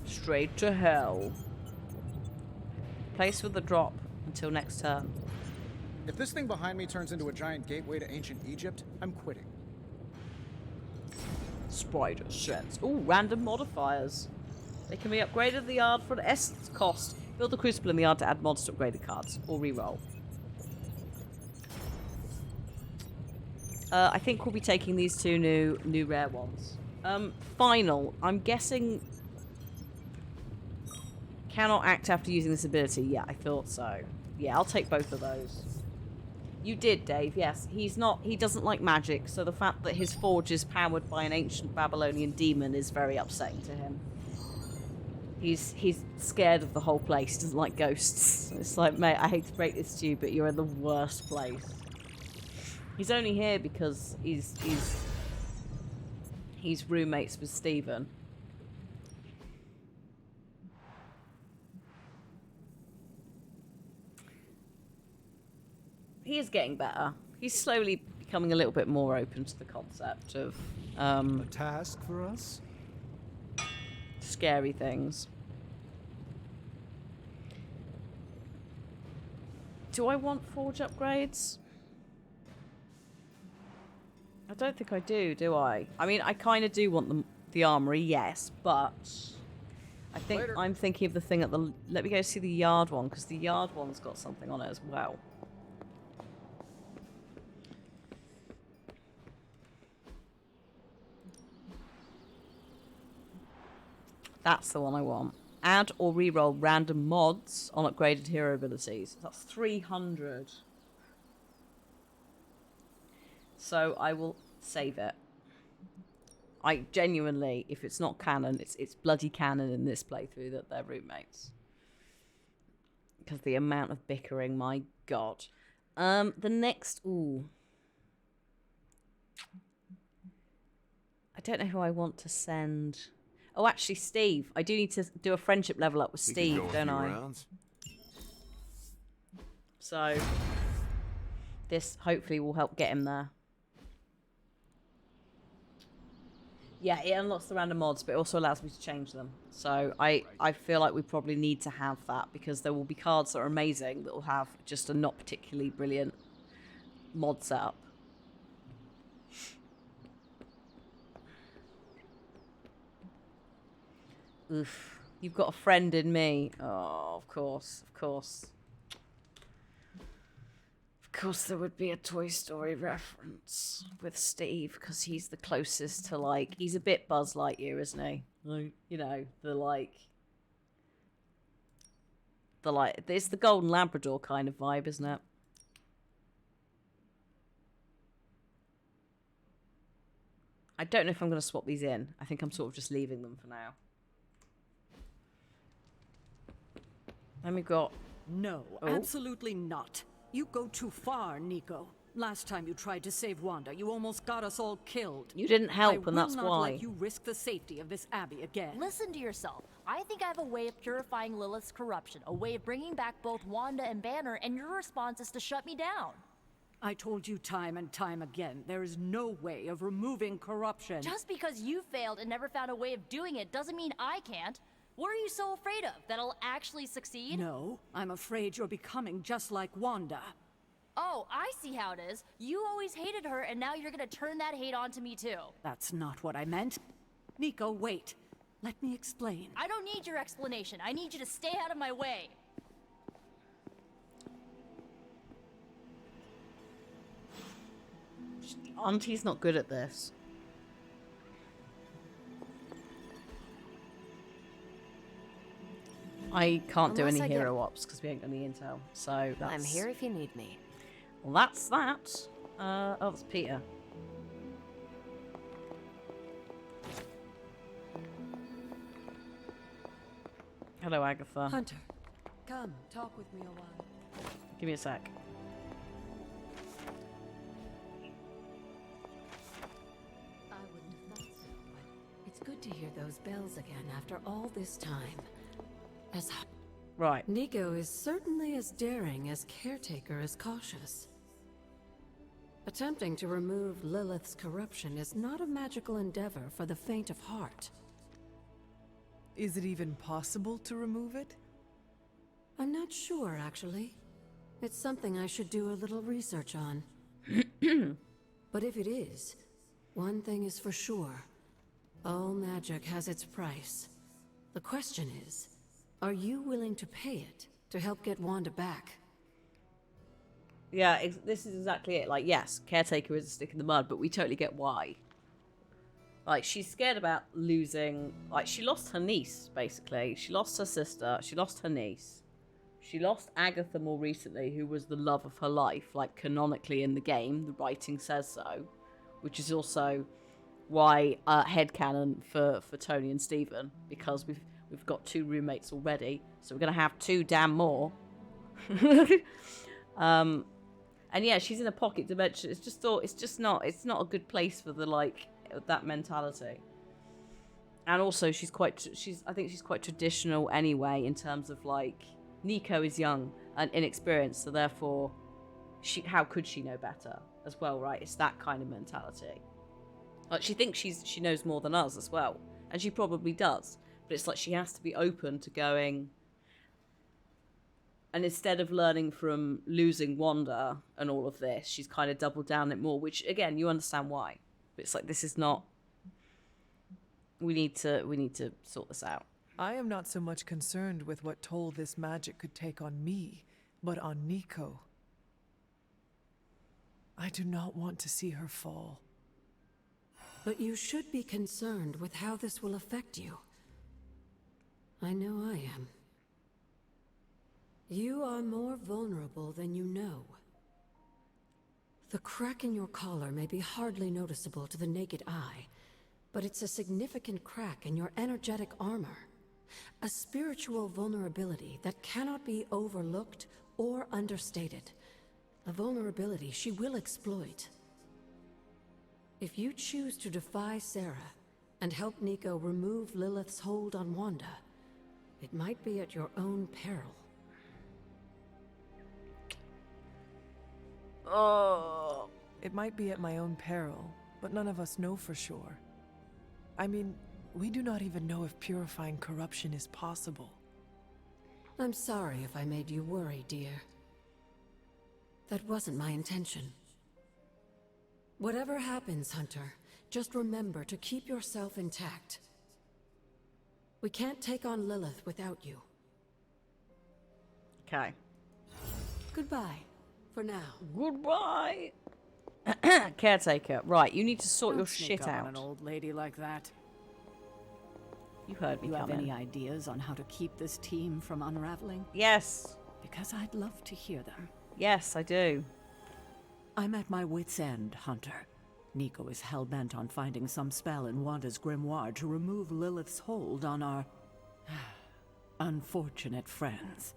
Straight to hell. Place for the drop until next turn. If this thing behind me turns into a giant gateway to ancient Egypt, I'm quitting. Spider sense. Ooh, random modifiers. They can be upgraded at the yard for an essence cost. Build the crucible in the yard to add mods to upgraded cards. Or reroll. I think we'll be taking these two new rare ones. Final. I'm guessing... Cannot act after using this ability. Yeah, I thought so. Yeah, I'll take both of those. You did, Dave, yes. He doesn't like magic, so the fact that his forge is powered by an ancient Babylonian demon is very upsetting to him. He's scared of the whole place. He doesn't like ghosts. It's like, mate, I hate to break this to you, but you're in the worst place. He's only here because he's roommates with Steven. He is getting better. He's slowly becoming a little bit more open to the concept of a task for us? Scary things. Do I want forge upgrades? I don't think I do I? I mean, I kind of do want the armory, yes, but I think I'm thinking of the thing at the... Let me go see the yard one, because the yard one's got something on it as well. That's the one I want. Add or reroll random mods on upgraded hero abilities. That's 300. So I will save it. I genuinely, if it's not canon, it's bloody canon in this playthrough that they're roommates. Because the amount of bickering, my god. The next, ooh. I don't know who I want to send. Oh, actually, Steve. I do need to do a friendship level up with Steve, don't I? Rounds. So, this hopefully will help get him there. Yeah, it unlocks the random mods, but it also allows me to change them. So, I feel like we probably need to have that, because there will be cards that are amazing that will have just a not particularly brilliant mod setup. Oof. You've got a friend in me. Oh, of course. Of course. Of course there would be a Toy Story reference with Steve, because he's the closest to, like... He's a bit Buzz Lightyear, isn't he? Like, you know, it's the Golden Labrador kind of vibe, isn't it? I don't know if I'm going to swap these in. I think I'm sort of just leaving them for now. And we've got... No, absolutely not. You go too far, Nico. Last time you tried to save Wanda, you almost got us all killed. You didn't help, and that's why. I will not let you risk the safety of this Abbey again. Listen to yourself. I think I have a way of purifying Lilith's corruption, a way of bringing back both Wanda and Banner, and your response is to shut me down. I told you time and time again, there is no way of removing corruption. Just because you failed and never found a way of doing it doesn't mean I can't. What are you so afraid of? That I'll actually succeed? No, I'm afraid you're becoming just like Wanda. Oh, I see how it is. You always hated her, and now you're gonna turn that hate onto me too. That's not what I meant. Nico, wait. Let me explain. I don't need your explanation. I need you to stay out of my way. Auntie's not good at this. I can't do any hero ops because we ain't got any intel. So that's... I'm here if you need me. Well, that's that. Oh, that's Peter. Hello, Agatha. Hunter, come, talk with me a while. Give me a sec. I wouldn't have thought so, but it's good to hear those bells again after all this time. Right. Nico is certainly as daring as Caretaker is cautious. Attempting to remove Lilith's corruption is not a magical endeavor for the faint of heart. Is it even possible to remove it? I'm not sure, actually. It's something I should do a little research on. But if it is, one thing is for sure. All magic has its price. The question is, are you willing to pay it to help get Wanda back? Yeah, this is exactly it. Like, yes, Caretaker is a stick in the mud, but we totally get why. Like, she's scared about losing... Like, she lost her niece, basically. She lost her sister. She lost her niece. She lost Agatha more recently, who was the love of her life. Like, canonically in the game, the writing says so. Which is also why headcanon for Tony and Steven. Because we've got 2 roommates already. So we're going to have 2 damn more. And yeah, she's in a pocket dimension. It's just not a good place for the like that mentality. And also I think she's quite traditional anyway in terms of like Nico is young and inexperienced, so therefore how could she know better as well, right? It's that kind of mentality. Like she thinks she knows more than us as well, and she probably does. But it's like she has to be open to going. And instead of learning from losing Wanda and all of this, she's kind of doubled down it more. Which again, you understand why. But it's like this is not. We need to sort this out. I am not so much concerned with what toll this magic could take on me, but on Nico. I do not want to see her fall. But you should be concerned with how this will affect you. I know I am. You are more vulnerable than you know. The crack in your collar may be hardly noticeable to the naked eye, but it's a significant crack in your energetic armor. A spiritual vulnerability that cannot be overlooked or understated. A vulnerability she will exploit. If you choose to defy Sarah and help Nico remove Lilith's hold on Wanda, it might be at your own peril. Oh. It might be at my own peril, but none of us know for sure. I mean, we do not even know if purifying corruption is possible. I'm sorry if I made you worry, dear. That wasn't my intention. Whatever happens, Hunter, just remember to keep yourself intact. We can't take on Lilith without you. Okay. Goodbye, for now. Goodbye. Caretaker, right? You need to sort your shit Sneak up out. on an old lady like that. You heard me You have coming. any ideas on how to keep this team from unraveling? Yes. Because I'd love to hear them. Yes, I do. I'm at my wit's end, Hunter. Nico is hell-bent on finding some spell in Wanda's grimoire to remove Lilith's hold on our unfortunate friends.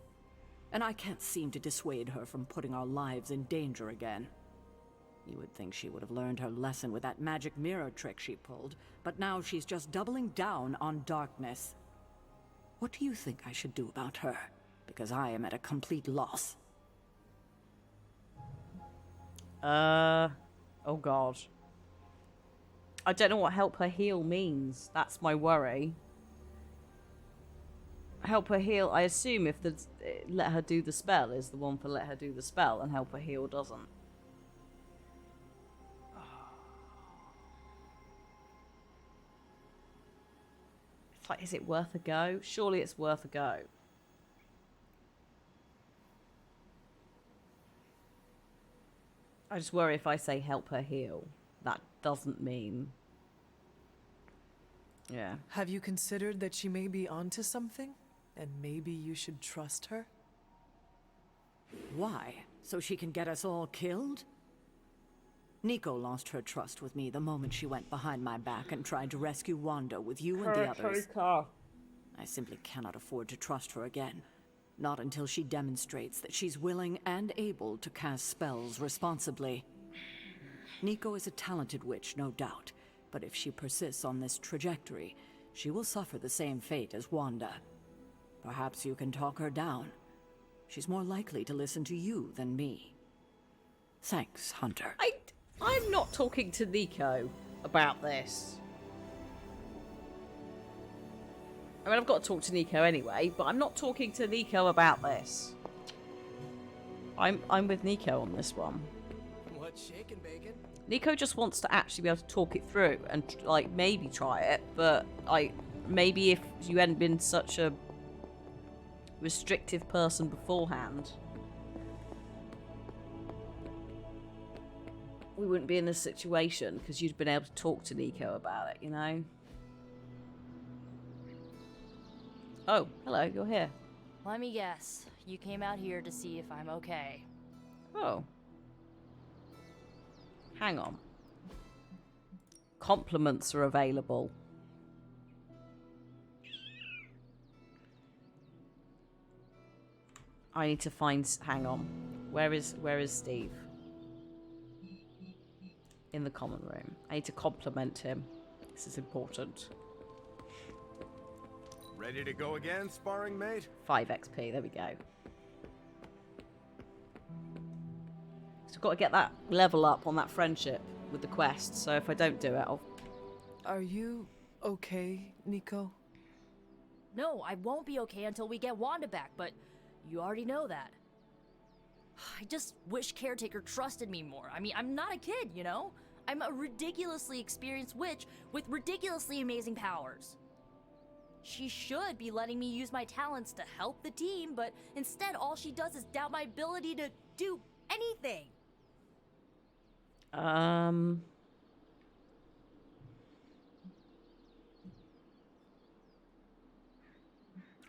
And I can't seem to dissuade her from putting our lives in danger again. You would think she would have learned her lesson with that magic mirror trick she pulled, but now she's just doubling down on darkness. What do you think I should do about her? Because I am at a complete loss. Oh god. I don't know what help her heal means. That's my worry. Help her heal, I assume if the let her do the spell is the one for let her do the spell, and help her heal doesn't. It's like, is it worth a go? Surely it's worth a go. I just worry if I say help her heal, that doesn't mean... Yeah. Have you considered that she may be onto something? And maybe you should trust her? Why? So she can get us all killed? Nico lost her trust with me the moment she went behind my back and tried to rescue Wanda with you and the others. I simply cannot afford to trust her again. Not until she demonstrates that she's willing and able to cast spells responsibly. Nico is a talented witch, no doubt, but if she persists on this trajectory, she will suffer the same fate as Wanda. Perhaps you can talk her down. She's more likely to listen to you than me. Thanks, Hunter. I'm not talking to Nico about this. I mean, I've got to talk to Nico anyway, but I'm not talking to Nico about this. I'm with Nico on this one. What's shaking, Bacon? Nico just wants to actually be able to talk it through and, like, maybe try it, but, like, maybe if you hadn't been such a restrictive person beforehand, we wouldn't be in this situation, because you'd been able to talk to Nico about it, you know? Oh, hello, you're here. Let me guess. You came out here to see if I'm okay. Oh. Hang on. Compliments are available. I need to find... Hang on. Where is Steve? in the common room. I need to compliment him. This is important. Ready to go again, sparring mate? 5 XP, there we go. So I've got to get that level up on that friendship with the quest, so if I don't do it, I'll... Are you okay, Nico? No, I won't be okay until we get Wanda back, but you already know that. I just wish Caretaker trusted me more. I mean, I'm not a kid, you know? I'm a ridiculously experienced witch with ridiculously amazing powers. She should be letting me use my talents to help the team, but instead all she does is doubt my ability to do anything. I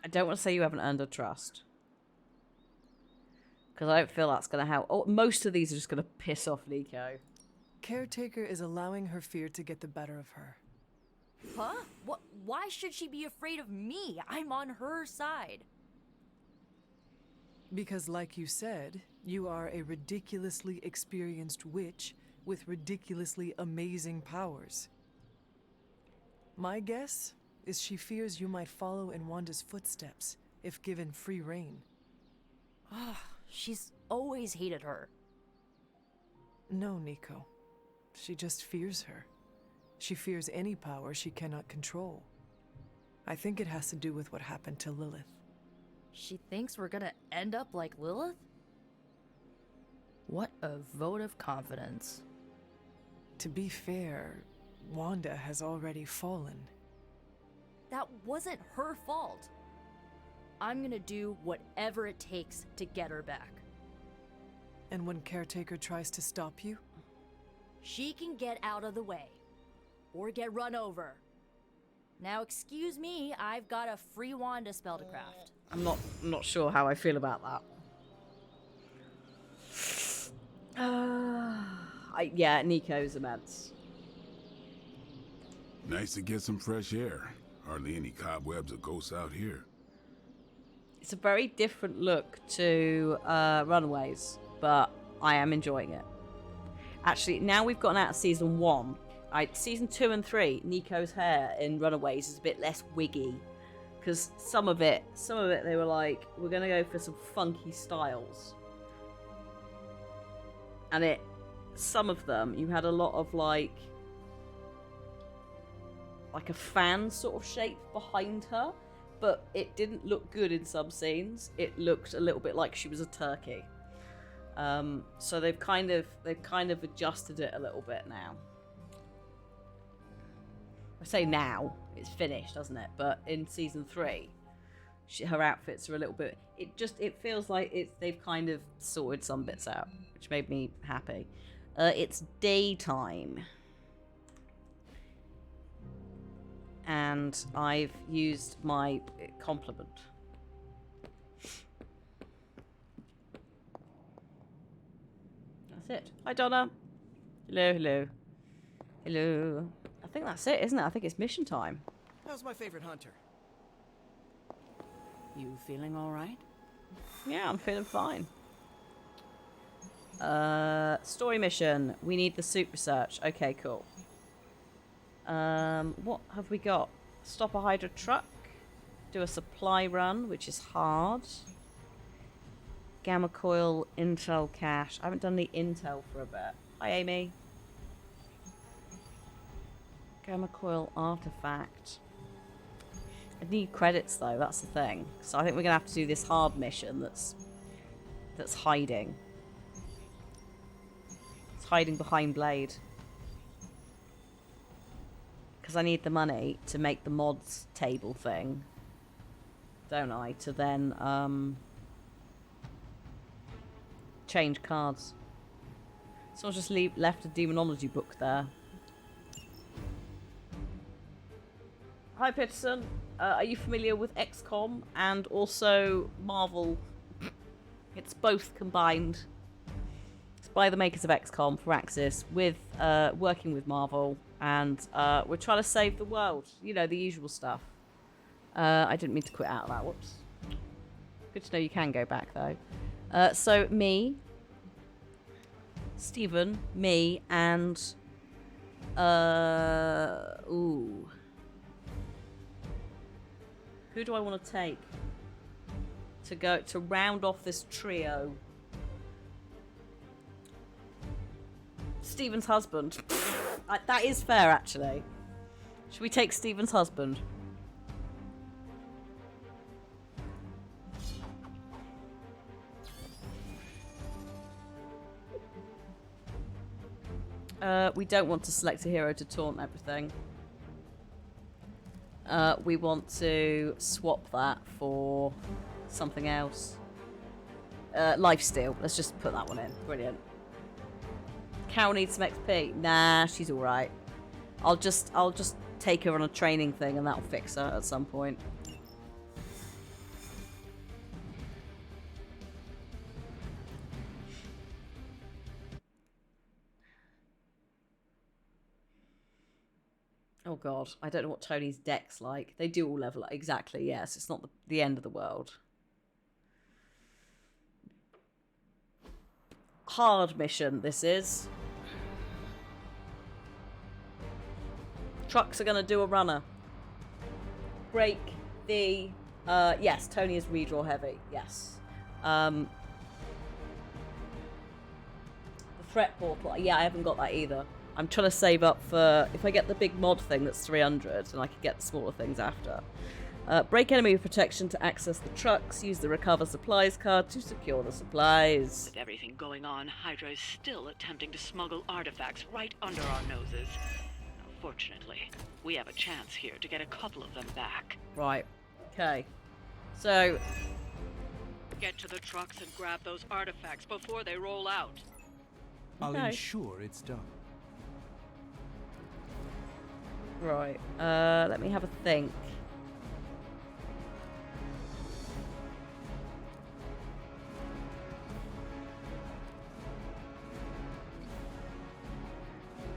don't want to say you haven't earned her trust. Because I don't feel that's going to help. Oh, most of these are just going to piss off Nico. Caretaker is allowing her fear to get the better of her. Huh? What? Why should she be afraid of me? I'm on her side. Because like you said, you are a ridiculously experienced witch with ridiculously amazing powers. My guess is she fears you might follow in Wanda's footsteps if given free rein. She's always hated her. No, Nico. She just fears her. She fears any power she cannot control. I think it has to do with what happened to Lilith. She thinks we're gonna end up like Lilith? What a vote of confidence. To be fair, Wanda has already fallen. That wasn't her fault. I'm gonna do whatever it takes to get her back. And when Caretaker tries to stop you? She can get out of the way. Or get run over. Now excuse me, I've got a free Wanda spell to craft. I'm not sure how I feel about that. Yeah, Nico's immense. Nice to get some fresh air. Hardly any cobwebs or ghosts out here. It's a very different look to Runaways, but I am enjoying it. Actually, now we've gotten out of season 1. Season 2 and 3, Nico's hair in Runaways is a bit less wiggy. Because some of it they were like, we're going to go for some funky styles. And some of them, you had a lot of like a fan sort of shape behind her. But it didn't look good in some scenes. It looked a little bit like she was a turkey. So they've kind of adjusted it a little bit now. I say now, it's finished, doesn't it? But in season 3, her outfits are a little bit... It feels like they've kind of sorted some bits out, which made me happy. It's daytime. And I've used my compliment. That's it. Hi, Donna. Hello, hello. Hello. I think that's it, isn't it? I think it's mission time. How's my favorite hunter? You feeling all right? Yeah, I'm feeling fine. Story mission. We need the soup research. Okay, cool. What have we got? Stop a Hydra truck. Do a supply run, which is hard. Gamma coil, intel cache. I haven't done the intel for a bit. Hi, Amy. Gamma coil artifact. I need credits though, that's the thing. So I think we're gonna have to do this hard mission that's hiding. It's hiding behind Blade. Because I need the money to make the mods table thing. Don't I? To then change cards. Someone's just left a demonology book there. Hi Peterson, are you familiar with XCOM and also Marvel? It's both combined. It's by the makers of XCOM for Axis with working with Marvel, and we're trying to save the world. You know, the usual stuff. I didn't mean to quit out of that, whoops. Good to know you can go back though. So me, Stephen, me, and Ooh. Who do I want to take to round off this trio? Stephen's husband. That is fair, actually. Should we take Stephen's husband? We don't want to select a hero to taunt everything. We want to swap that for something else. Lifesteal. Let's just put that one in. Brilliant. Carol needs some XP. Nah, she's alright. I'll just take her on a training thing and that'll fix her at some point. Oh god, I don't know what Tony's deck's like. They do all level up. Exactly, yes. It's not the end of the world. Hard mission, this is. Trucks are going to do a runner. Break the... yes, Tony is redraw heavy. Yes. The threat portal. Yeah, I haven't got that either. I'm trying to save up for... If I get the big mod thing that's 300, and I can get the smaller things after. Break enemy protection to access the trucks. Use the recover supplies card to secure the supplies. With everything going on, Hydra is still attempting to smuggle artifacts right under our noses. Fortunately, we have a chance here to get a couple of them back. Right. Okay. So... Get to the trucks and grab those artifacts before they roll out. I'll ensure it's done. Right. Let me have a think.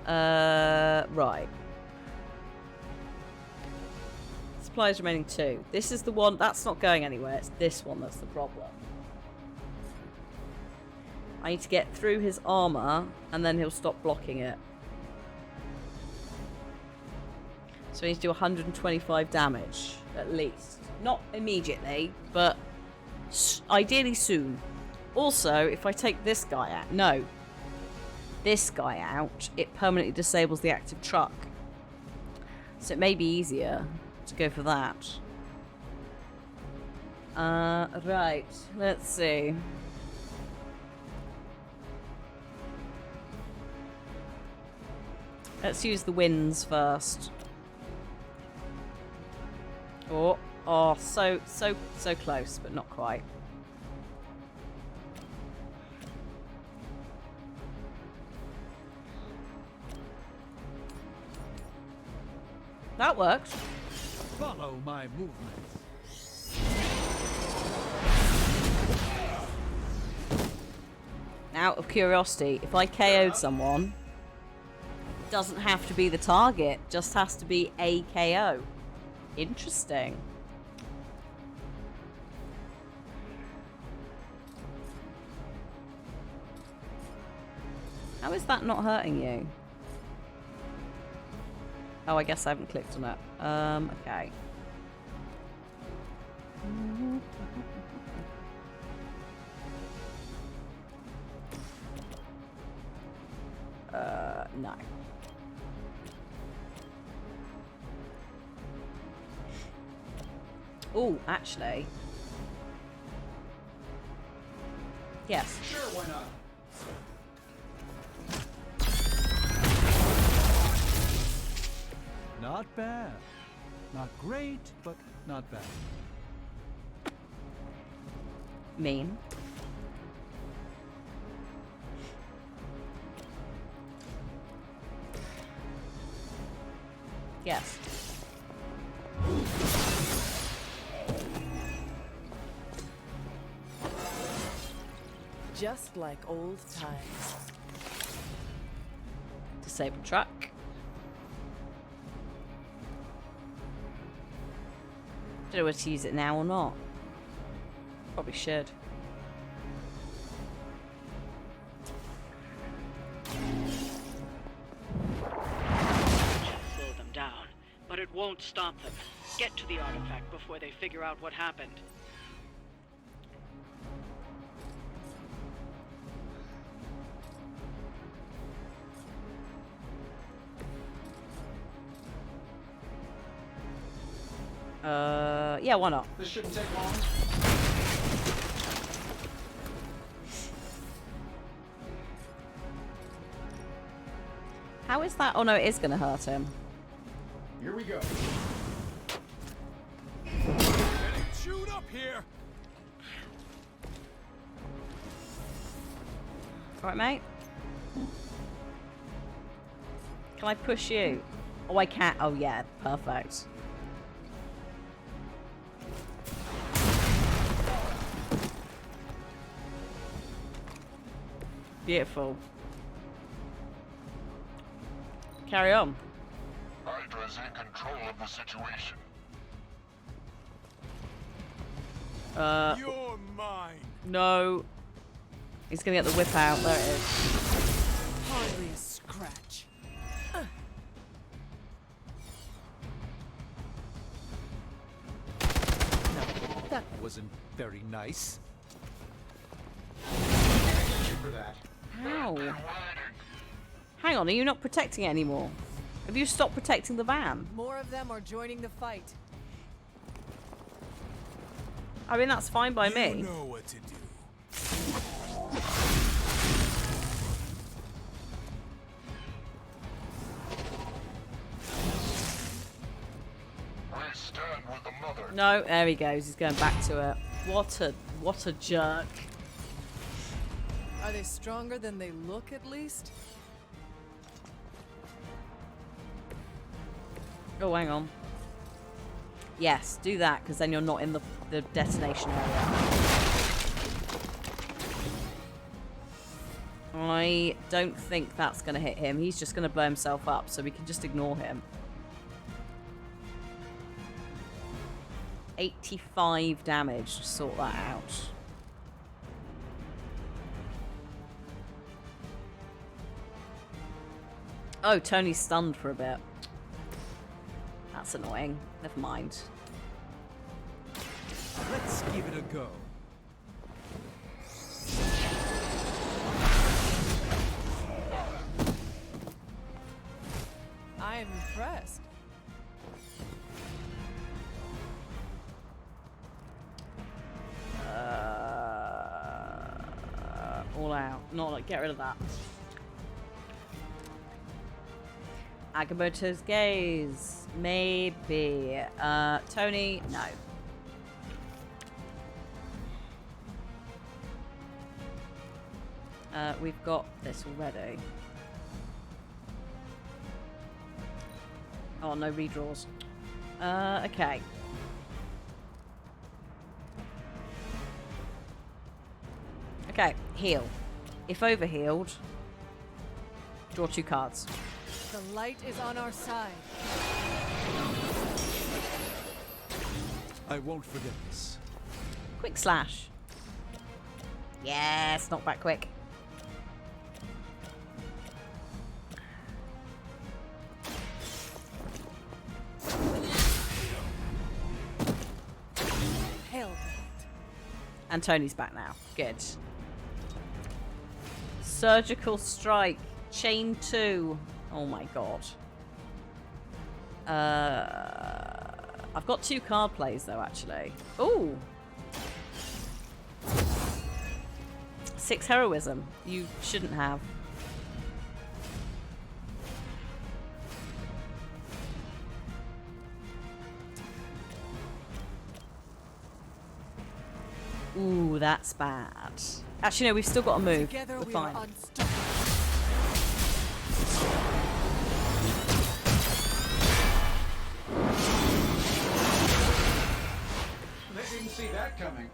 Right. Supplies remaining 2. This is the one that's not going anywhere. It's this one that's the problem. I need to get through his armor and then he'll stop blocking it. So I need to do 125 damage at least. Not immediately, but ideally soon. Also, if I take this guy out, this guy out, it permanently disables the active truck. So it may be easier to go for that. Right, let's see. Let's use the winds first. Oh, so close, but not quite. That worked. Follow my movements. Out of curiosity, if I KO'd someone, it doesn't have to be the target, just has to be a KO. Interesting. How is that not hurting you? Oh, I guess I haven't clicked on it. Okay. No. Oh, actually. Yes. Sure, why not? Not bad. Not great, but not bad. Mean. Yes. Just like old times. Disable truck. Don't know whether to use it now or not. Probably should. won't stop them. Get to the artifact before they figure out what happened. Yeah, why not? This shouldn't take long. How is that? Oh no, it is gonna hurt him. Here we go. Shoot up here! Right, mate? Can I push you? Oh, I can't. Oh, yeah. Perfect. Beautiful. Carry on. Hydra's in control of the situation. You're mine. No. He's gonna get the whip out. There it is. Hardly a scratch. That wasn't very nice. For that. How? Hang on, are you not protecting it anymore? Have you stopped protecting the van? More of them are joining the fight. I mean, that's fine by me. You know what to do. I stand with the mother. No, there he goes. He's going back to it. What a jerk. Are they stronger than they look, at least? Oh, hang on. Yes, do that, because then you're not in the detonation area. I don't think that's going to hit him. He's just going to blow himself up, so we can just ignore him. 85 damage. Just sort that out. Oh, Tony's stunned for a bit. That's annoying. Never mind. Let's give it a go. I am impressed. All out. Not like, get rid of that. Agamotto's gaze. Maybe. Tony, no. We've got this already. Oh, no redraws. Okay. Okay, heal. If overhealed, draw 2 cards. The light is on our side. I won't forget this. Quick slash. Yes, knock back quick. Hell. And Tony's back now. Good. Surgical strike. Chain 2. Oh my god. I've got 2 card plays though, actually. Ooh. 6 heroism. You shouldn't have. Ooh, that's bad. Actually, no, we've still got to move. Together We're we fine. are unstoppable. They didn't see that coming.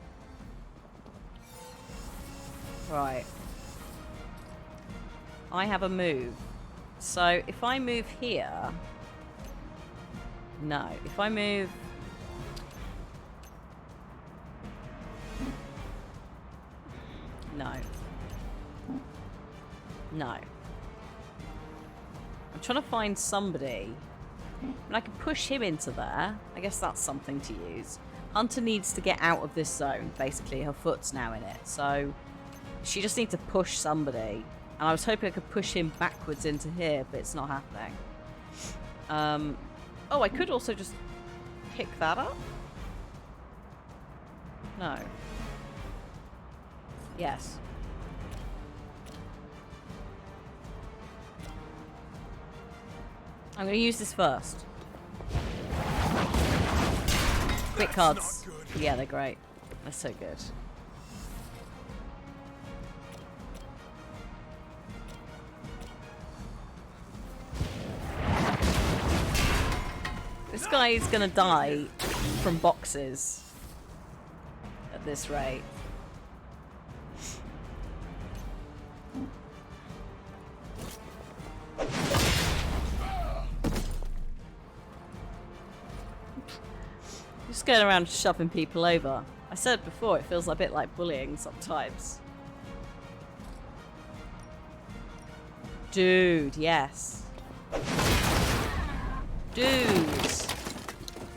Right. I have a move. So if I move here... No. If I move... No. No. I'm trying to find somebody And I can push him into there. I guess that's something to use. Hunter needs to get out of this zone, basically. Her foot's now in it. So she just needs to push somebody. And I was hoping I could push him backwards into here, but it's not happening. Oh, I could also just pick that up? No. Yes. I'm going to use this first. Quick cards. Yeah, they're great. They're so good. This guy is going to die from boxes at this rate. Just going around shoving people over. I said before, it feels a bit like bullying sometimes. Dude, yes. Dude.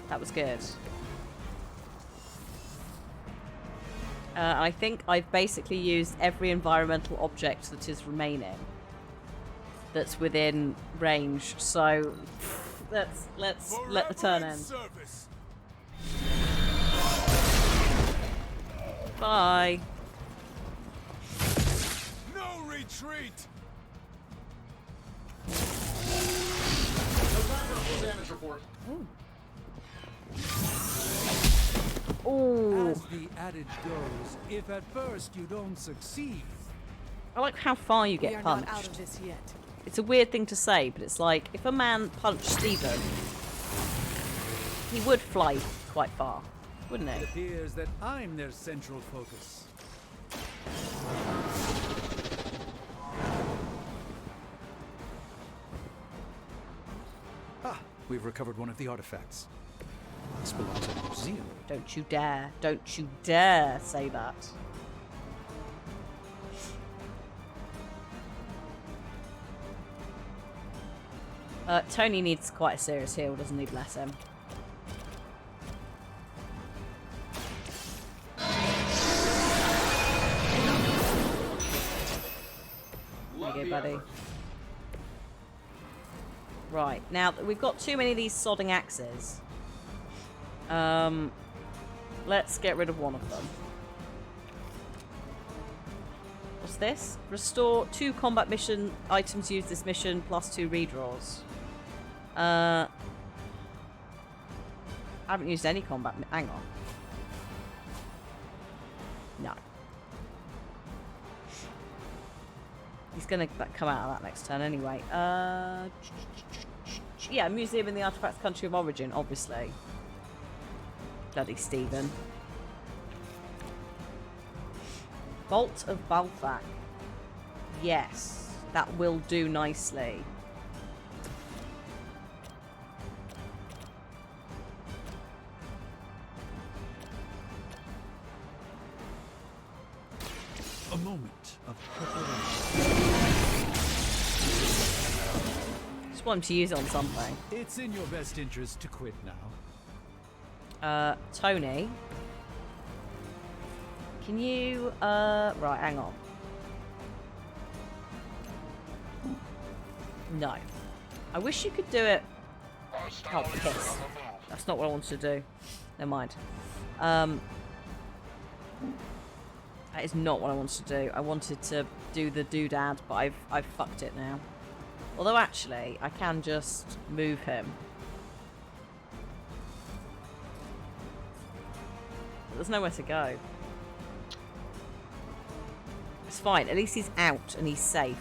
That was good. I think I've basically used every environmental object that is remaining that's within range. So let's let the turn end. Bye. No retreat. Damage report. Ooh. As the adage goes, if at first you don't succeed. I like how far you get punched. Not out of this yet. It's a weird thing to say, but it's like if a man punched Stephen, he would fly quite far, wouldn't he? It appears that I'm their central focus. Ah, we've recovered one of the artifacts. This belongs in a museum. Don't you dare. Don't you dare say that. Tony needs quite a serious heal, doesn't he? Bless him. There you go, buddy. Right, now we've got too many of these sodding axes. Let's get rid of one of them. What's this? Restore 2 combat mission items used this mission plus 2 redraws. I haven't used any combat. Hang on. No. He's gonna come out of that next turn anyway. Yeah, museum in the artifact's country of origin, obviously. Bloody Stephen. Vault of Balthak. Yes, that will do nicely. A moment of preparation. Just want him to use it on something. It's in your best interest to quit now. Tony. Can you, right, hang on. No. I wish you could do it. Oh, piss. That's not what I wanted to do. Never mind. That is not what I wanted to do. I wanted to do the doodad, but I've fucked it now. Although, actually, I can just move him. There's nowhere to go. It's fine. At least he's out and he's safe.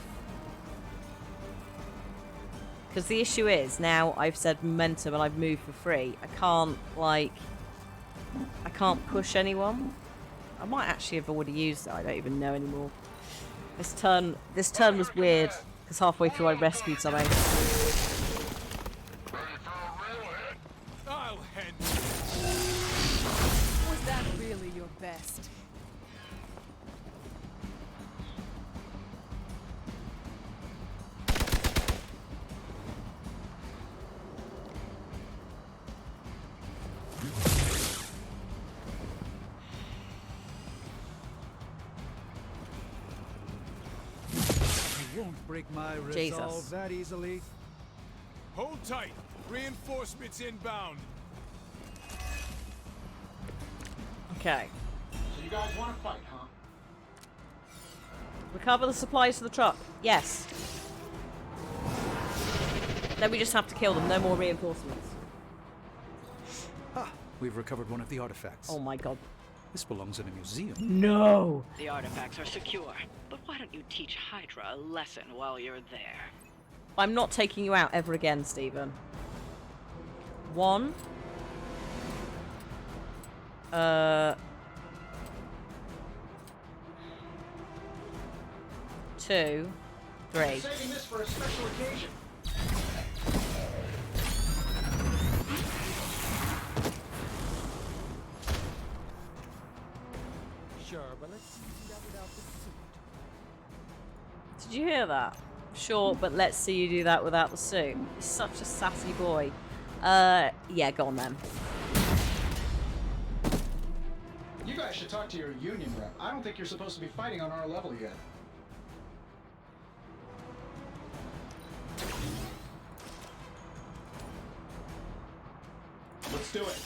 Because the issue is, now I've said momentum and I've moved for free. I can't, like... I can't push anyone. I might actually have already used it. I don't even know anymore. This turn was weird. Because halfway through I rescued something. Was that really your best? won't break my resolve Jesus. that easily. Hold tight. Reinforcements inbound. Okay. So you guys want to fight, huh? Recover the supplies to the truck. Yes. Then we just have to kill them. No more reinforcements. Ah, we've recovered one of the artifacts. Oh my god. This belongs in a museum. No! The artifacts are secure, but why don't you teach Hydra a lesson while you're there? I'm not taking you out ever again, Stephen. 1. 2, 3. I'm saving this for a special occasion. Sure, but let's see that without the suit. Did you hear that? Sure, but let's see you do that without the suit. He's such a sassy boy. Yeah, go on then. You guys should talk to your union rep. I don't think you're supposed to be fighting on our level yet. Let's do it.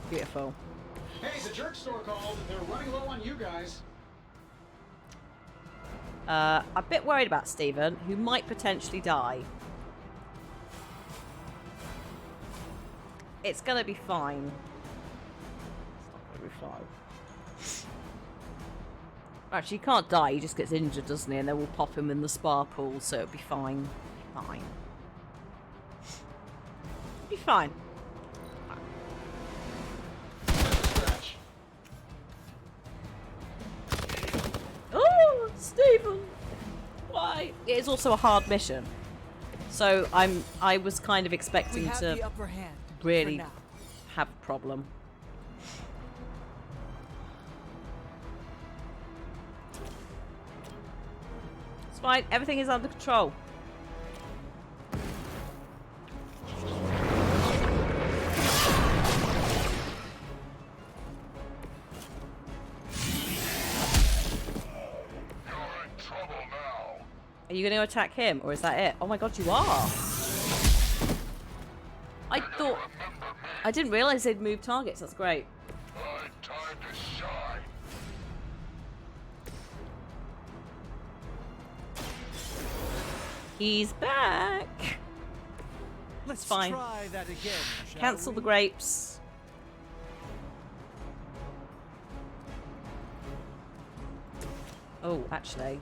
Beautiful. Hey, the jerk store called. They're running low on you guys. I'm a bit worried about Stephen, who might potentially die. It's gonna be fine. It's not gonna be fine. Actually, he can't die, he just gets injured, doesn't he? And then we'll pop him in the spa pool, so it'll be fine. Fine. It'll be fine. Oh, Stephen! Why? It is also a hard mission. So I was kind of expecting to the upper hand really for now. have a problem. It's fine, everything is under control. Are you going to attack him, or is that it? Oh my god, you are! I didn't realise they'd move targets, that's great. He's back! Let's fine. try that again. Cancel the grapes. Oh, actually.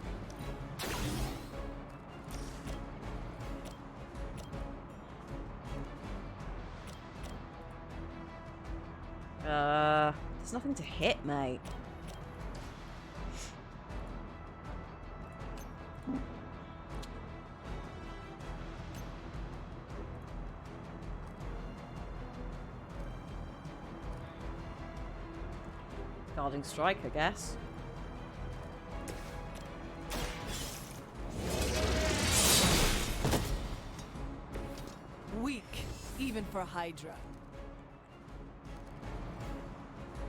There's nothing to hit, mate. Guarding strike, I guess. Weak, even for Hydra.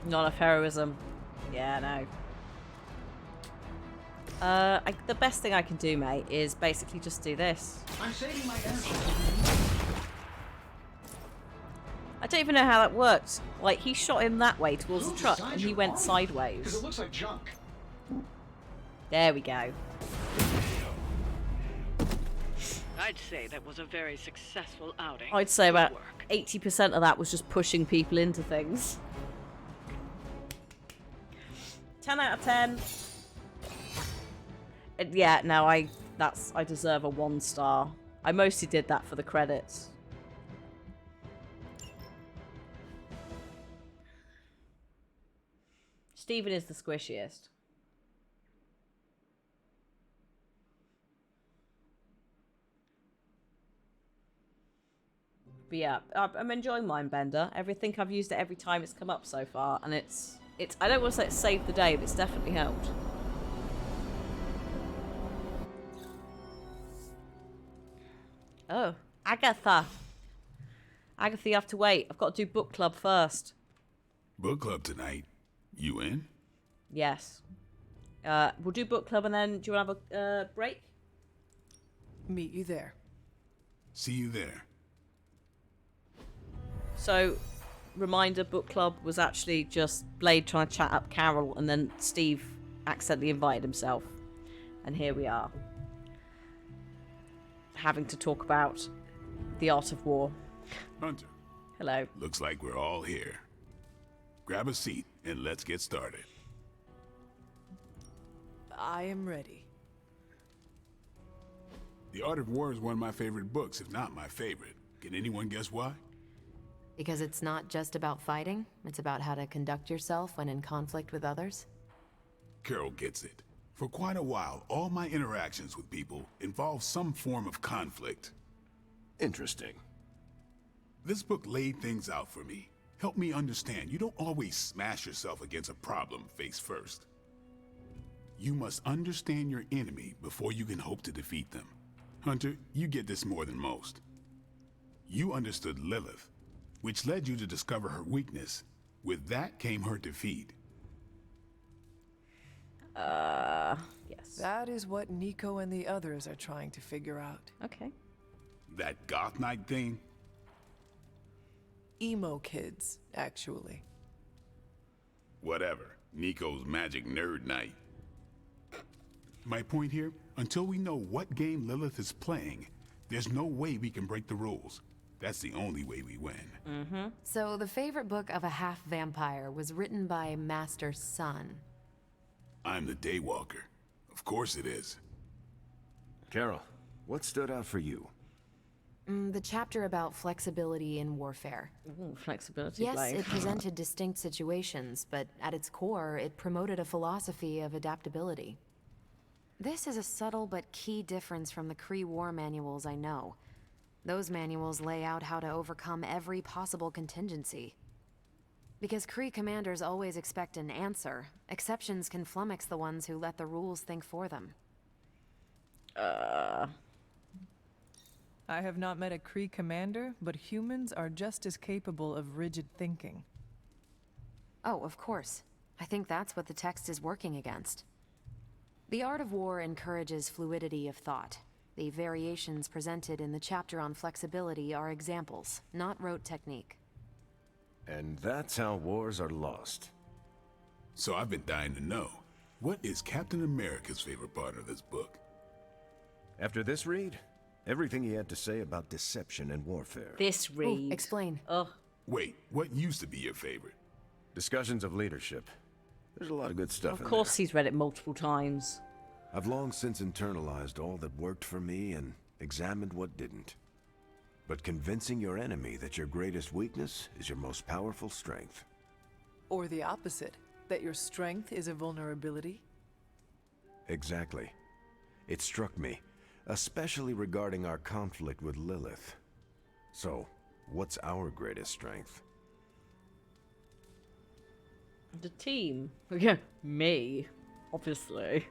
Not enough heroism. Yeah, no. The best thing I can do, mate, is basically just do this. I'm saving my energy. I don't even know how that worked. Like, he shot him that way towards the truck, and he went sideways. Because it looks like junk. There we go. I'd say that was a very successful outing. I'd say Good about work. 80% of that was just pushing people into things. 10 out of 10. Yeah, no, I deserve a 1 star. I mostly did that for the credits. Stephen is the squishiest. But yeah, I'm enjoying Mindbender. I think I've used it every time it's come up so far, and it's I don't want to say it's saved the day, but it's definitely helped. Oh, Agatha. Agatha, you have to wait. I've got to do book club first. Book club tonight? You in? Yes. We'll do book club and then do you want to have a break? Meet you there. See you there. So, reminder, book club was actually just Blade trying to chat up Carol, and then Steve accidentally invited himself. And here we are. Having to talk about the art of war. Hunter. Hello. Looks like we're all here. Grab a seat and let's get started. I am ready. The Art of War is one of my favorite books, if not my favorite. Can anyone guess why? Because it's not just about fighting, it's about how to conduct yourself when in conflict with others. Carol gets it. For quite a while, all my interactions with people involve some form of conflict. Interesting. This book laid things out for me. Helped me understand you don't always smash yourself against a problem face first. You must understand your enemy before you can hope to defeat them. Hunter, you get this more than most. You understood Lilith, which led you to discover her weakness. With that came her defeat. Yes. That is what Nico and the others are trying to figure out. Okay. That goth knight thing? Emo kids, actually. Whatever. Nico's magic nerd knight. My point here, until we know what game Lilith is playing, there's no way we can break the rules. That's the only way we win. So the favorite book of a half-vampire was written by Master's son. I'm the Daywalker. Of course it is. Carol, what stood out for you? The chapter about flexibility in warfare. Ooh, flexibility, Yes, Blade. it presented distinct situations, but at its core, it promoted a philosophy of adaptability. This is a subtle but key difference from the Kree war manuals I know. Those manuals lay out how to overcome every possible contingency. Because Kree commanders always expect an answer, exceptions can flummox the ones who let the rules think for them. I have not met a Kree commander, but humans are just as capable of rigid thinking. Oh, of course. I think that's what the text is working against. The Art of War encourages fluidity of thought. The variations presented in the chapter on flexibility are examples, not rote technique. And that's how wars are lost. So I've been dying to know, what is Captain America's favorite part of this book? After this read, everything he had to say about deception and warfare. This read. Explain. Oh. Wait, what used to be your favorite? Discussions of leadership. There's a lot of good stuff in Of course he's read it multiple times. there. I've long since internalized all that worked for me and examined what didn't. But convincing your enemy that your greatest weakness is your most powerful strength. Or the opposite, that your strength is a vulnerability? Exactly. It struck me, especially regarding our conflict with Lilith. So, what's our greatest strength? The team. Yeah, me. Obviously.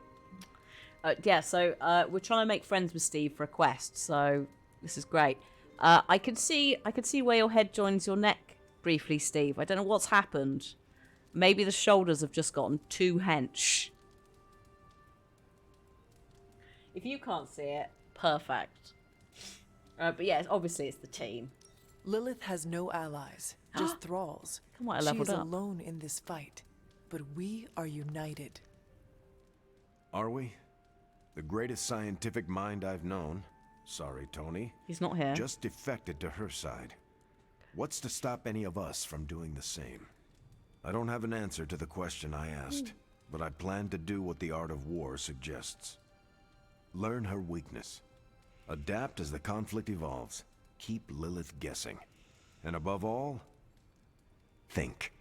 Yeah, so we're trying to make friends with Steve for a quest, so this is great. I can see where your head joins your neck briefly, Steve. I don't know what's happened. Maybe the shoulders have just gotten too hench. If you can't see it, perfect. But yeah, obviously it's the team. Lilith has no allies, just thralls. Come on, I She leveled is up. alone in this fight, but we are united. Are we? The greatest scientific mind I've known, sorry Tony, He's not here. just defected to her side. What's to stop any of us from doing the same? I don't have an answer to the question I asked, but I plan to do what the Art of War suggests. Learn her weakness. Adapt as the conflict evolves. Keep Lilith guessing. And above all, think.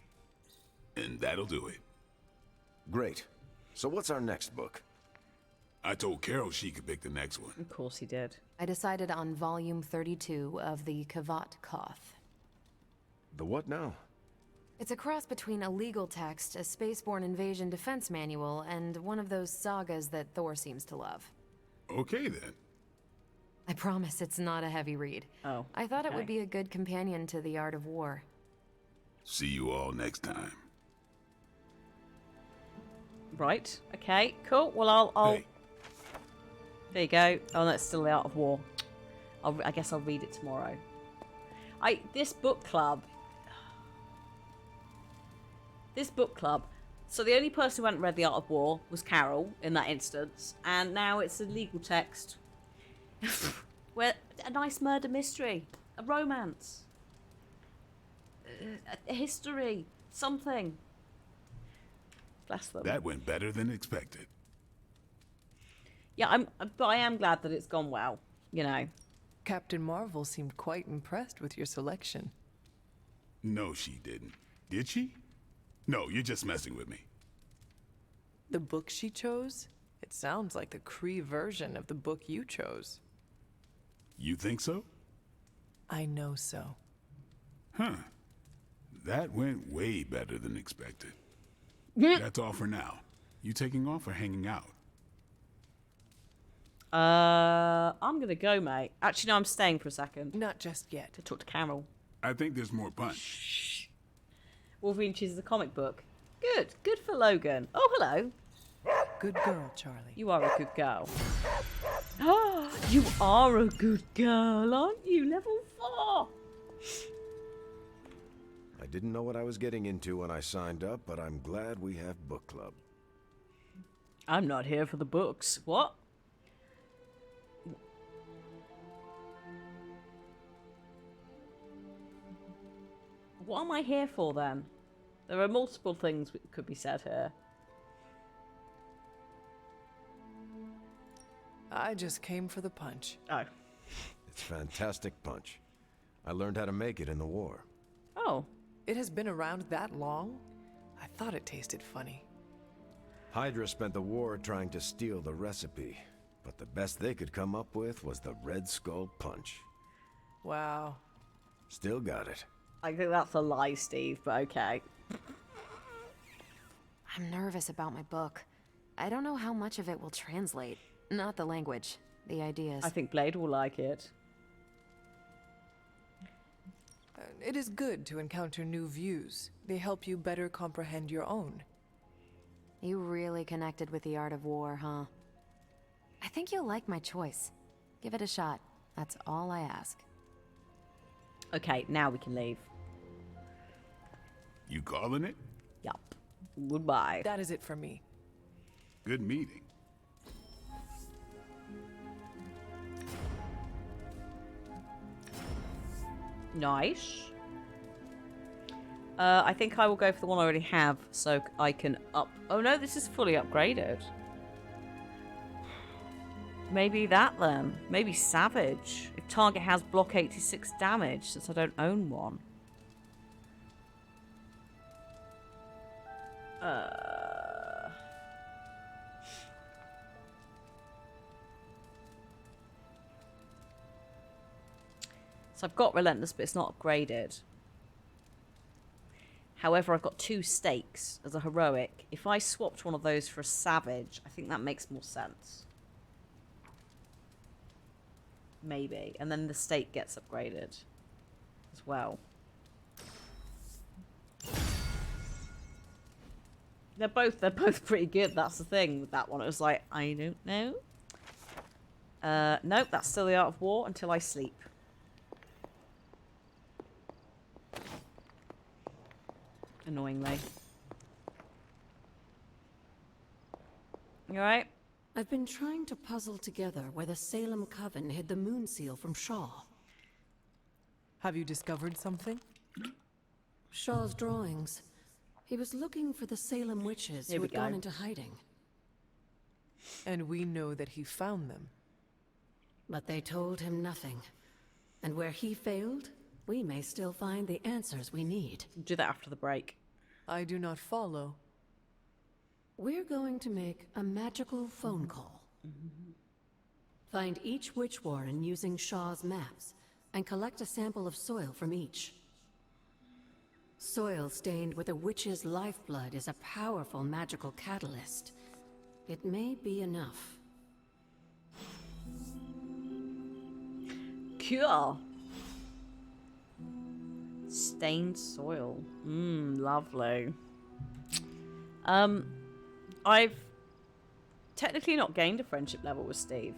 And that'll do it. Great. So what's our next book? I told Carol she could pick the next one. Of course he did. I decided on volume 32 of the Kavat Koth. The what now? It's a cross between a legal text, a spaceborne invasion defense manual, and one of those sagas that Thor seems to love. Okay then. I promise it's not a heavy read. Oh. I thought it okay. would be a good companion to The Art of War. See you all next time. Right. Okay. Cool. Well, I'll. Hey. There you go. Oh, that's still the Art of War. I guess I'll read it tomorrow. This book club. So the only person who hadn't read The Art of War was Carol in that instance, and now it's a legal text. Where a nice murder mystery, a romance, a history, something. Bless them. That went better than expected. Yeah, but I am glad that it's gone well. You know. Captain Marvel seemed quite impressed with your selection. No, she didn't. Did she? No, you're just messing with me. The book she chose? It sounds like the Kree version of the book you chose. You think so? I know so. Huh. That went way better than expected. That's all for now. You taking off or hanging out? I'm gonna go, mate. Actually, no, I'm staying for a second. Not just yet. To talk to Carol. I think there's more punch. Wolverine chooses a comic book. Good for Logan. Oh, hello. Good girl, Charlie. You are a good girl. You are a good girl, aren't you? Level 4. I didn't know what I was getting into when I signed up, but I'm glad we have book club. I'm not here for the books. What? What am I here for then? There are multiple things that could be said here. I just came for the punch. Oh. It's fantastic punch. I learned how to make it in the war. Oh. It has been around that long? I thought it tasted funny. Hydra spent the war trying to steal the recipe, but the best they could come up with was the Red Skull Punch. Wow. Still got it. I think that's a lie, Steve, but okay. I'm nervous about my book. I don't know how much of it will translate. Not the language, the ideas. I think Blade will like it. It is good to encounter new views. They help you better comprehend your own. You really connected with the art of war, huh? I think you'll like my choice. Give it a shot. That's all I ask. Okay, now we can leave. You calling it? Yup. Goodbye. That is it for me. Good meeting. Nice. I think I will go for the one I already have, so I can up... Oh no, this is fully upgraded. Maybe that then. Maybe Savage. If target has block 86 damage, since I don't own one. So I've got Relentless, but it's not upgraded. However, I've got 2 stakes as a heroic. If I swapped one of those for a Savage, I think that makes more sense. Maybe. And then the stake gets upgraded as well. They're both pretty good. That's the thing with that one. It was like, I don't know. Nope, that's still the Art of War until I sleep. Annoyingly. You alright? I've been trying to puzzle together where the Salem Coven hid the moon seal from Shaw. Have you discovered something? Shaw's drawings. He was looking for the Salem witches who had gone into hiding. And we know that he found them. But they told him nothing. And where he failed, we may still find the answers we need. Do that after the break. I do not follow. We're going to make a magical phone call. Find each witch warren using Shaw's maps, and collect a sample of soil from each. Soil stained with a witch's lifeblood is a powerful magical catalyst. It may be enough. Cool. Stained soil. Lovely. I've technically not gained a friendship level with Steve.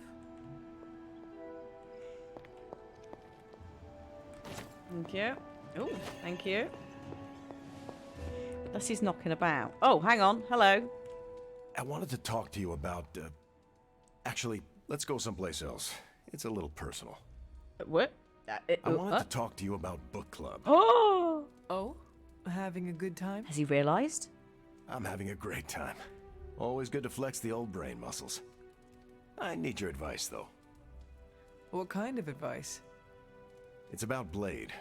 Thank you. Oh, thank you. Unless he's knocking about. Oh, hang on. Hello. I wanted to talk to you about, actually, let's go someplace else. It's a little personal. What? I wanted to talk to you about book club. Oh! Oh? Having a good time? Has he realized? I'm having a great time. Always good to flex the old brain muscles. I need your advice, though. What kind of advice? It's about Blade.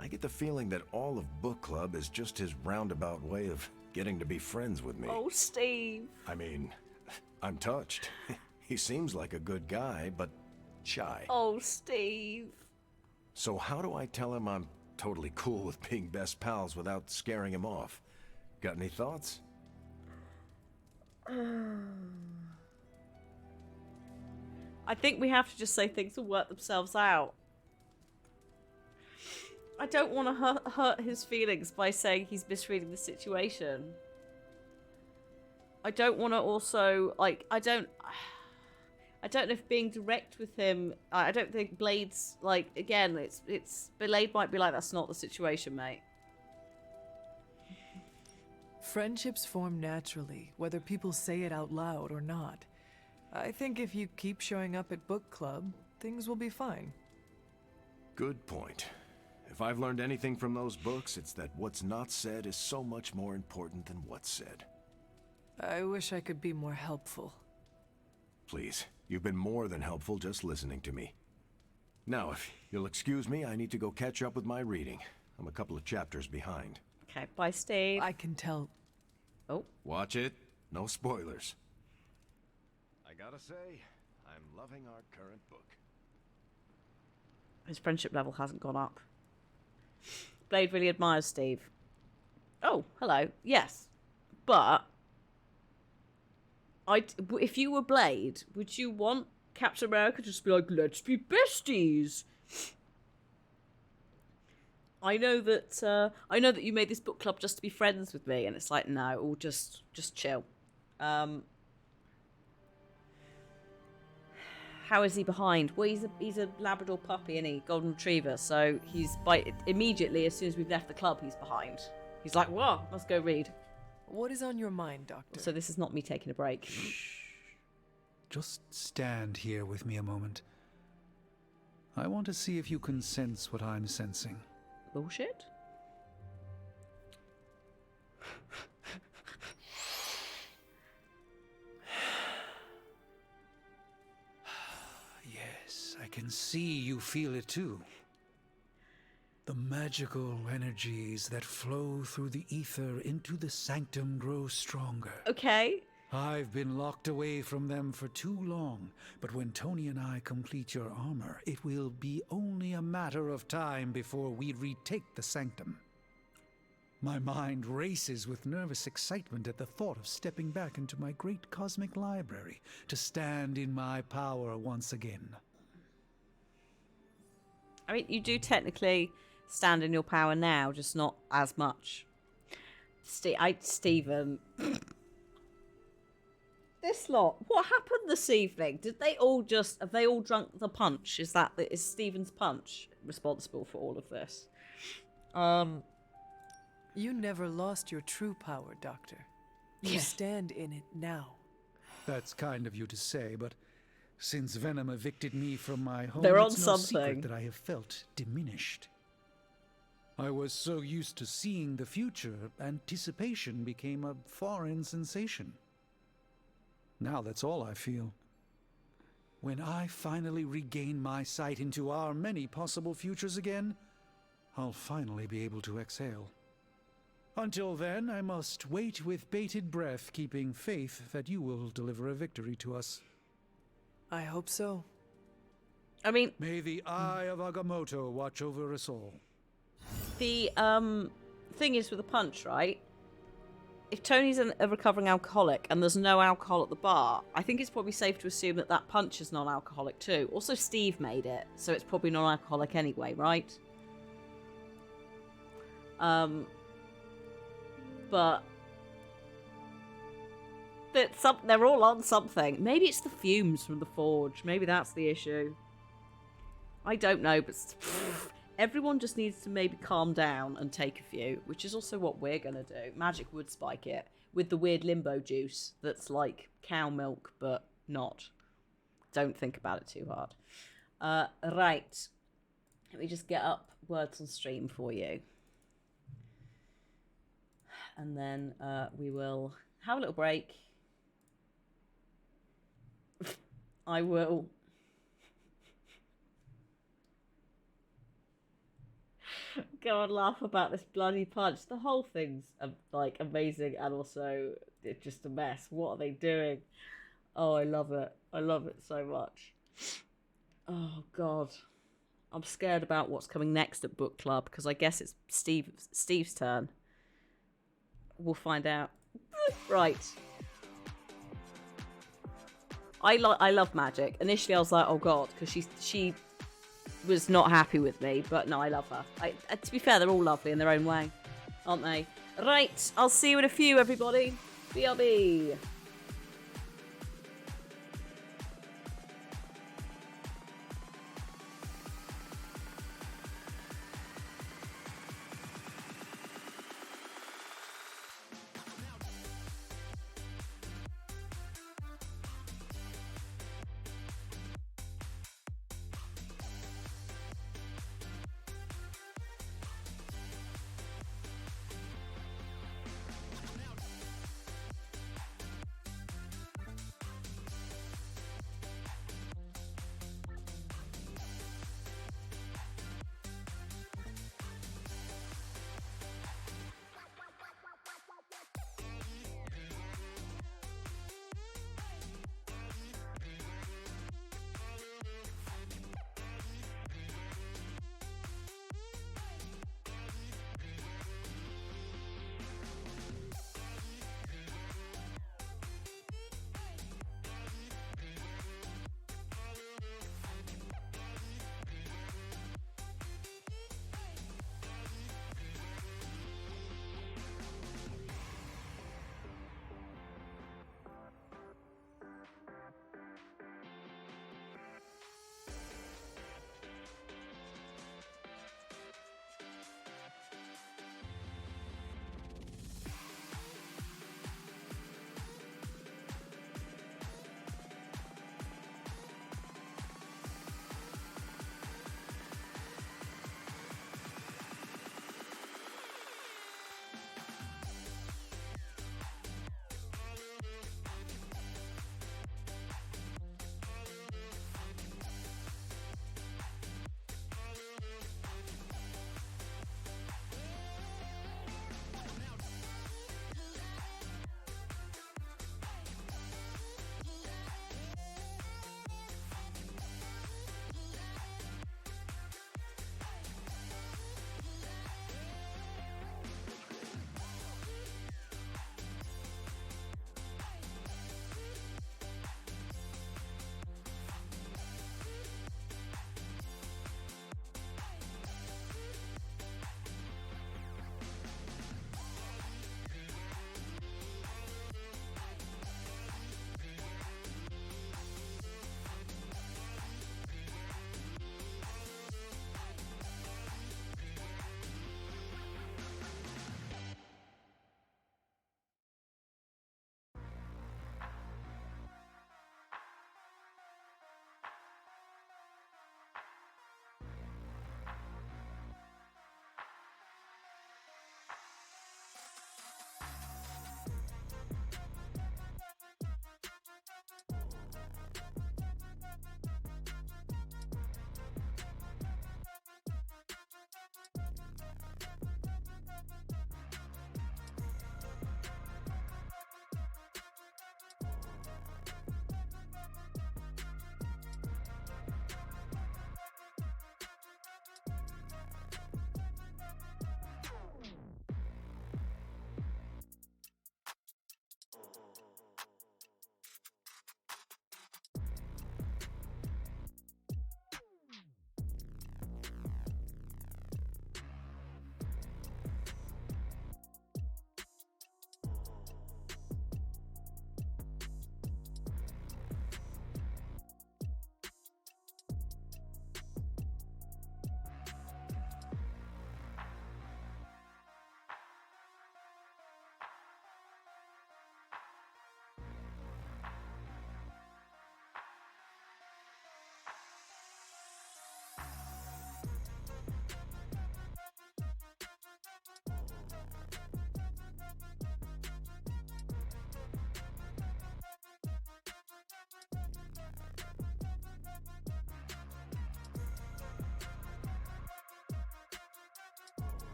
I get the feeling that all of book club is just his roundabout way of getting to be friends with me. Oh, Steve. I mean, I'm touched. He seems like a good guy, but shy. Oh, Steve. So how do I tell him I'm totally cool with being best pals without scaring him off? Got any thoughts? I think we have to just say things will work themselves out. I don't want to hurt his feelings by saying he's misreading the situation. I don't want to also, like, I don't know if being direct with him, I don't think Blade's, like, again, Blade might be like, that's not the situation, mate. Friendships form naturally, whether people say it out loud or not. I think if you keep showing up at book club, things will be fine. Good point. If I've learned anything from those books, it's that what's not said is so much more important than what's said. I wish I could be more helpful. Please, you've been more than helpful just listening to me. Now, if you'll excuse me, I need to go catch up with my reading. I'm a couple of chapters behind. Okay, bye, Steve. I can tell. Oh. Watch it. No spoilers. I gotta say, I'm loving our current book. His friendship level hasn't gone up. Blade really admires Steve. Oh, hello. Yes. But if you were Blade, would you want Captain America to just be like, let's be besties? I know that you made this book club just to be friends with me, and it's like, no, or just chill. How is he behind? Well, he's a Labrador puppy, isn't he? Golden Retriever. So he's immediately, as soon as we've left the club, he's behind. He's like, whoa, let's go read. What is on your mind, Doctor? So this is not me taking a break. Shh. Just stand here with me a moment. I want to see if you can sense what I'm sensing. Bullshit? Yes, I can see you feel it too. The magical energies that flow through the ether into the sanctum grow stronger. Okay. I've been locked away from them for too long, but when Tony and I complete your armor, it will be only a matter of time before we retake the sanctum. My mind races with nervous excitement at the thought of stepping back into my great cosmic library to stand in my power once again. I mean, you do technically stand in your power now, just not as much. Stephen. This lot. What happened this evening? Have they all drunk the punch? Is Stephen's punch responsible for all of this? You never lost your true power, Doctor. You stand in it now. That's kind of you to say, but since Venom evicted me from my home, They're on it's no something. secret that I have felt diminished. I was so used to seeing the future, anticipation became a foreign sensation. Now that's all I feel. When I finally regain my sight into our many possible futures again, I'll finally be able to exhale. Until then, I must wait with bated breath, keeping faith that you will deliver a victory to us. I hope so. I mean, may the eye of Agamotto watch over us all. The thing is with a punch, right? If Tony's a recovering alcoholic and there's no alcohol at the bar, I think it's probably safe to assume that that punch is non-alcoholic too. Also, Steve made it, so it's probably non-alcoholic anyway, right? But They're all on something. Maybe it's the fumes from the forge. Maybe that's the issue. I don't know, but everyone just needs to maybe calm down and take a few, which is also what we're going to do. Magic would spike it with the weird limbo juice that's like cow milk, but not. Don't think about it too hard. Right. Let me just get up words on stream for you. And then we will have a little break. I will... go and laugh about this bloody punch. The whole thing's like amazing and also it's just a mess. What are they doing? Oh, I love it. I love it so much. Oh God, I'm scared about what's coming next at book club because I guess it's Steve's turn. We'll find out. Right. I love Magic. Initially, I was like, oh God, because she was not happy with me, but no, I love her. To be fair, they're all lovely in their own way, aren't they? Right, I'll see you in a few, everybody. BRB.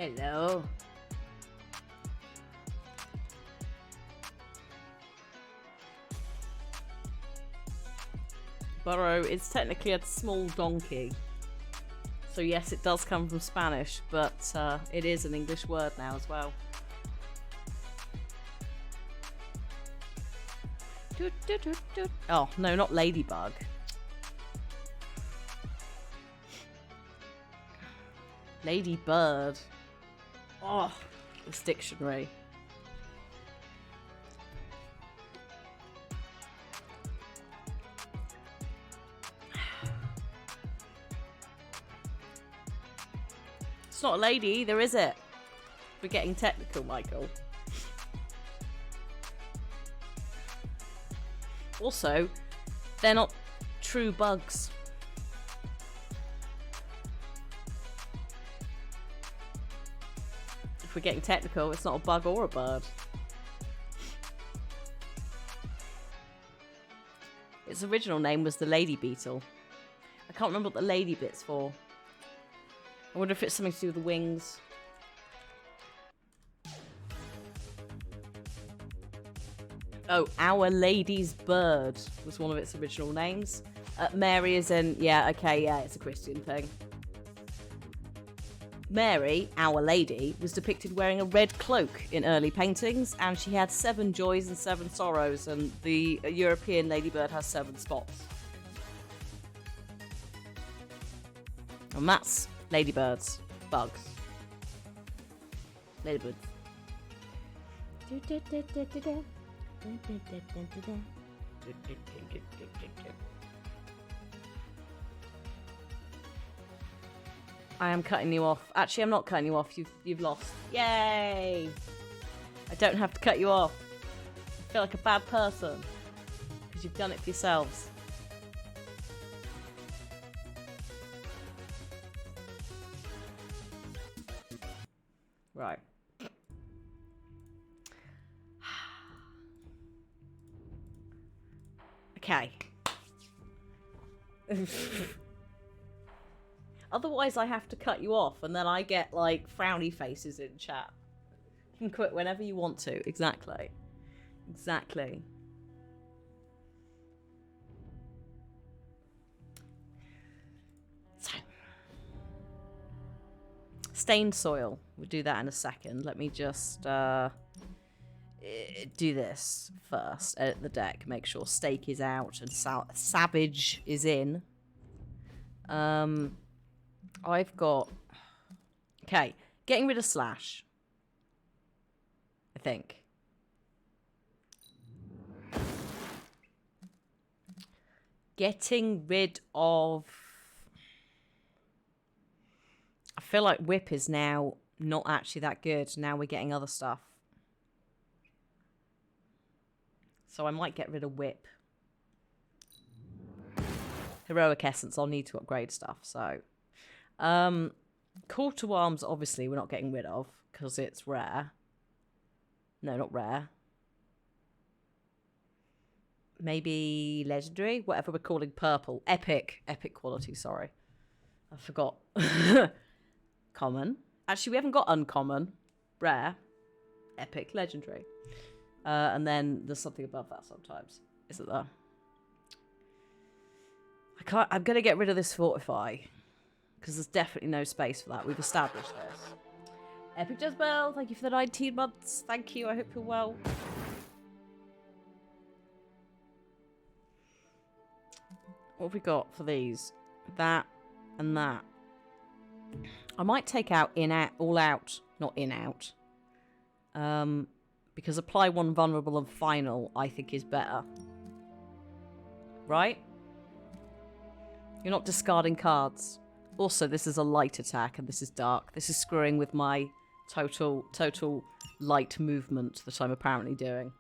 Hello. Burro is technically a small donkey. So yes, it does come from Spanish, but it is an English word now as well. Oh, no, not ladybug. Ladybird. Oh, this dictionary. It's not a lady either, is it? We're getting technical, Michael. Also, they're not true bugs. If we're getting technical, it's not a bug or a bird. Its original name was the lady beetle. I can't remember what the lady bit's for. I wonder if it's something to do with the wings. Oh, Our Lady's Bird was one of its original names. Mary is in... Yeah, okay, yeah, it's a Christian thing. Mary, Our Lady, was depicted wearing a red cloak in early paintings, and she had 7 joys and 7 sorrows, and the European ladybird has 7 spots. And that's ladybirds. Bugs. Ladybirds. I am cutting you off. Actually, I'm not cutting you off. You've lost. Yay! I don't have to cut you off. I feel like a bad person because you've done it for yourselves. Right. Okay. Otherwise, I have to cut you off, and then I get, like, frowny faces in chat. You can quit whenever you want to. Exactly. Exactly. So. Stained soil. We'll do that in a second. Let me just, do this first. Edit the deck. Make sure Stake is out and Savage is in. I've got... Okay. Getting rid of Slash. I think. Getting rid of... I feel like Whip is now not actually that good. Now we're getting other stuff. So I might get rid of Whip. Heroic Essence, I'll need to upgrade stuff, so... Call to Arms, obviously, we're not getting rid of, because it's rare. No, not rare. Maybe Legendary? Whatever we're calling purple. Epic. Epic quality, sorry. I forgot. Common. Actually, we haven't got Uncommon. Rare. Epic. Legendary. And then there's something above that sometimes. Is it there? I'm going to get rid of this Fortify. Because there's definitely no space for that. We've established this. Epic Jezebel, thank you for the 19 months. Thank you, I hope you're well. What have we got for these? That and that. I might take out in-out, all-out, not in-out. Because apply 1 vulnerable and final, I think, is better. Right? You're not discarding cards. Also, this is a light attack and this is dark. This is screwing with my total light movement that I'm apparently doing.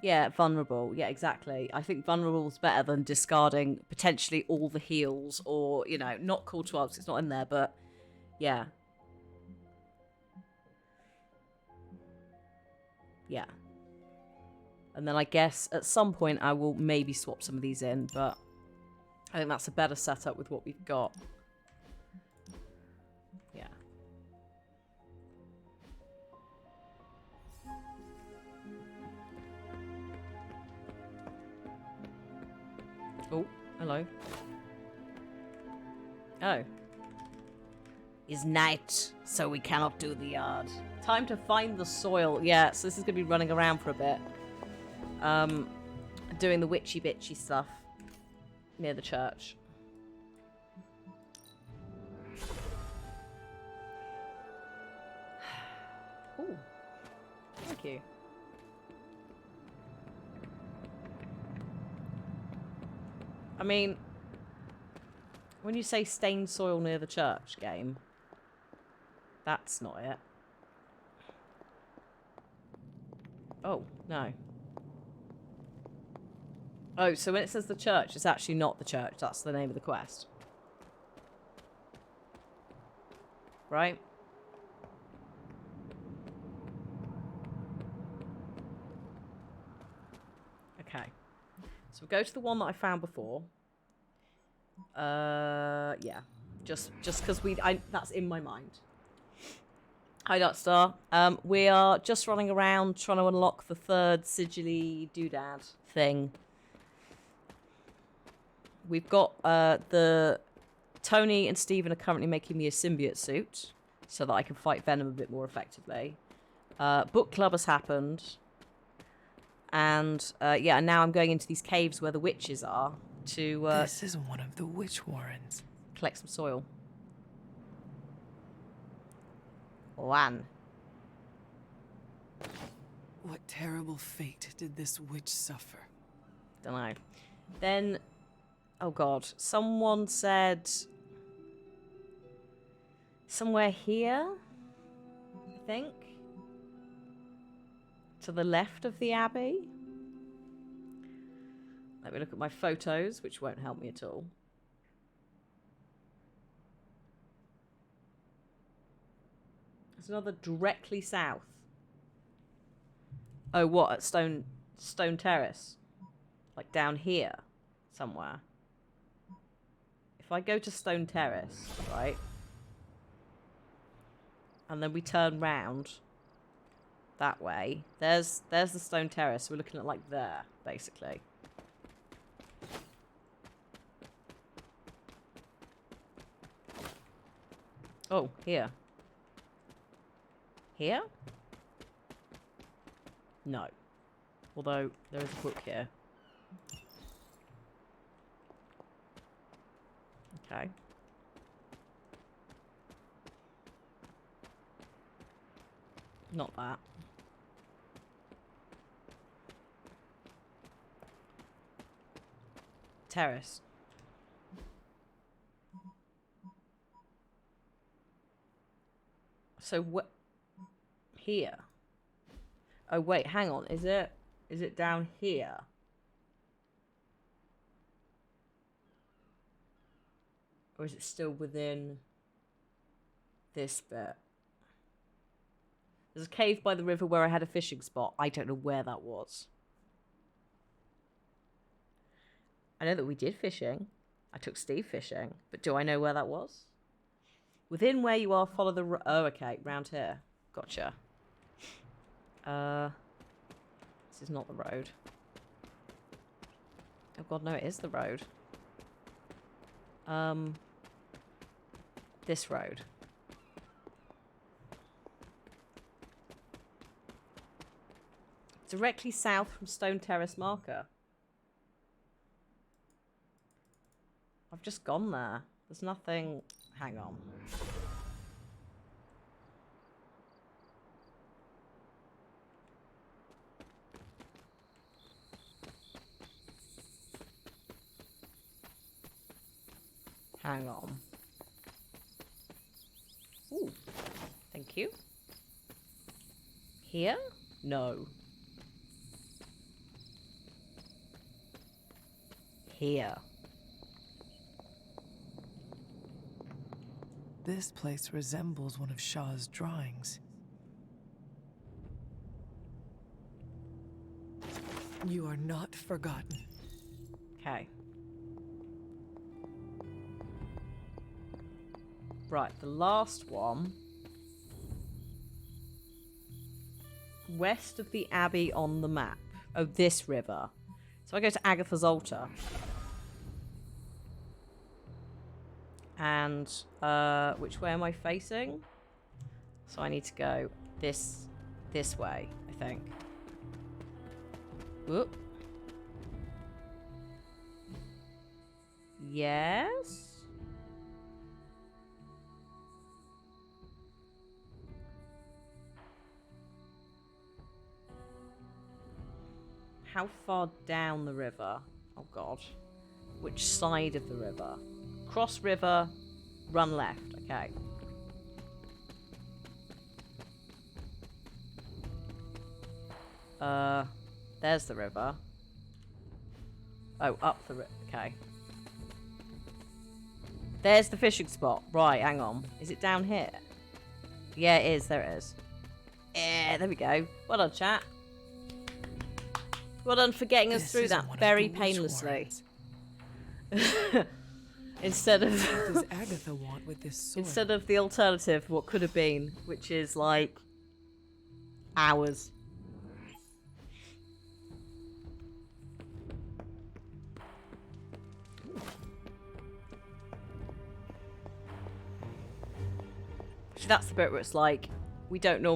Yeah, vulnerable. Yeah, exactly. I think vulnerable is better than discarding potentially all the heals or, you know, not Call to Arms, it's not in there, but yeah. Yeah. And then I guess at some point I will maybe swap some of these in, but I think that's a better setup with what we've got. Yeah. Oh, hello. Oh. Is night, so we cannot do the yard. Time to find the soil. Yeah, so this is going to be running around for a bit. Doing the witchy bitchy stuff near the church. Ooh. Thank you. I mean, when you say stained soil near the church game, that's not it. Oh, no. Oh, so when it says the church, it's actually not the church. That's the name of the quest. Right? Okay. So we'll go to the one that I found before. Yeah. Just because that's in my mind. Hi, Darkstar. We are just running around trying to unlock the third sigilly doodad thing. We've got the Tony and Stephen are currently making me a symbiote suit so that I can fight Venom a bit more effectively. Book club has happened. And yeah, now I'm going into these caves where the witches are to This is one of the witch warrens. Collect some soil. One. What terrible fate did this witch suffer? Dunno. Then, oh god, someone said somewhere here, I think, to the left of the abbey. Let me look at my photos, which won't help me at all. There's another directly south. Oh, what? At Stone Terrace? Like down here somewhere. If I go to Stone Terrace, right? And then we turn round that way. There's the Stone Terrace. We're looking at like there, basically. Oh, here. Here? No. Although, there is a book here. Okay. Not that. Terrace. So what? Here. Oh wait, hang on. Is it down here? Or is it still within this bit? There's a cave by the river where I had a fishing spot. I don't know where that was. I know that we did fishing. I took Steve fishing. But do I know where that was? Within where you are, follow the... Oh, okay. Round here. Gotcha. This is not the road. Oh god, no, it is the road. This road. Directly south from Stone Terrace marker. I've just gone there. There's nothing... Hang on. Hang on. Ooh. Thank you. Here? No. Here. This place resembles one of Shaw's drawings. You are not forgotten. Okay. Right, the last one. West of the Abbey on the map. Oh, this river. So I go to Agatha's altar. And, which way am I facing? So I need to go this way, I think. Whoop. Yes? How far down the river? Oh god. Which side of the river? Cross river, run left. Okay. There's the river. Oh, up the river. Okay. There's the fishing spot. Right, hang on. Is it down here? Yeah, it is. There it is. Yeah, there we go. Well done, chat. Well done for getting us through that very painlessly. Instead of What does Agatha want with this sword? instead of the alternative, what could have been, which is like hours. So that's the bit where it's like, we don't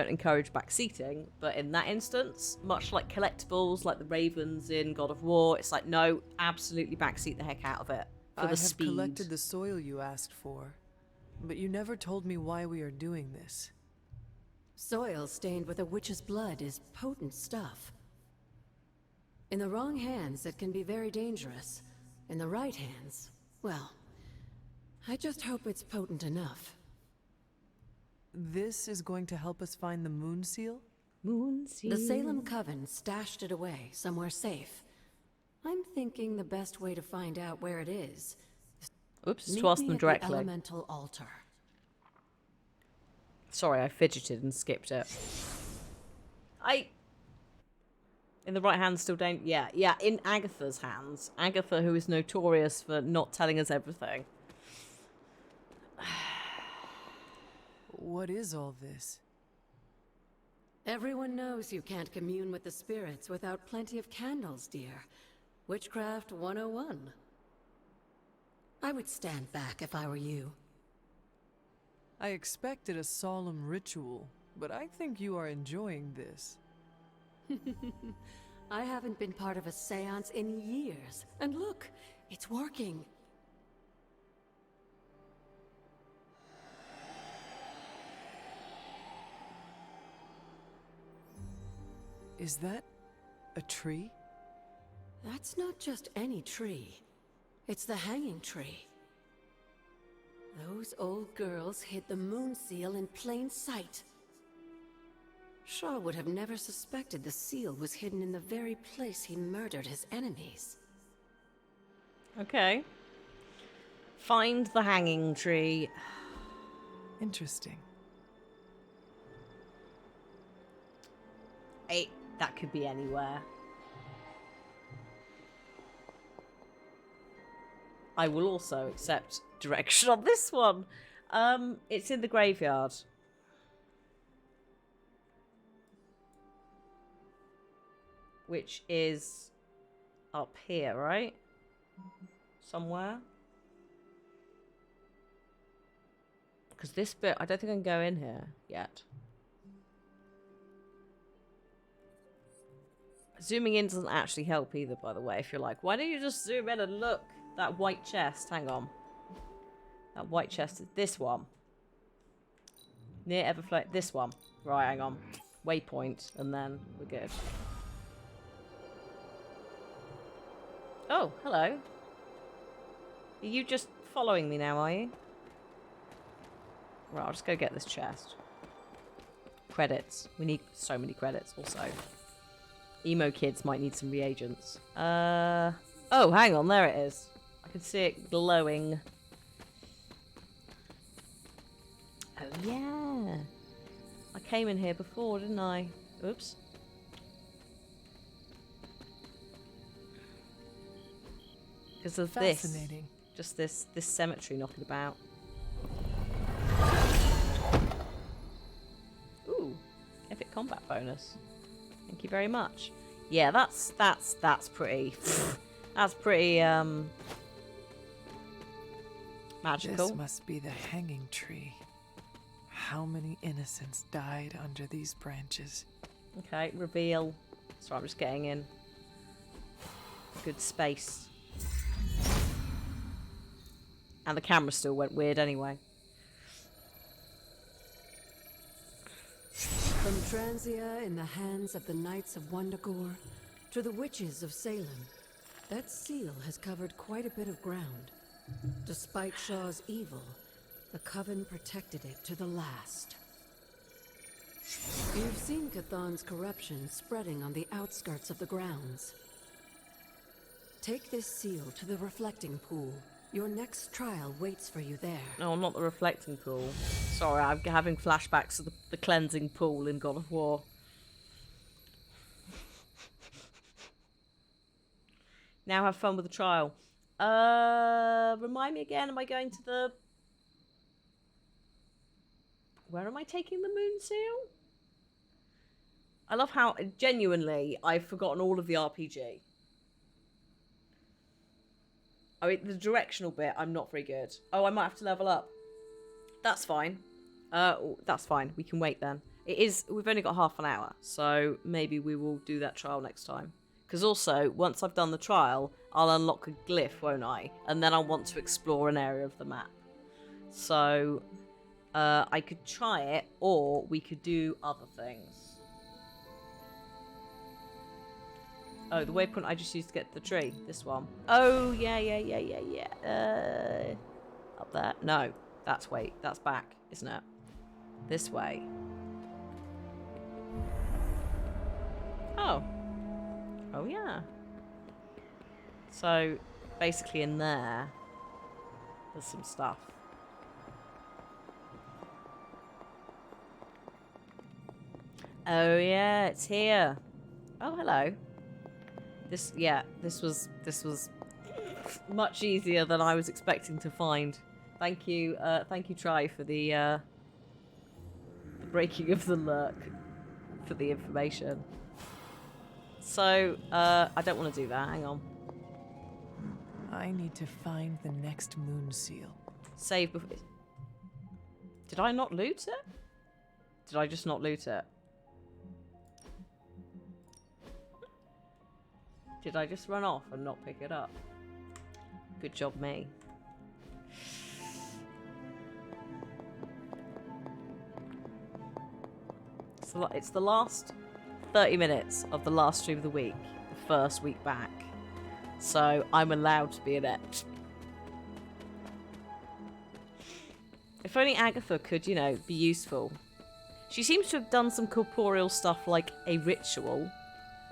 encourage back seating, but in that instance, much like collectibles, like the Ravens in God of War, it's like, no, absolutely backseat the heck out of it for the speed. I have collected the soil you asked for, but you never told me why we are doing this. Soil stained with a witch's blood is potent stuff. In the wrong hands, it can be very dangerous. In the right hands, well, I just hope it's potent enough. This is going to help us find the Moon Seal? Moon Seal? The Salem Coven stashed it away, somewhere safe. I'm thinking the best way to find out where it is... Oops, to ask them directly. The elemental altar. Sorry, I fidgeted and skipped it. In the right hand still don't... Yeah, in Agatha's hands. Agatha, who is notorious for not telling us everything. What is all this? Everyone knows you can't commune with the spirits without plenty of candles, dear. Witchcraft 101. I would stand back if I were you. I expected a solemn ritual, but I think you are enjoying this. I haven't been part of a seance in years. And look, it's working. Is that a tree? That's not just any tree. It's the hanging tree. Those old girls hid the Moon Seal in plain sight. Shaw would have never suspected the seal was hidden in the very place he murdered his enemies. Okay. Find the hanging tree. Interesting. That could be anywhere. I will also accept direction on this one. It's in the graveyard. Which is up here, right? Somewhere. Because this bit, I don't think I can go in here yet. Zooming in doesn't actually help either, by the way. If you're like, why don't you just zoom in and look? That white chest, hang on. That white chest is this one. Near Everflow, this one. Right, hang on. Waypoint, and then we're good. Oh, hello. Are you just following me now, are you? Right, I'll just go get this chest. Credits. We need so many credits also. Emo kids might need some reagents. Oh, hang on, there it is. I can see it glowing. Oh, yeah. I came in here before, didn't I? Oops. Because of Fascinating. Just this cemetery knocking about. Ooh, epic combat bonus. Thank you very much. Yeah, that's pretty. That's pretty magical. This must be the hanging tree. How many innocents died under these branches? Okay, reveal. So I'm just getting in. Good space. And the camera still went weird anyway. From Transia in the hands of the Knights of Wundagore to the Witches of Salem, that seal has covered quite a bit of ground. Despite Shaw's evil, the Coven protected it to the last. You've seen Cathan's corruption spreading on the outskirts of the grounds. Take this seal to the reflecting pool. Your next trial waits for you there. No, I'm not the reflecting pool. Sorry, I'm having flashbacks of the cleansing pool in God of War. Now have fun with the trial. Remind me again, am I going to the... Where am I taking the moon seal? I love how, genuinely, I've forgotten all of the RPG. I mean, the directional bit, I'm not very good. Oh, I might have to level up. That's fine. That's fine. We can wait then. We've only got half an hour, so maybe we will do that trial next time. Because also, once I've done the trial, I'll unlock a glyph, won't I? And then I'll want to explore an area of the map. So, I could try it, or we could do other things. Oh, the waypoint I just used to get to the tree. This one. Oh, yeah. Up there. No, that's back, isn't it? This way. Oh. Oh, yeah. So, basically in there's some stuff. Oh, yeah, it's here. Oh, hello. This was much easier than I was expecting to find. Thank you, Tri, for the breaking of the lurk, for the information. So, I don't want to do that, hang on. I need to find the next moon seal. Save before... Did I not loot it? Did I just not loot it? Did I just run off and not pick it up? Good job, me. It's the last 30 minutes of the last stream of the week, the first week back. So I'm allowed to be inept. If only Agatha could, be useful. She seems to have done some corporeal stuff like a ritual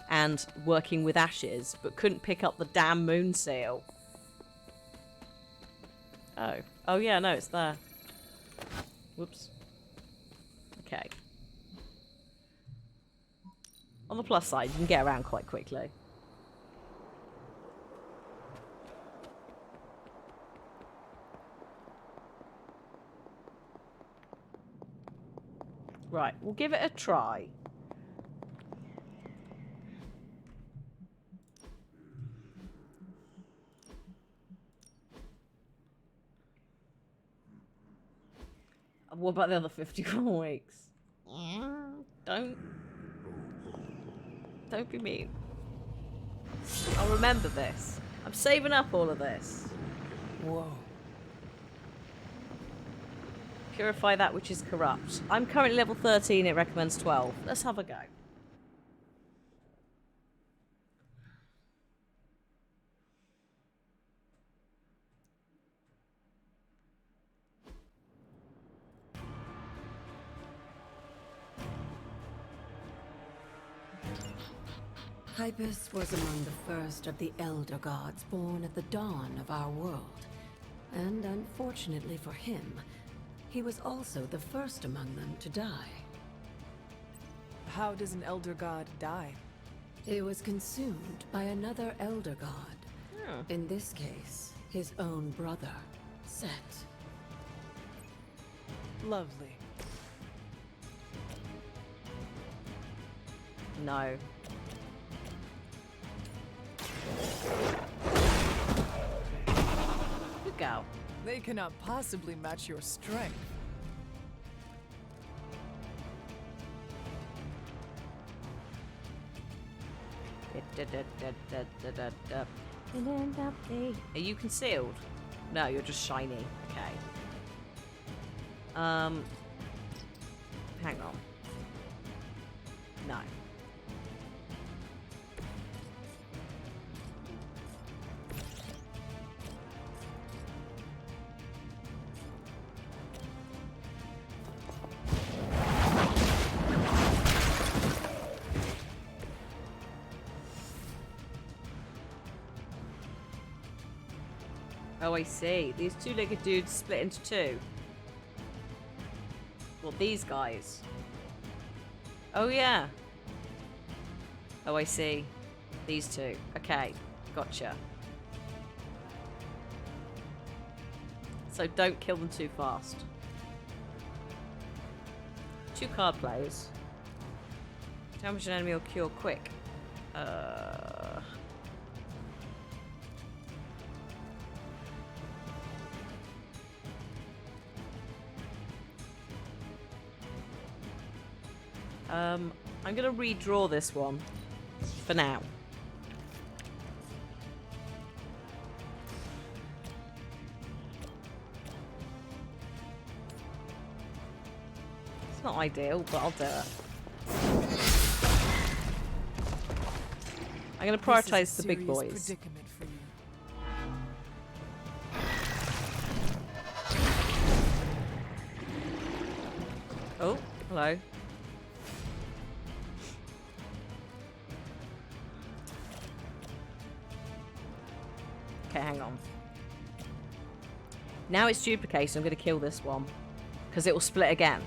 and working with ashes, but couldn't pick up the damn moon seal. Oh yeah, no, it's there. Whoops. Okay. On the plus side, you can get around quite quickly. Right, we'll give it a try. What about the other 51 weeks? Don't be mean. I'll remember this. I'm saving up all of this. Whoa. Purify that which is corrupt. I'm currently level 13, it recommends 12. Let's have a go. Hypus was among the first of the Elder Gods born at the dawn of our world. And unfortunately for him, he was also the first among them to die. How does an Elder God die? He was consumed by another Elder God, In this case, his own brother, Set. Lovely. No. Good girl. They cannot possibly match your strength. Are you concealed? No, you're just shiny. Okay. Hang on. No. Oh, I see. These two-legged dudes split into two. Well, these guys. Oh, yeah. Oh, I see. These two. Okay. Gotcha. So don't kill them too fast. 2 card plays. Damage an enemy or cure quick. I'm gonna redraw this one for now. It's not ideal, but I'll do it. I'm gonna prioritize the big boys. Predicament for you. Oh, hello. Okay, hang on. Now it's duplicated, I'm going to kill this one. Because it will split again.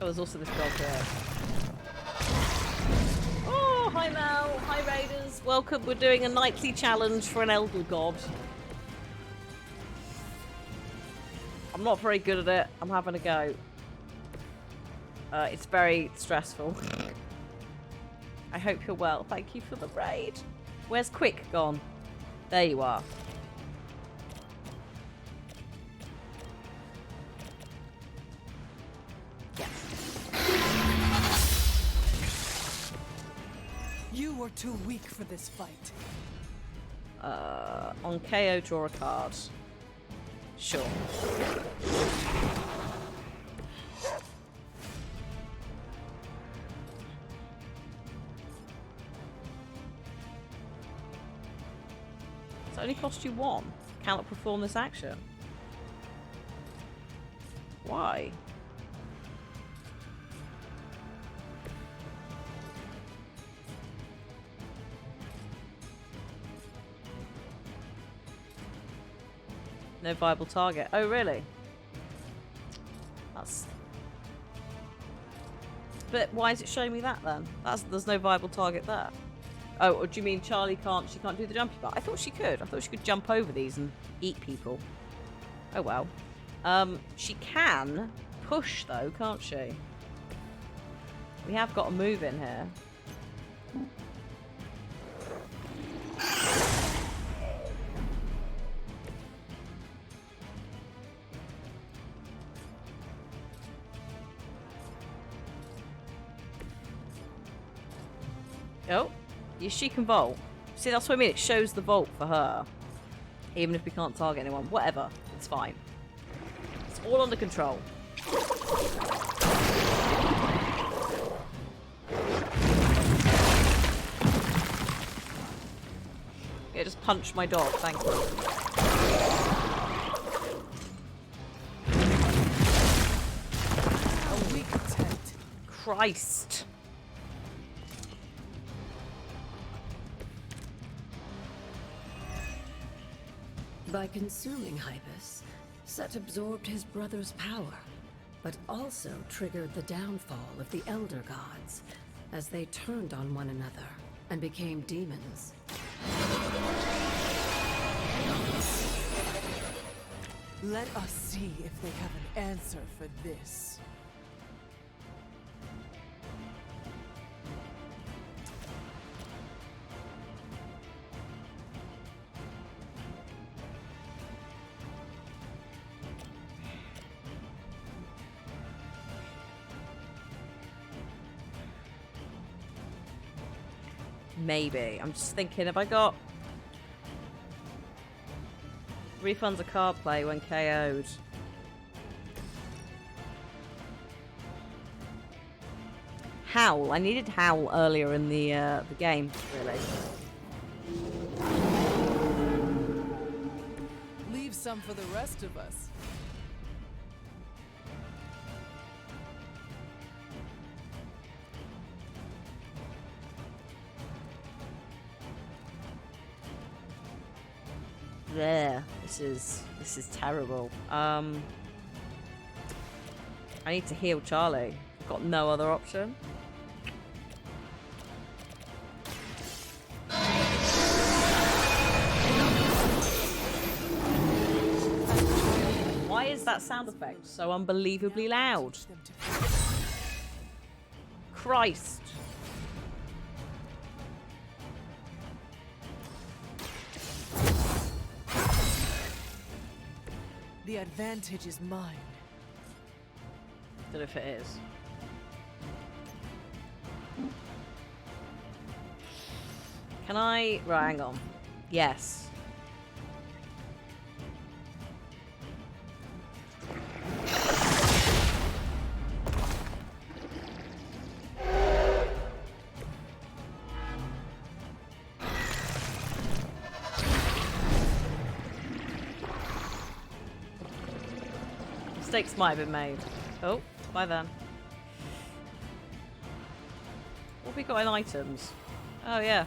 Oh, there's also this dog here. Oh, hi Mel. Hi Raiders. Welcome. We're doing a nightly challenge for an Elder God. I'm not very good at it. I'm having a go. It's very stressful. I hope you're well. Thank you for the raid. Where's Quick gone? There you are. Yes. You are too weak for this fight. On KO, draw a card. Sure. It's only cost you 1. Cannot perform this action. Why? No viable target. Oh, really? That's... But why is it showing me that then? There's no viable target there. Oh, or do you mean Charlie can't... She can't do the jumpy part? I thought she could. I thought she could jump over these and eat people. Oh, well. She can push, though, can't she? We have got a move in here. Oh, yes, she can vault. See, that's what I mean. It shows the vault for her. Even if we can't target anyone. Whatever. It's fine. It's all under control. Yeah, just punch my dog. Thank you. A weak attempt. Christ. By consuming Hypus, Set absorbed his brother's power, but also triggered the downfall of the Elder Gods, as they turned on one another and became demons. Let us see if they have an answer for this. Maybe. I'm just thinking, have I got... Refunds a card play when KO'd. Howl. I needed Howl earlier in the game, really. Leave some for the rest of us. There. This is terrible. I need to heal Charlie. I've got no other option. Why is that sound effect so unbelievably loud? Christ. The advantage is mine. Don't know if it is. Can I... Right, hang on. Yes. Mistakes might have been made. Oh, bye then. What have we got in items? Oh, yeah.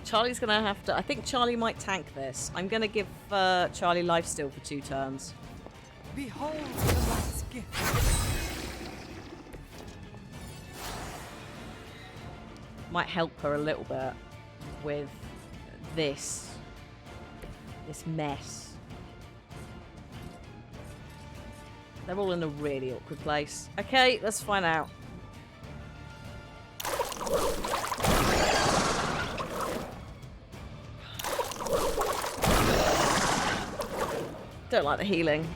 Charlie's gonna have to... I think Charlie might tank this. I'm gonna give Charlie lifesteal for 2 turns. Behold the light's gift. Might help her a little bit with this mess. They're all in a really awkward place. Okay, let's find out. Don't like the healing.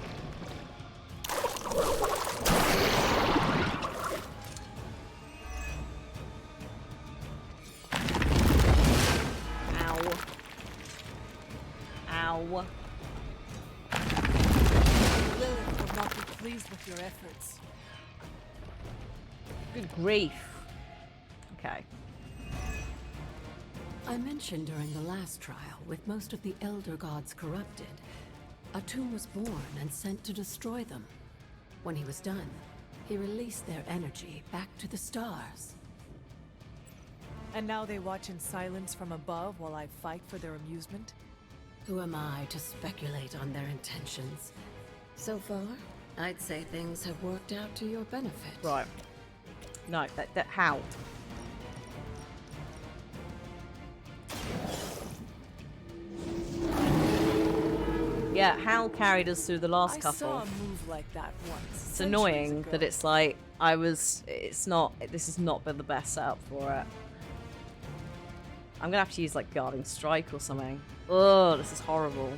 Lilith will not be pleased with your efforts. Good grief. Okay. I mentioned during the last trial, with most of the Elder Gods corrupted, Atum was born and sent to destroy them. When he was done, he released their energy back to the stars. And now they watch in silence from above while I fight for their amusement? Who am I to speculate on their intentions? So far, I'd say things have worked out to your benefit. Right. No, that how? Yeah, Hal carried us through the last couple. I saw a move like that once. It's annoying that it's like this has not been the best setup for it. I'm gonna have to use like Guarding Strike or something. Oh, this is horrible.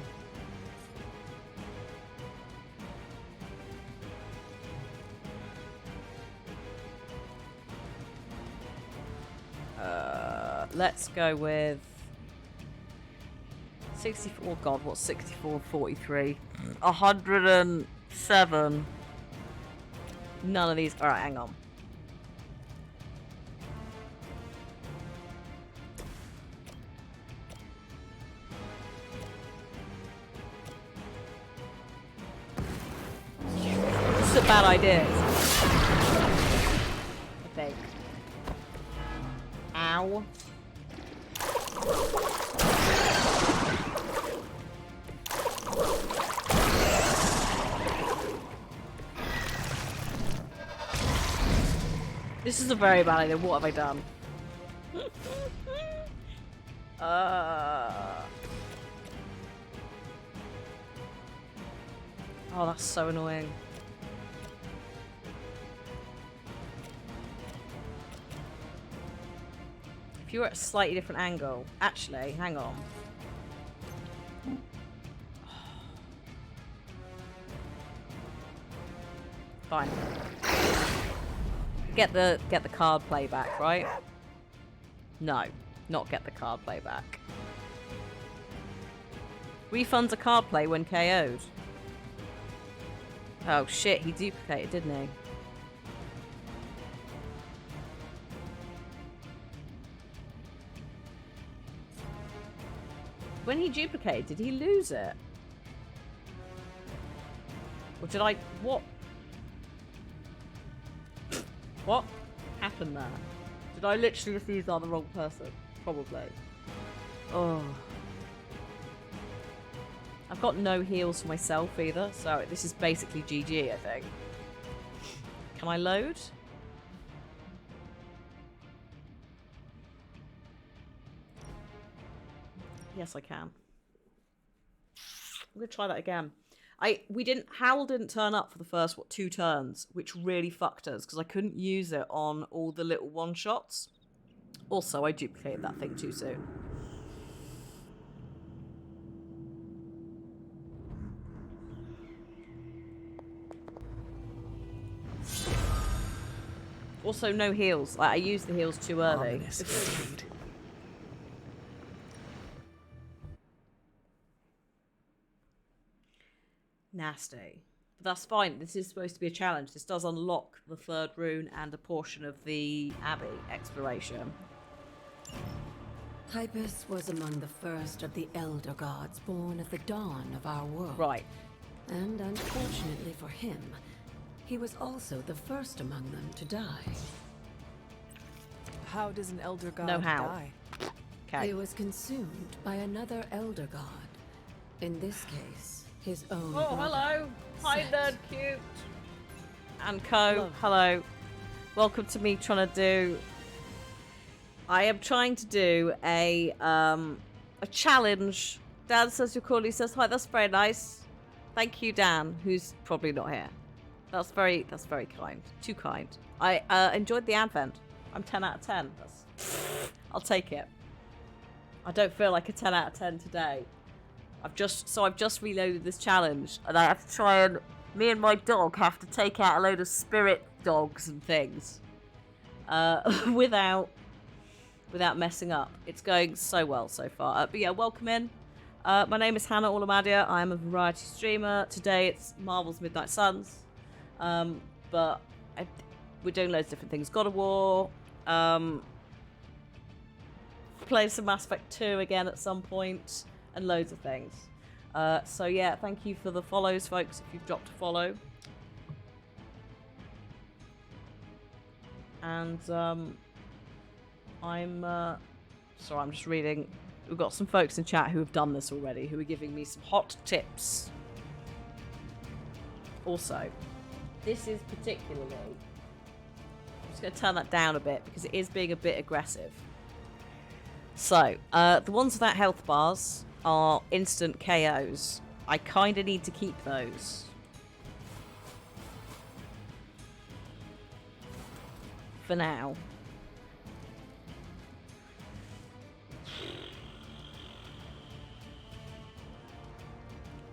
Let's go with 64. Oh God, what's 64 and 43? 107. None of these. All right, hang on. This is a bad idea. I think. Ow. This is a very bad idea. What have I done? Oh, that's so annoying. If you were at a slightly different angle... Actually, hang on. Fine. Get the card playback, right? No, not get the card playback. Refunds a card play when KO'd. Oh shit, he duplicated, didn't he? When he duplicated, did he lose it? Or did I... What? What happened there? Did I literally just use on the wrong person? Probably. Oh. I've got no heals for myself either, so this is basically GG, I think. Can I load? Yes, I can. I'm gonna try that again. Howl didn't turn up for the first, 2 turns, which really fucked us, because I couldn't use it on all the little one-shots. Also, I duplicated that thing too soon. Also, no heals. I used the heals too early. Nasty. But that's fine. This is supposed to be a challenge. This does unlock the 3rd rune and a portion of the Abbey exploration. Hypus was among the first of the Elder Gods born at the dawn of our world. Right. And unfortunately for him, he was also the first among them to die. How does an Elder God die? Okay. He was consumed by another Elder God. In this case, his own Oh, brother, hello. Hi, Set. Nerd Cute. And Co. Hello. Welcome to me trying to do... I am trying to do a challenge. Dan says you're cool. He says, hi, that's very nice. Thank you, Dan, who's probably not here. That's very kind. Too kind. I enjoyed the advent. I'm 10 out of 10. I'll take it. I don't feel like a 10 out of 10 today. I've just reloaded this challenge, and I have to try and... Me and my dog have to take out a load of spirit dogs and things. Without messing up. It's going so well so far. But yeah, welcome in. My name is Hannah Olamadia. I am a variety streamer. Today it's Marvel's Midnight Suns. But we're doing loads of different things. God of War. Playing some Mass Effect 2 again at some point. And loads of things. So yeah, thank you for the follows, folks, if you've dropped a follow. And sorry, I'm just reading. We've got some folks in chat who have done this already, who are giving me some hot tips. Also, this is particularly... I'm just going to turn that down a bit because it is being a bit aggressive. So, the ones without health bars are instant KOs. I kind of need to keep those. For now.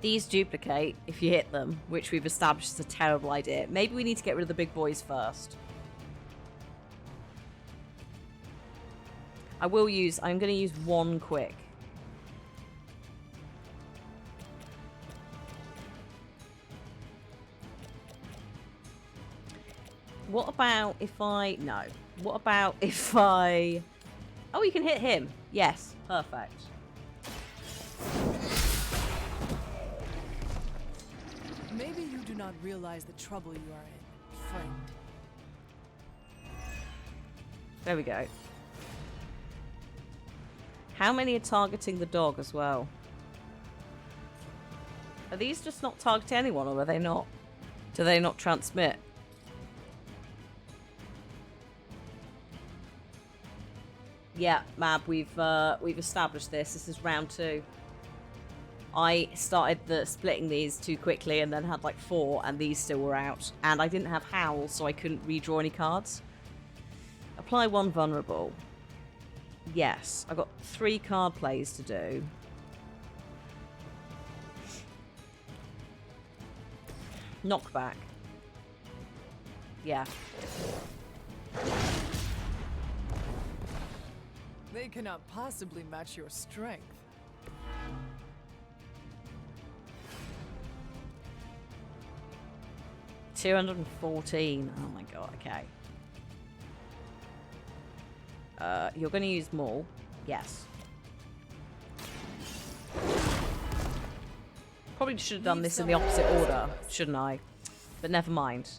These duplicate if you hit them, which we've established is a terrible idea. Maybe we need to get rid of the big boys first. I'm going to use one quick. What about if I... No. What about if I... Oh, you can hit him. Yes. Perfect. Maybe you do not realize the trouble you are in, friend. There we go. How many are targeting the dog as well? Are these just not targeting anyone, or are they not? Do they not transmit? Yeah, Mab, we've established this. This is round 2. I started splitting these too quickly and then had like 4, and these still were out. And I didn't have Howl, so I couldn't redraw any cards. Apply 1 vulnerable. Yes, I've got 3 card plays to do. Knockback. Yeah. They cannot possibly match your strength. $214. Oh my god, okay. You're going to use Maul. Yes. Probably should have done this in the opposite order, shouldn't I? But never mind.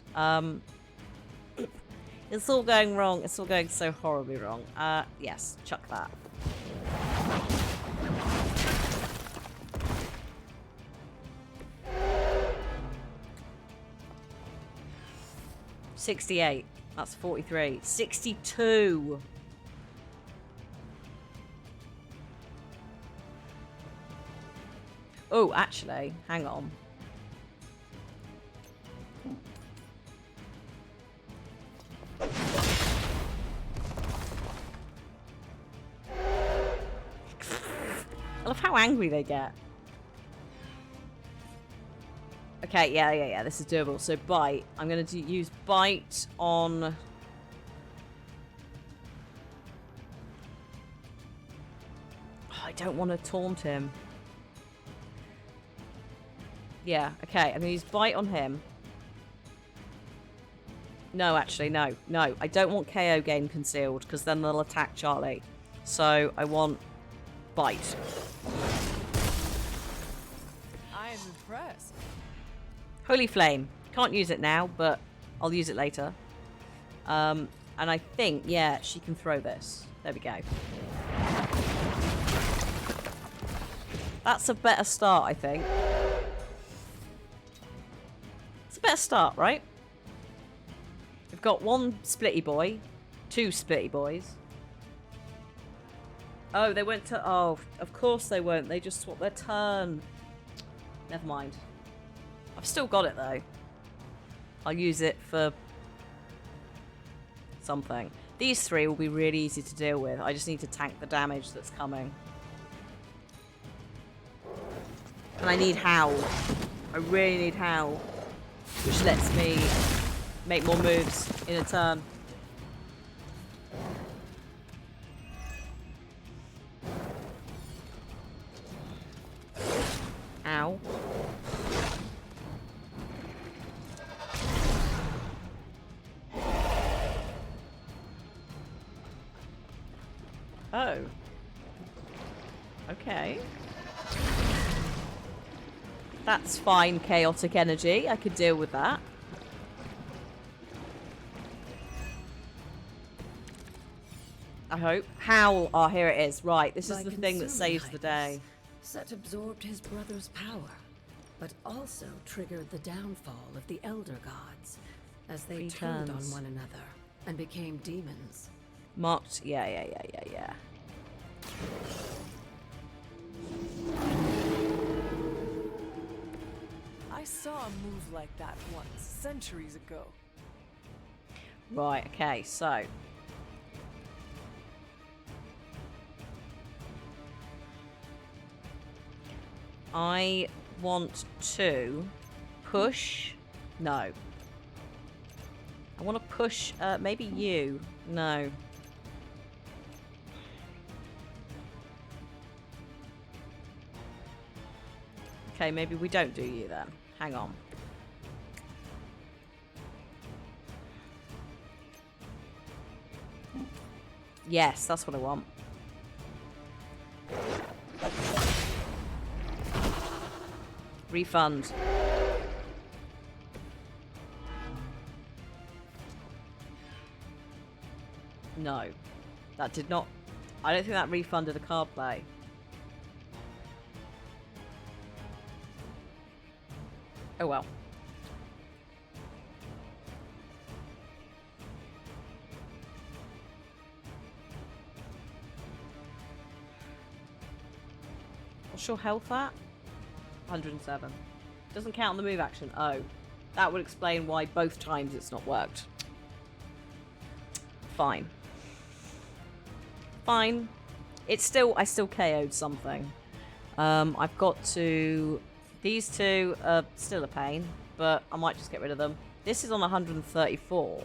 It's all going wrong. It's all going so horribly wrong. Yes, chuck that. $68. That's 43. 62. Oh, actually, hang on. I love how angry they get. Okay, yeah, this is doable. So bite. I'm going to use bite on... Oh, I don't want to taunt him. Yeah, okay. I'm going to use bite on him. No, actually, no. No, I don't want KO game concealed, because then they'll attack Charlie. So I want bite. I am impressed. Holy Flame. Can't use it now, but I'll use it later. And I think, yeah, she can throw this. There we go. That's a better start, I think. It's a better start, right? We've got 1 splitty boy. 2 splitty boys. Oh, they went to... Oh, of course they won't. They just swapped their turn. Never mind. I've still got it, though. I'll use it for something. These 3 will be really easy to deal with. I just need to tank the damage that's coming. And I need Howl. I really need Howl. Which lets me make more moves in a turn. Ow. Oh. Okay. That's fine, chaotic energy. I could deal with that. I hope. Howl. Oh, here it is. Right, this is the thing that saves the day. Set absorbed his brother's power, but also triggered the downfall of the Elder Gods as they turned on one another and became demons. Marked. Yeah. I saw a move like that once, centuries ago. Right, okay, so... I want to push... No. I want to push, maybe you. No. Okay, maybe we don't do you then. Hang on. Yes, that's what I want. Refund. No. That did not... I don't think that refunded a card play. Oh well. What's your health at? 107. Doesn't count on the move action. Oh. That would explain why both times it's not worked. Fine. Fine. It's still... I still KO'd something. I've got to... These two are still a pain, but I might just get rid of them. This is on 134.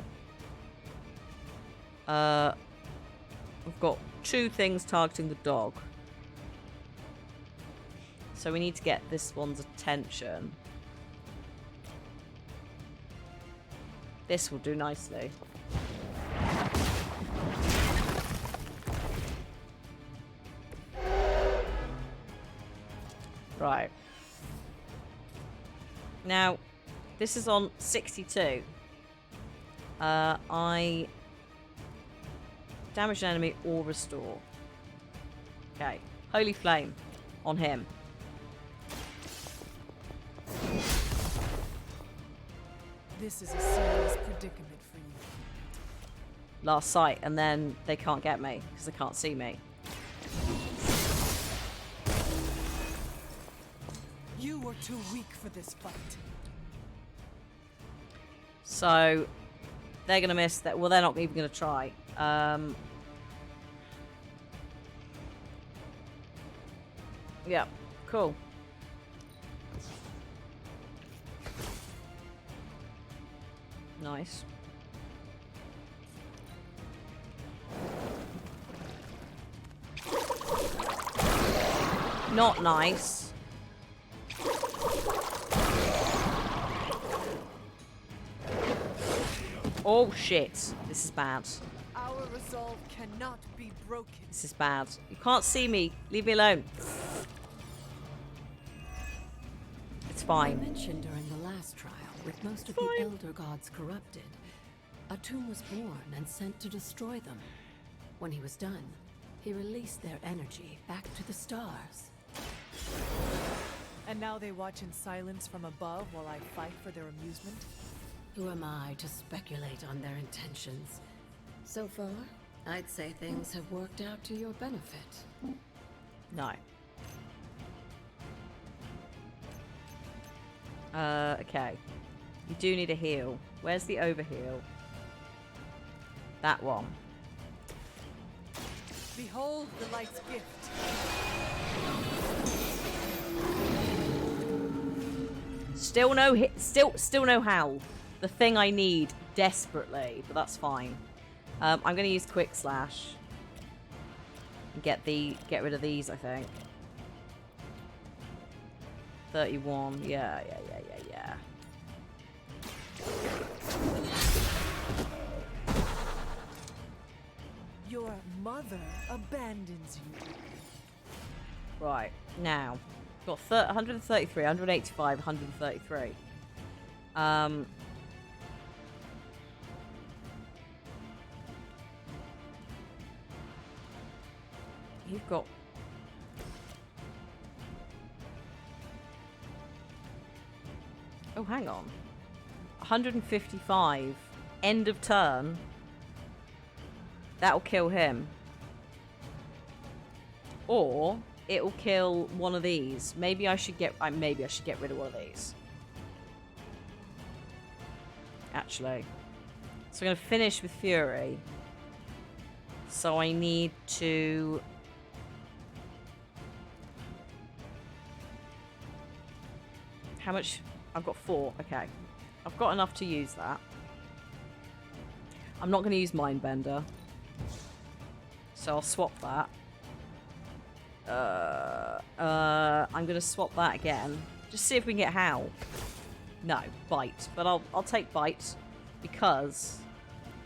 We've got 2 things targeting the dog. So we need to get this one's attention. This will do nicely. Right. Now, this is on 62. I damage an enemy or restore. Okay. Holy Flame on him. This is a serious predicament for you. Last sight, and then they can't get me because they can't see me. You were too weak for this fight. So they're gonna miss that. Well, they're not even gonna try. Yeah, cool. Nice. Not nice. Oh shit. This is bad. Our resolve cannot be broken. This is bad. You can't see me. Leave me alone. It's fine. I mentioned during the last trial, with most of the Elder Gods corrupted, a tomb was born and sent to destroy them. When he was done, he released their energy back to the stars. And now they watch in silence from above while I fight for their amusement? Who am I to speculate on their intentions? So far, I'd say things have worked out to your benefit. No. Okay. You do need a heal. Where's the overheal? That one. Behold the light's gift. Still no hit. Still no howl. The thing I need desperately, but that's fine. I'm gonna use Quick Slash. And get rid of these, I think. 31. Yeah. Your mother abandons you. Right, now. Got 133, 185, 133. You've got... Oh, hang on. 155. End of turn. That'll kill him. Or it'll kill one of these. Maybe I should get rid of one of these. Actually. So I'm going to finish with Fury. So I need to... How much? I've got 4. Okay. I've got enough to use that. I'm not going to use Mindbender. So I'll swap that. I'm going to swap that again. Just see if we can get Howl. No, Bite. But I'll take Bite because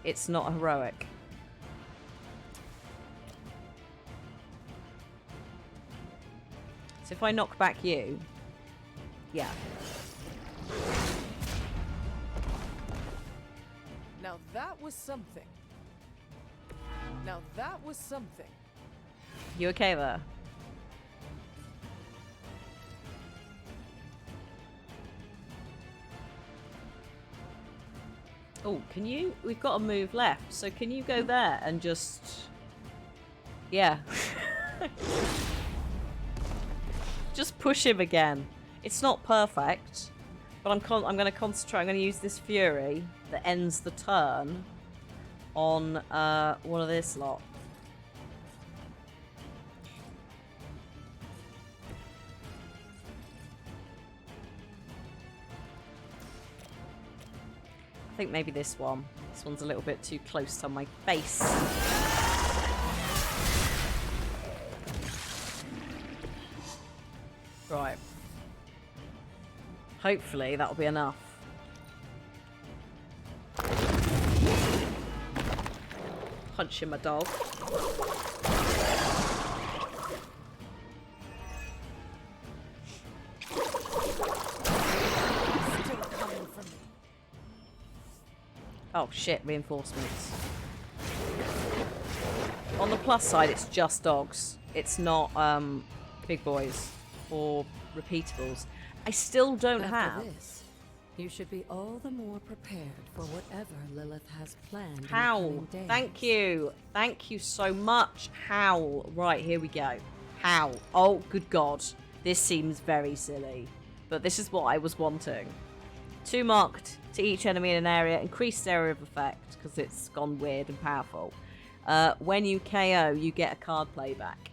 it's not heroic. So if I knock back you... Yeah. Now that was something. Now that was something. You okay there? Oh, can you... We've got a move left, so can you go there and just... Yeah. Just push him again. It's not perfect, but I'm going to concentrate. I'm going to use this fury that ends the turn on one of this lot. I think maybe this one. This one's a little bit too close to my face. Right. Hopefully that'll be enough. Punch him, my dog. Oh shit, reinforcements. On the plus side, it's just dogs. It's not big boys or repeatables. I still don't have. This, you should be all the more prepared for whatever Lilith has planned. Howl. Thank you. Thank you so much. Howl. Right, here we go. Howl. Oh, good God. This seems very silly. But this is what I was wanting. 2 marked to each enemy in an area. Increased area of effect, because it's gone weird and powerful. When you KO, you get a card playback.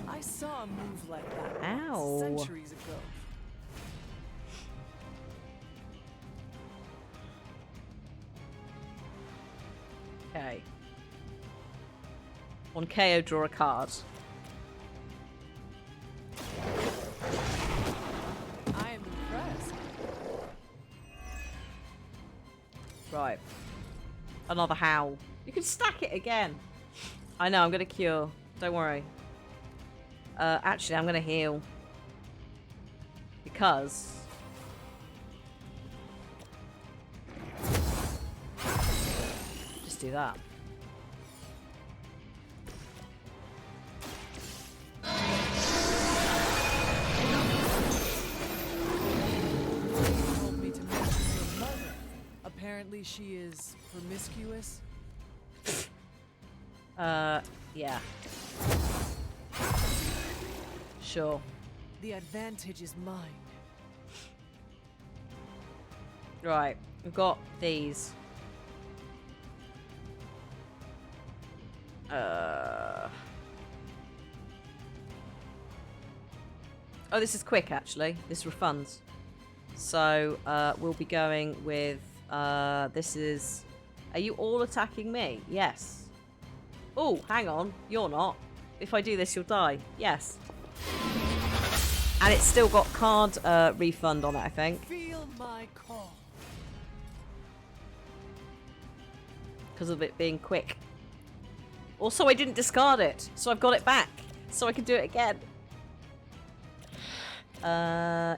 I saw a move like that Ow. centuries ago. Okay. On KO, draw a card. I am impressed. Right. Another howl. You can stack it again. I know, I'm going to cure. Don't worry. Actually, I'm going to heal. Because... just do that. Told me to mention your mother. Apparently she is promiscuous. Yeah. Sure. The advantage is mine. Right. We've got these. Oh, this is quick, actually. This refunds. So, we'll be going with, this is... Are you all attacking me? Yes. Oh, hang on. You're not. If I do this, you'll die. Yes. And it's still got card refund on it, I think. Feel my call. Because of it being quick. Also, I didn't discard it, so I've got it back. So I can do it again.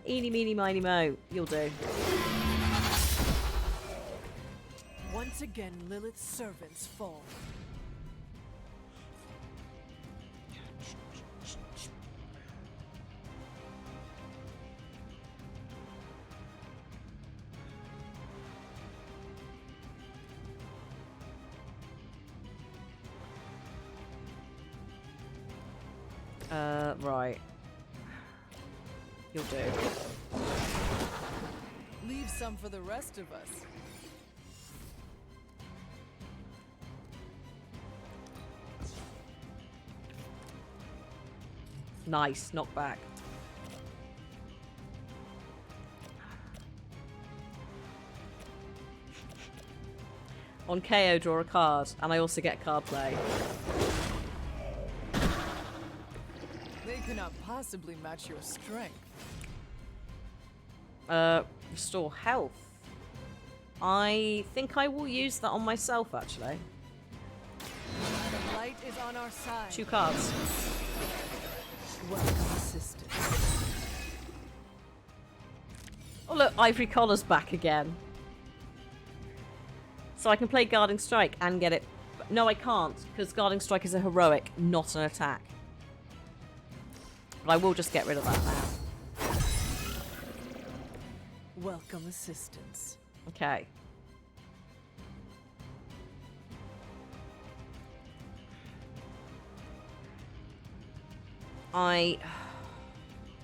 Eeny, meeny, miny, mo. You'll do. Once again, Lilith's servants fall. Right. You'll do. Leave some for the rest of us. Nice, knock back. On KO, draw a card, and I also get card play. They cannot possibly match your strength. Restore health. I think I will use that on myself, actually. The light is on our side. 2 cards. Welcome, assistant. Oh look, Ivory Collar's back again. So I can play Guarding Strike and get it... No, I can't, because Guarding Strike is a heroic, not an attack. But I will just get rid of that now. Welcome, assistance. Okay. We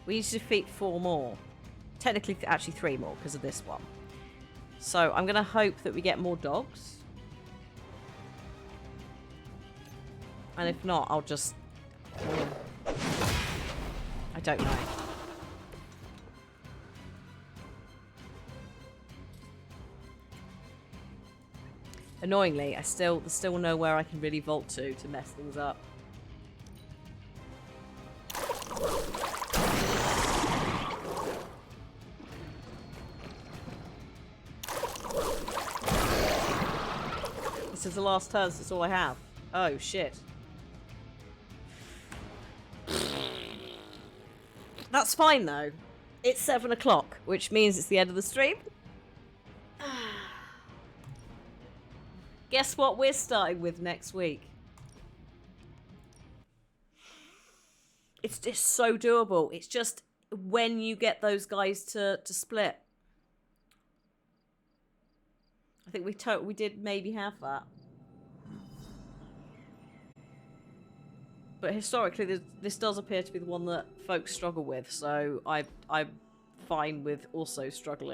need to defeat 4 more. Technically, actually 3 more because of this one. So I'm going to hope that we get more dogs. And if not, I'll just... I don't know. Annoyingly, there's still nowhere I can really vault to mess things up. This is the last turn, so that's all I have. Oh, shit. That's fine, though. It's 7 o'clock, which means it's the end of the stream. Guess what we're starting with next week? It's just so doable. It's just when you get those guys to split. I think we did maybe have that. But historically, this does appear to be the one that folks struggle with, so I'm fine with also struggling.